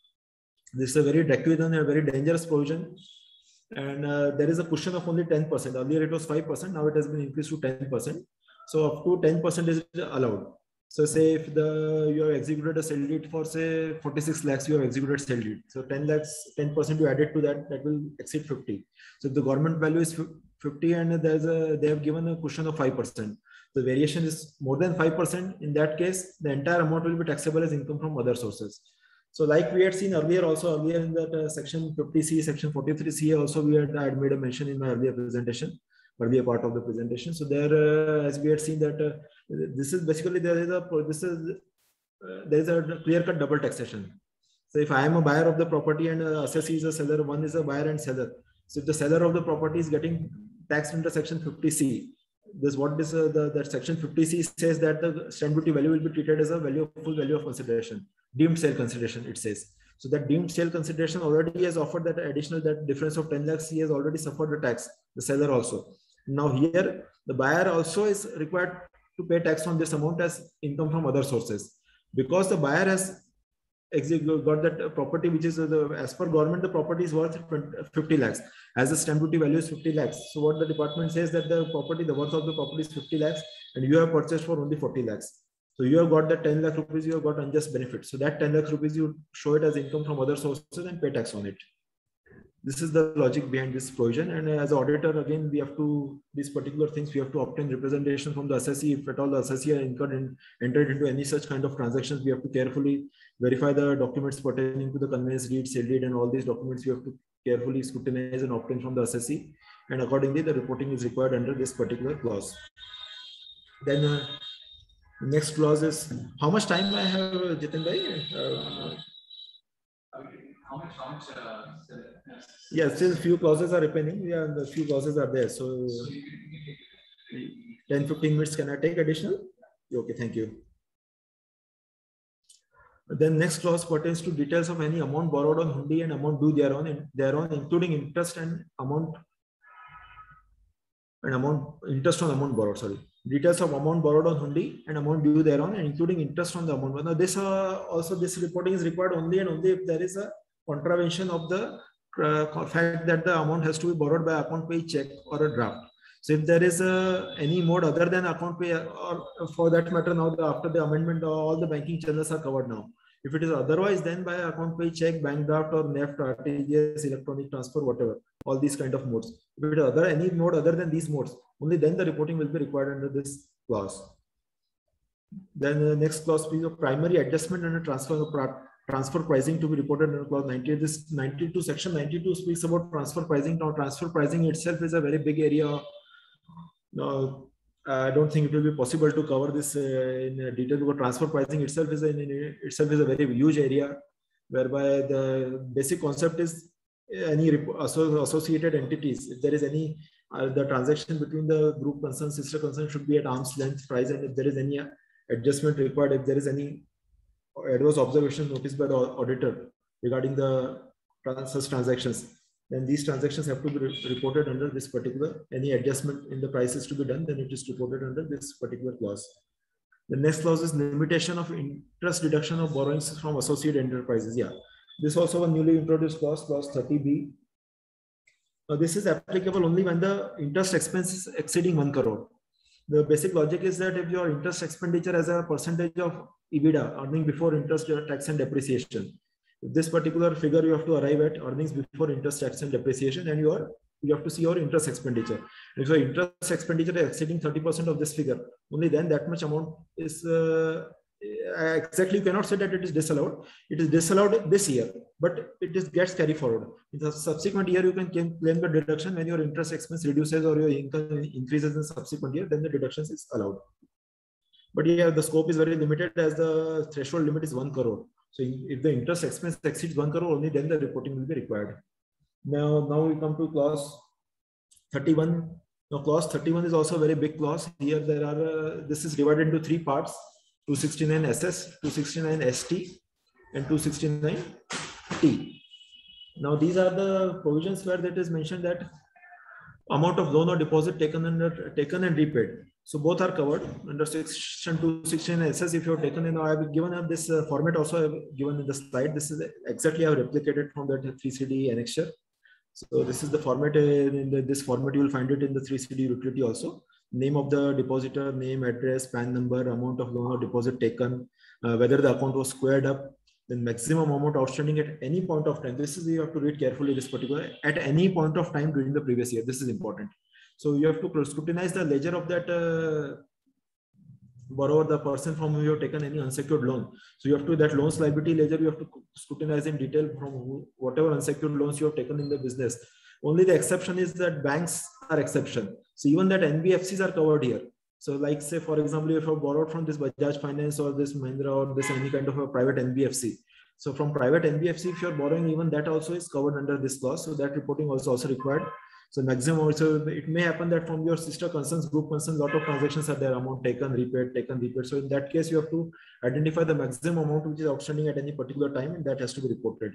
This is a very draconian and a very dangerous provision. And there is a cushion of only 10%. Earlier it was 5%. Now it has been increased to 10%. So up to 10% is allowed. So say if you have executed a sale deed for say 46 lakhs, you have executed sale deed. So 10 lakhs, 10% you added to that, that will exceed 50. So if the government value is 50 and they have given a cushion of 5%. The variation is more than 5%. In that case, the entire amount will be taxable as income from other sources. So like we had seen earlier in that section 50C, section 43C also I had made a mention in my earlier part of the presentation. So there, as we had seen that this is basically there is a clear-cut double taxation. So if I am a buyer of the property and assessee is a seller, one is a buyer and seller. So if the seller of the property is getting taxed under section 50C, that section 50C says that the stamp duty value will be treated as a full value of consideration, deemed sale consideration, it says. So that deemed sale consideration already has offered that difference of 10 lakhs, he has already suffered the tax, the seller also. Now here, the buyer also is required to pay tax on this amount as income from other sources. Because the buyer has got that property, which is as per government, the property is worth 50 lakhs. As the stamp duty value is 50 lakhs. So what the department says that the worth of the property is 50 lakhs and you have purchased for only 40 lakhs. So you have got that 10 lakh rupees, you have got unjust benefit. So that 10 lakh rupees, you show it as income from other sources and pay tax on it. This is the logic behind this provision. And as an auditor, again, we have to, these particular things, we have to obtain representation from the assessee. If at all the assessee are entered into any such kind of transactions, we have to carefully verify the documents pertaining to the conveyance deed, sale deed, and all these documents we have to carefully scrutinize and obtain from the assessee. And accordingly, the reporting is required under this particular clause. Then next clause is, how much time I have, Jitin bhai? Yeah, still few clauses are remaining. Yeah, the few clauses are there. So 10-15 minutes, can I take additional? Okay, thank you. Then next clause pertains to details of any amount borrowed on hundi and amount due thereon, including interest and interest on amount borrowed. Sorry, details of amount borrowed on hundi and amount due thereon, and including interest on the amount. Now this this reporting is required only and only if there is a contravention of the fact that the amount has to be borrowed by account pay check or a draft. So if there is any mode other than account pay, or for that matter, now after the amendment, all the banking channels are covered now. If it is otherwise, then by account pay check, bank draft, or NEFT, RTGS, electronic transfer, whatever, all these kind of modes. If it is any mode other than these modes, only then the reporting will be required under this clause. Then the next clause is of primary adjustment and transfer pricing to be reported under clause 98. This 92, section 92 speaks about transfer pricing. Now transfer pricing itself is a very big area. Now, I don't think it will be possible to cover this in detail, because transfer pricing itself is a very huge area, whereby the basic concept is any associated entities. If there is any, the transaction between the group concern, sister concern should be at arm's length price, and if there is any adjustment required, if there is any adverse observation noticed by the auditor regarding the such transactions, then these transactions have to be reported under this particular, any adjustment in the prices to be done, then it is reported under this particular clause. The next clause is limitation of interest deduction of borrowings from associate enterprises. Yeah, this is also a newly introduced clause, clause 30B. Now this is applicable only when the interest expense is exceeding 1 crore. The basic logic is that if your interest expenditure as a percentage of EBITDA, earning before interest, tax and depreciation, this particular figure you have to arrive at earnings before interest, tax and depreciation, and you have to see your interest expenditure. If your interest expenditure is exceeding 30% of this figure, only then that much amount is exactly, you cannot say that it is disallowed. It is disallowed this year, but it gets carried forward. In the subsequent year, you can claim the deduction when your interest expense reduces or your income increases in subsequent year, then the deduction is allowed. But yeah, the scope is very limited, as the threshold limit is 1 crore. So if the interest expense exceeds 1 crore, only then the reporting will be required. Now we come to clause 31. Now clause 31 is also a very big clause. Here there are, this is divided into 3 parts, 269 SS, 269 ST, and 269 T. Now these are the provisions where that is mentioned that amount of loan or deposit taken and repaid. So both are covered under section 269 SS. If you have taken in, I have given this format also I have given in the slide. This is exactly I have replicated from that 3CD annexure. So this is the format. In this format, you will find it in the 3CD utility also. Name of the depositor, name, address, PAN number, amount of loan or deposit taken, whether the account was squared up, then maximum amount outstanding at any point of time. This is, you have to read carefully this particular, at any point of time during the previous year. This is important. So you have to scrutinize the ledger of that borrower, the person from whom you have taken any unsecured loan. So you have to, that loans liability ledger, you have to scrutinize in detail from whatever unsecured loans you have taken in the business. Only the exception is that banks are exception. So even that NBFCs are covered here. So like say, for example, if you have borrowed from this Bajaj Finance or this Mahindra or this any kind of a private NBFC. So from private NBFC, if you're borrowing, even that also is covered under this clause. So that reporting also required. So maximum also, it may happen that from your sister concerns, group concerns, lot of transactions are there, amount taken, repaid. So in that case, you have to identify the maximum amount which is outstanding at any particular time, and that has to be reported.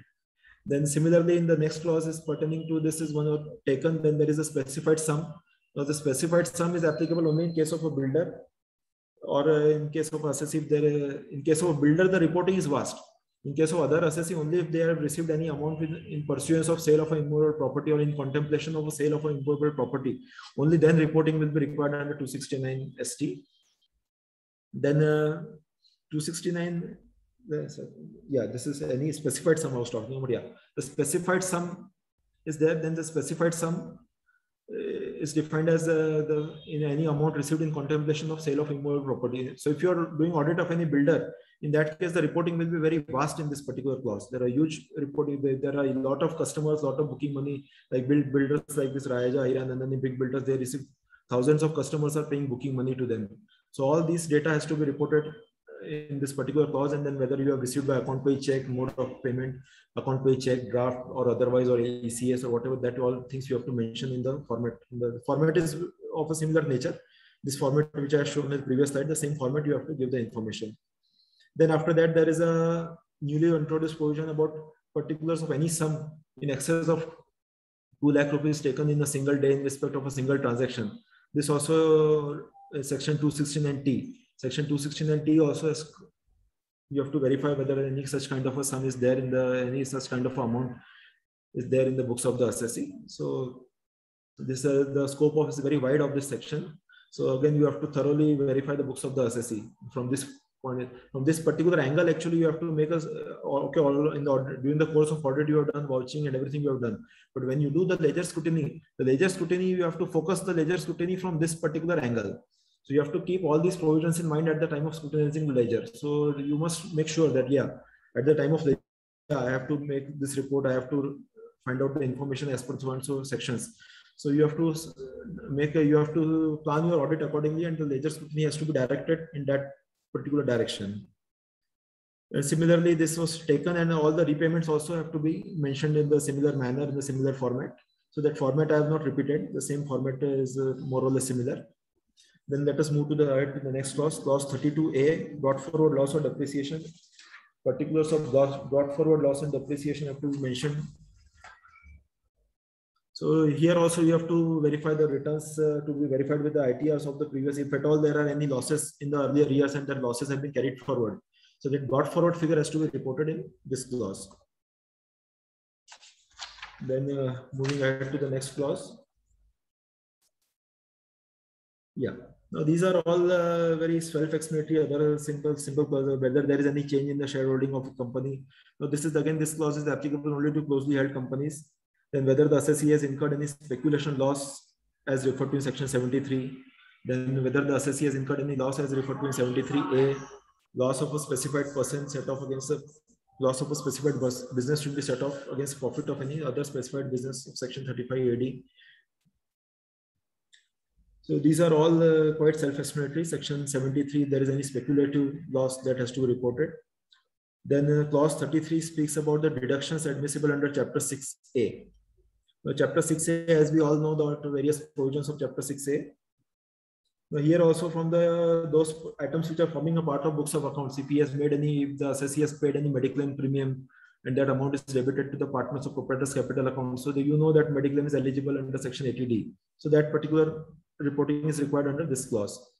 Then similarly, in the next clause is pertaining to this is one taken, then there is a specified sum. Now the specified sum is applicable only in case of a builder or in case of assessee. In case of a builder, the reporting is vast. In case of other assessee, only if they have received any amount in pursuance of sale of an immovable property or in contemplation of a sale of an immovable property, only then reporting will be required under 269 ST. Then 269, yeah, this is any specified sum I was talking about. Yeah, the specified sum is there. Then the specified sum is defined as in any amount received in contemplation of sale of immovable property. So if you are doing audit of any builder, in that case, the reporting will be very vast in this particular clause. There are huge reporting. There are a lot of customers, lot of booking money, like builders like this Raja, Iran, and then the big builders, they receive thousands of customers are paying booking money to them. So all these data has to be reported in this particular clause, and then whether you have received by account pay check, mode of payment, account pay check, draft, or otherwise, or ECS or whatever, that all things you have to mention in the format. The format is of a similar nature. This format which I have shown in the previous slide, the same format you have to give the information. Then after that, there is a newly introduced provision about particulars of any sum in excess of 2 lakh rupees taken in a single day in respect of a single transaction. This also section 269T. Section 269T also has, you have to verify whether any such kind of a sum is there in the, any such kind of amount is there in the books of the assessee. So this the scope of is very wide of this section. So again, you have to thoroughly verify the books of the assessee from this point. From this particular angle, actually, you have to make us okay. All in the audit, during the course of audit, you have done vouching and everything you have done. But when you do the ledger scrutiny, you have to focus the ledger scrutiny from this particular angle. So you have to keep all these provisions in mind at the time of scrutinizing the ledger. So you must make sure that, yeah, at the time of ledger, I have to make this report. I have to find out the information as per so and so sections. So you have to make you have to plan your audit accordingly, and the ledger scrutiny has to be directed in that particular direction. And similarly, this was taken, and all the repayments also have to be mentioned in the similar manner, in the similar format. So that format I have not repeated. The same format is more or less similar. Then let us move to the next clause, clause 32A, brought forward loss or depreciation. Particulars of brought forward loss and depreciation have to be mentioned. So here also you have to verify the returns to be verified with the ITRs of the previous, if at all there are any losses in the earlier years and that losses have been carried forward. So that brought forward figure has to be reported in this clause. Then moving ahead to the next clause. Yeah. Now these are all very self-explanatory, other simple clauses, whether there is any change in the shareholding of a company. Now this is again, this clause is applicable only to closely held companies. Then whether the assessee has incurred any speculation loss as referred to in section 73. Then whether the assessee has incurred any loss as referred to in 73A. Loss of a specified person set off against the loss of a specified business should be set off against profit of any other specified business of section 35 AD. So these are all quite self-explanatory. Section 73, there is any speculative loss that has to be reported. Then clause 33 speaks about the deductions admissible under chapter 6A. Chapter 6A, as we all know, the various provisions of Chapter 6A. Here also from those items which are forming a part of books of accounts, if he has made any, if the assessee has paid any mediclaim premium and that amount is debited to the partners of proprietors capital account. So you know that mediclaim is eligible under section 80D. So that particular reporting is required under this clause.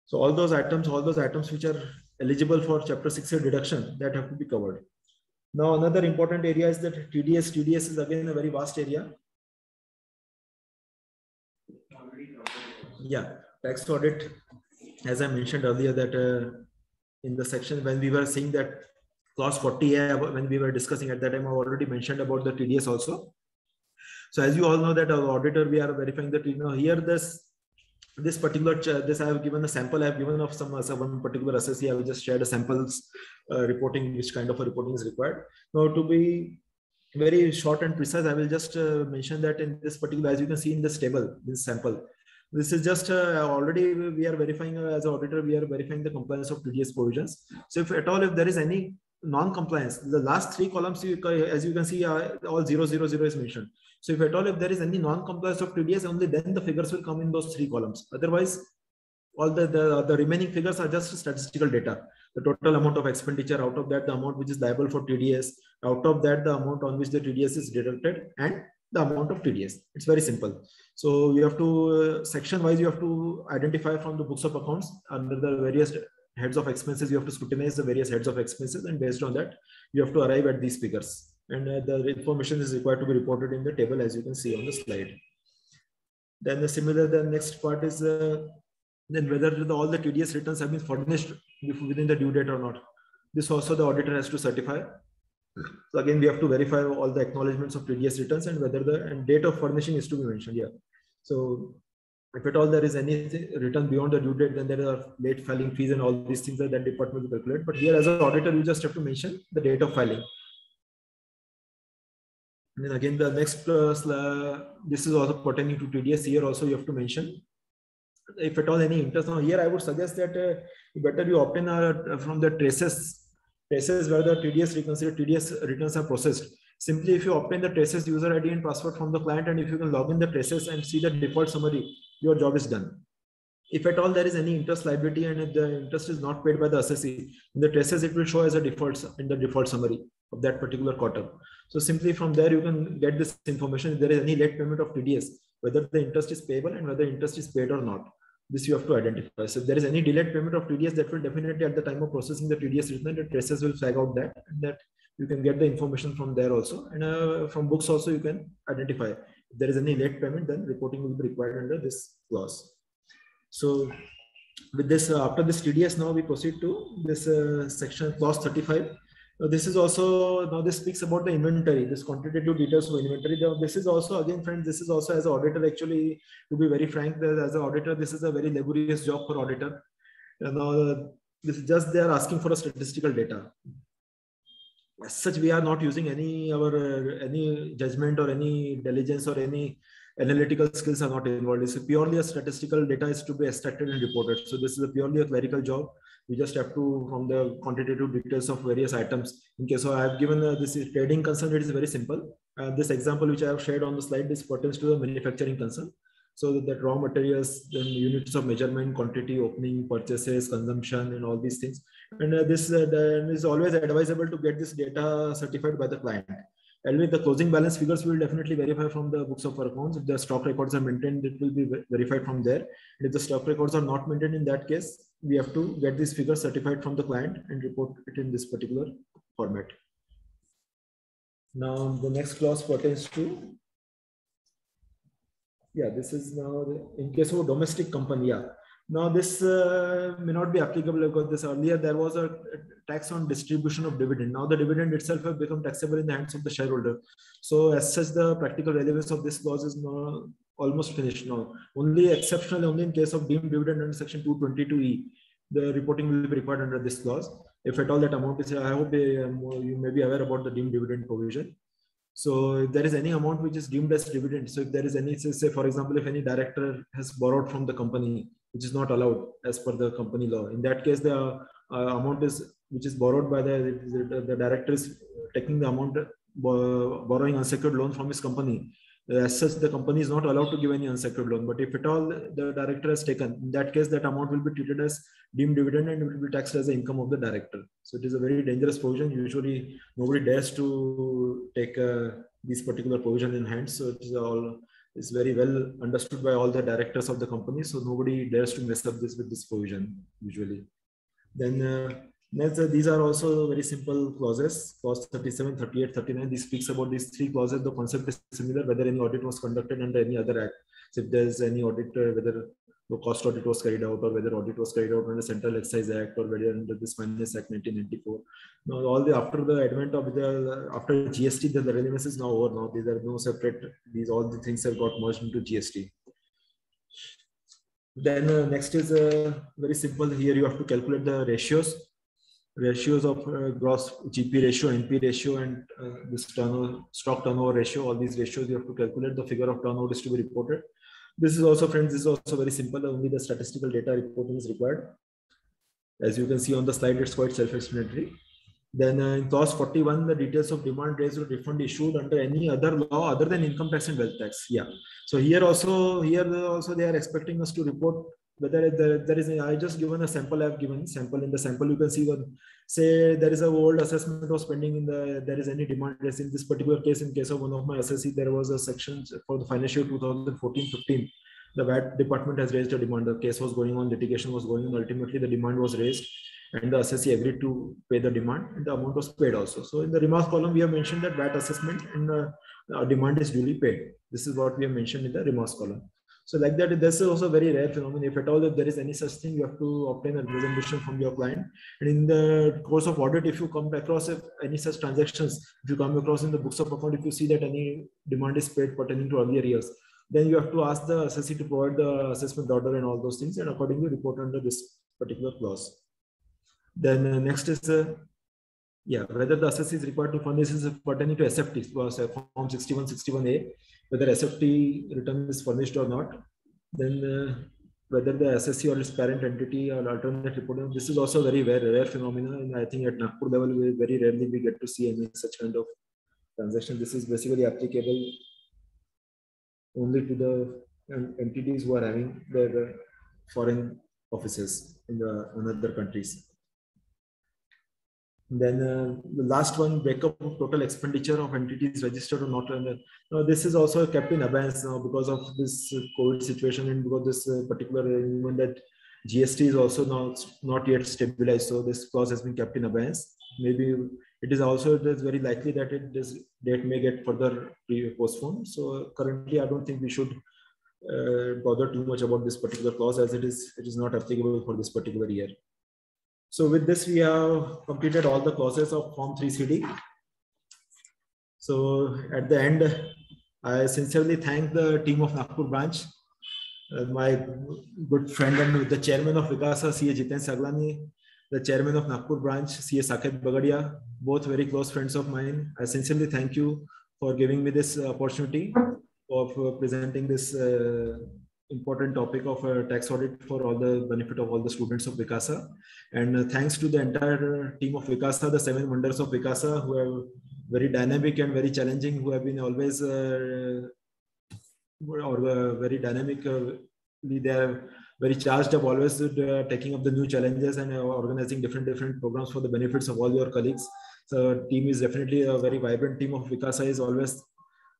So all those items which are eligible for Chapter 6A deduction, that have to be covered. Now another important area is that TDS. TDS is again a very vast area. Yeah, tax audit, as I mentioned earlier, that in the section when we were seeing that clause 40A, when we were discussing at that time, I already mentioned about the TDS also. So as you all know that our auditor, we are verifying that, you know, here this particular, this I have given a sample, I have given of some one particular assessee, I have just shared a samples reporting, which kind of a reporting is required. Now to be very short and precise, I will just mention that in this particular, as you can see in this table, this sample, this is just already we are verifying as an auditor, we are verifying the compliance of TDS provisions. So if at all, if there is any non-compliance, the last three columns, as you can see, all 000 is mentioned. So if at all, if there is any non-compliance of TDS, only then the figures will come in those three columns. Otherwise, all the remaining figures are just statistical data. The total amount of expenditure, out of that, the amount which is liable for TDS, out of that, the amount on which the TDS is deducted, and the amount of TDS. It's very simple. So you have to, section wise, you have to identify from the books of accounts under the various heads of expenses, you have to scrutinize the various heads of expenses, and based on that, you have to arrive at these figures. And the information is required to be reported in the table, as you can see on the slide. Then the next part is then whether all the TDS returns have been furnished within the due date or not. This also the auditor has to certify. So again, we have to verify all the acknowledgements of TDS returns and whether the date of furnishing is to be mentioned here. So if at all there is anything return beyond the due date, then there are late filing fees and all these things that department will calculate. But here as an auditor, you just have to mention the date of filing. And then again, the next this is also pertaining to TDS. Here also you have to mention if at all any interest. Now here I would suggest that better you obtain from the traces where the TDS returns are processed. Simply if you obtain the traces user ID and password from the client, and if you can log in the traces and see the default summary, your job is done. If at all there is any interest liability and if the interest is not paid by the assessee, in the traces it will show as a default in the default summary of that particular quarter. So simply from there you can get this information if there is any late payment of TDS, whether the interest is payable and whether interest is paid or not. This you have to identify. So if there is any delayed payment of TDS, that will definitely at the time of processing the TDS return, the traces will flag out that, and that you can get the information from there also. And from books also you can identify. If there is any late payment, then reporting will be required under this clause. So with this, after this TDS, now we proceed to this section clause 35. This is also, now this speaks about the inventory, this quantitative details of inventory. This is also, again friends, this is also as an auditor, actually, to be very frank, as an auditor, this is a very laborious job for auditor. Now this is just, they are asking for a statistical data. As such, we are not using any judgment or any diligence or any analytical skills are not involved. It's purely a statistical data is to be extracted and reported. So this is purely a clerical job. We just have to, from the quantitative details of various items. In case I have given this is trading concern, it is very simple. This example which I have shared on the slide, this pertains to the manufacturing concern. So that raw materials, then units of measurement, quantity, opening, purchases, consumption, and all these things. And this is always advisable to get this data certified by the client. And with the closing balance figures, we will definitely verify from the books of accounts. If the stock records are maintained, it will be verified from there. And if the stock records are not maintained, in that case, we have to get these figures certified from the client and report it in this particular format. Now, the next clause pertains to, yeah, this is now in case of a domestic company. Yeah. Now this may not be applicable because this earlier there was a tax on distribution of dividend. Now the dividend itself has become taxable in the hands of the shareholder. So as such, the practical relevance of this clause is now almost finished now. Only exceptionally, only in case of deemed dividend under section 222E, the reporting will be required under this clause. If at all that amount is, I hope you may be aware about the deemed dividend provision. So if there is any amount which is deemed as dividend, so if there is any, say for example, if any director has borrowed from the company, which is not allowed as per the company law, in that case the amount is which is borrowed by the director is taking the amount borrowing unsecured loan from his company, as such, the company is not allowed to give any unsecured loan. But if at all the director has taken, in that case, that amount will be treated as deemed dividend and will be taxed as the income of the director. So it is a very dangerous provision. Usually, nobody dares to take this particular provision in hand. So it's very well understood by all the directors of the company. So nobody dares to mess up this with this provision usually. Then these are also very simple clauses. Clause 37, 38, 39. This speaks about these three clauses. The concept is similar, whether any audit was conducted under any other act. So if there's any audit, whether the cost audit was carried out, or whether audit was carried out under Central Excise Act, or whether under this Finance Act 1994. Now, after the advent of after GST, the relevance is now over. Now these are no separate. All the things have got merged into GST. Then next is very simple. Here you have to calculate the ratios of gross GP ratio, NP ratio, and this stock turnover ratio. All these ratios you have to calculate. The figure of turnover is to be reported. This is also, friends, this is also very simple. Only the statistical data reporting is required. As you can see on the slide, it's quite self-explanatory. Then in clause 41, the details of demand raised or refund issued under any other law other than income tax and wealth tax. Yeah. So here also they are expecting us to report whether there is. I just given a sample. I have given sample. In the sample, you can see say there is a old assessment was pending in there is any demand raised. In this particular case, in case of one of my assessee, there was a section for the financial year 2014-15. The VAT department has raised a demand. The case was going on, litigation was going on. Ultimately, the demand was raised, and the assessee agreed to pay the demand, and the amount was paid also. So in the remarks column, we have mentioned that VAT assessment and demand is duly paid. This is what we have mentioned in the remarks column. So like that, this is also a very rare phenomenon. If at all, if there is any such thing, you have to obtain a representation from your client. And in the course of audit, if you come across any such transactions, if you come across in the books of account, if you see that any demand is paid pertaining to earlier years, then you have to ask the assessee to provide the assessment order and all those things, and accordingly report under this particular clause. Then next is whether the assessee is required to furnish is pertaining to SFT, form 6161A, whether SFT return is furnished or not. Then whether the assessee or its parent entity or alternate reporting. This is also very rare phenomenon, and I think at Nagpur level, very rarely we get to see any such kind of transaction. This is basically applicable only to the entities who are having their foreign offices in other countries. Then the last one, breakup of total expenditure of entities registered or not. Now this is also kept in abeyance now because of this COVID situation, and because this particular arrangement that GST is also now not yet stabilized. So this clause has been kept in abeyance. Maybe it is very likely that date may get further postponed. So currently, I don't think we should bother too much about this particular clause, as it is not applicable for this particular year. So with this, we have completed all the clauses of Form 3CD. So at the end, I sincerely thank the team of Nagpur branch, my good friend and the chairman of WICASA, CA Jiten Saglani, the chairman of Nagpur branch, CA Saket Bagadia, both very close friends of mine. I sincerely thank you for giving me this opportunity of presenting this important topic of tax audit for all the benefit of all the students of WICASA. And thanks to the entire team of WICASA, the 7 wonders of WICASA, who are very dynamic and very challenging, who have been always very dynamic. They are very charged up, always taking up the new challenges and organizing different programs for the benefits of all your colleagues. So team is definitely a very vibrant team of WICASA is always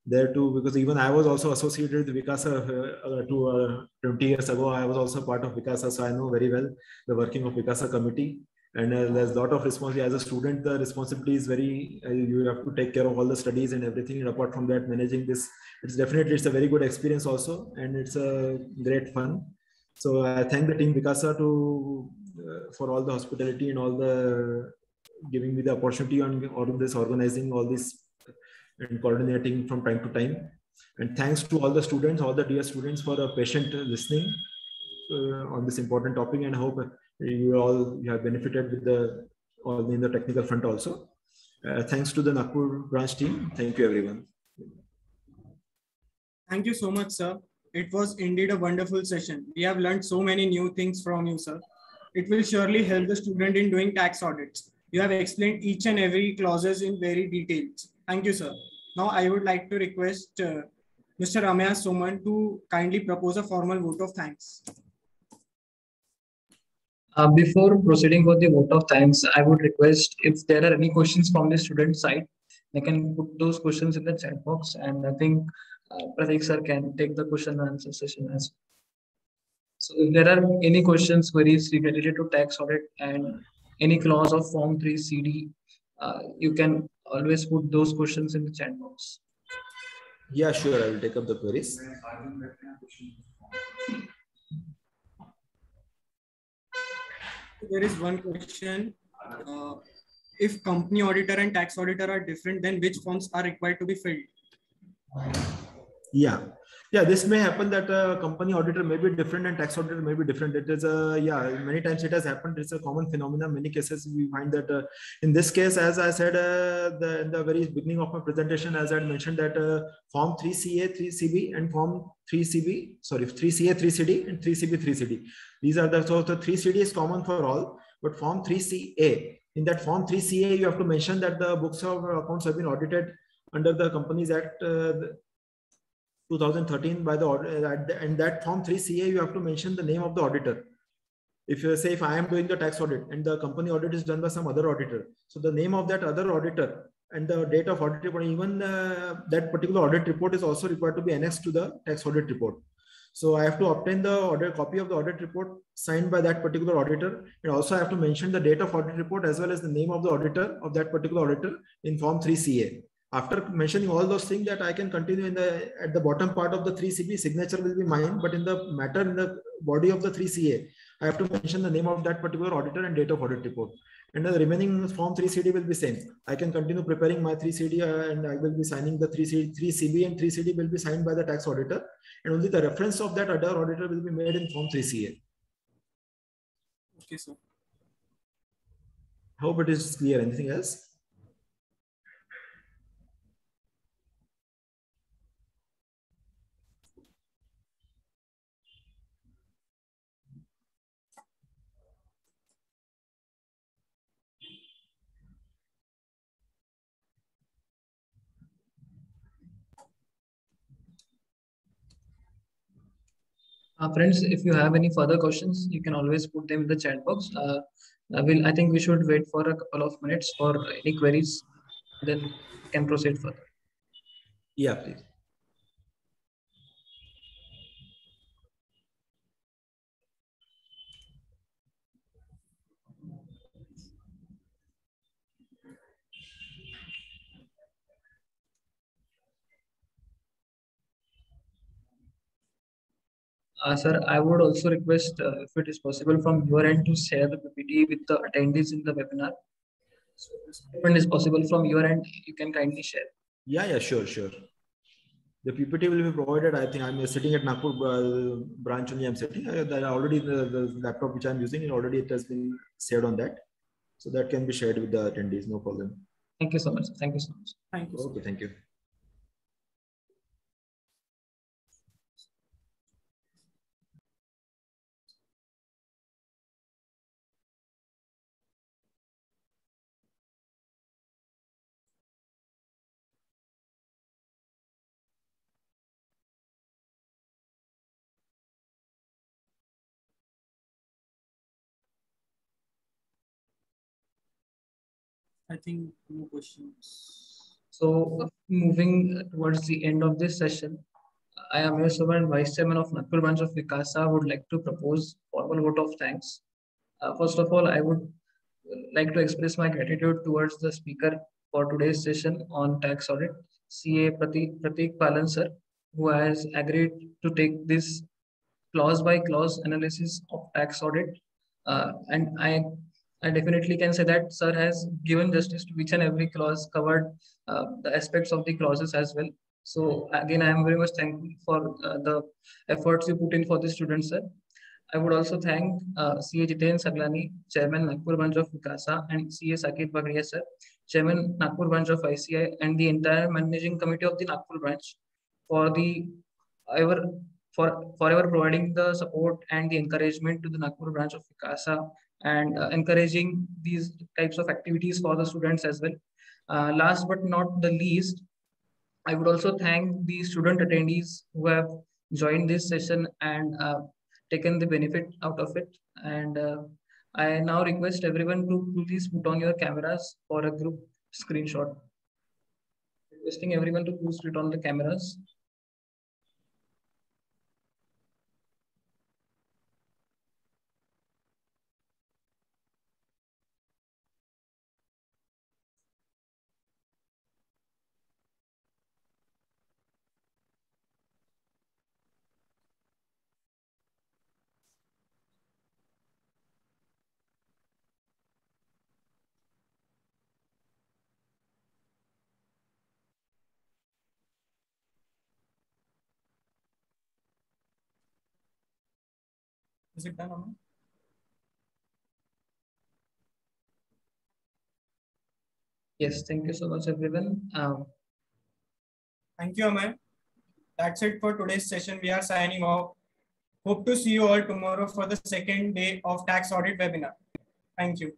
there too, because even I was also associated with WICASA 20 years ago. I was also part of WICASA, so I know very well the working of WICASA committee. And there's a lot of responsibility. As a student, the responsibility is very, you have to take care of all the studies and everything. And apart from that, managing this, it's a very good experience also. And it's a great fun. So I thank the team WICASA for all the hospitality and all the giving me the opportunity on all of this, organizing all this and coordinating from time to time. And thanks to all the students, all the dear students, for a patient listening on this important topic, and I hope you have benefited with in the technical front also. Thanks to the Nagpur branch team. Thank you, everyone. Thank you so much, sir. It was indeed a wonderful session. We have learned so many new things from you, sir. It will surely help the student in doing tax audits. You have explained each and every clauses in very details. Thank you, sir. Now I would like to request Mr. Ramya Soman to kindly propose a formal vote of thanks. Before proceeding with the vote of thanks, I would request if there are any questions from the student side, they can put those questions in the chat box, and I think Pratik sir can take the question and answer session as well. So if there are any questions, queries related to tax audit and any clause of Form 3 CD, you can always put those questions in the chat box. Yeah, sure. I will take up the queries. There is one question. If company auditor and tax auditor are different, then which forms are required to be filled? Yeah. This may happen that a company auditor may be different and tax auditor may be different. It is many times it has happened. It's a common phenomenon. Many cases we find that in this case, as I said in the very beginning of my presentation, as I had mentioned that Form 3CA, 3CB and Form 3CB, 3CA, 3CD and 3CB, 3CD. These are so the 3CD is common for all, but Form 3CA, in that Form 3CA, you have to mention that the books of accounts have been audited under the Companies Act 2013 by the auditor, and that Form 3CA, you have to mention the name of the auditor. If you say, if I am doing the tax audit and the company audit is done by some other auditor, so the name of that other auditor and the date of audit report, even that particular audit report is also required to be annexed to the tax audit report. So I have to obtain the copy of the audit report signed by that particular auditor, and also I have to mention the date of audit report as well as the name of the auditor of that particular auditor in Form 3CA. After mentioning all those things, that I can continue at the bottom part of the 3CB, signature will be mine, but in the matter, in the body of the 3CA, I have to mention the name of that particular auditor and date of audit report. And the remaining Form 3CD will be same. I can continue preparing my 3CD and I will be signing the 3CB and 3CD will be signed by the tax auditor, and only the reference of that other auditor will be made in Form 3CA. Okay, sir. Hope it is clear. Anything else? Friends, if you have any further questions, you can always put them in the chat box. I think we should wait for a couple of minutes for any queries, then we can proceed further. Yeah, please. Sir, I would also request if it is possible from your end to share the PPT with the attendees in the webinar. So if it is possible from your end, you can kindly share. Yeah, sure. The PPT will be provided. I think I'm sitting at Nagpur branch only. I'm sitting. Already the laptop which I'm using, already it has been shared on that. So that can be shared with the attendees. No problem. Thank you so much. Thank you so much. Thank you. Okay, thank you. I think no questions. So moving towards the end of this session, I am Amir Suman, Vice Chairman of Nagpur branch of WICASA, would like to propose formal vote of thanks. First of all, I would like to express my gratitude towards the speaker for today's session on tax audit, CA Pratik Palan sir, who has agreed to take this clause by clause analysis of tax audit. And I definitely can say that sir has given justice to each and every clause, covered the aspects of the clauses as well. So again, I am very much thankful for the efforts you put in for the students, sir. I would also thank CA Jiten Saglani, Chairman Nagpur branch of WICASA, and CA Sakit Bagriya sir, Chairman Nagpur branch of ICAI, and the entire managing committee of the Nagpur branch for the forever providing the support and the encouragement to the Nagpur branch of WICASA and encouraging these types of activities for the students as well. Last but not the least, I would also thank the student attendees who have joined this session and taken the benefit out of it. And I now request everyone to please put on your cameras for a group screenshot. Requesting everyone to please put on the cameras. Is it done, Aman? Yes, thank you so much, everyone. Thank you, Aman. That's it for today's session. We are signing off. Hope to see you all tomorrow for the second day of tax audit webinar. Thank you.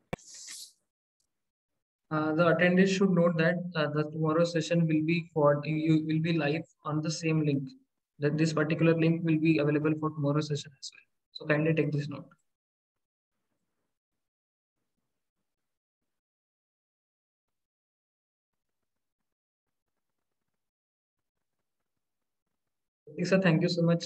The attendees should note that the tomorrow session will be you will be live on the same link. That this particular link will be available for tomorrow's session as well. So kindly take this note. Lisa, thank you so much.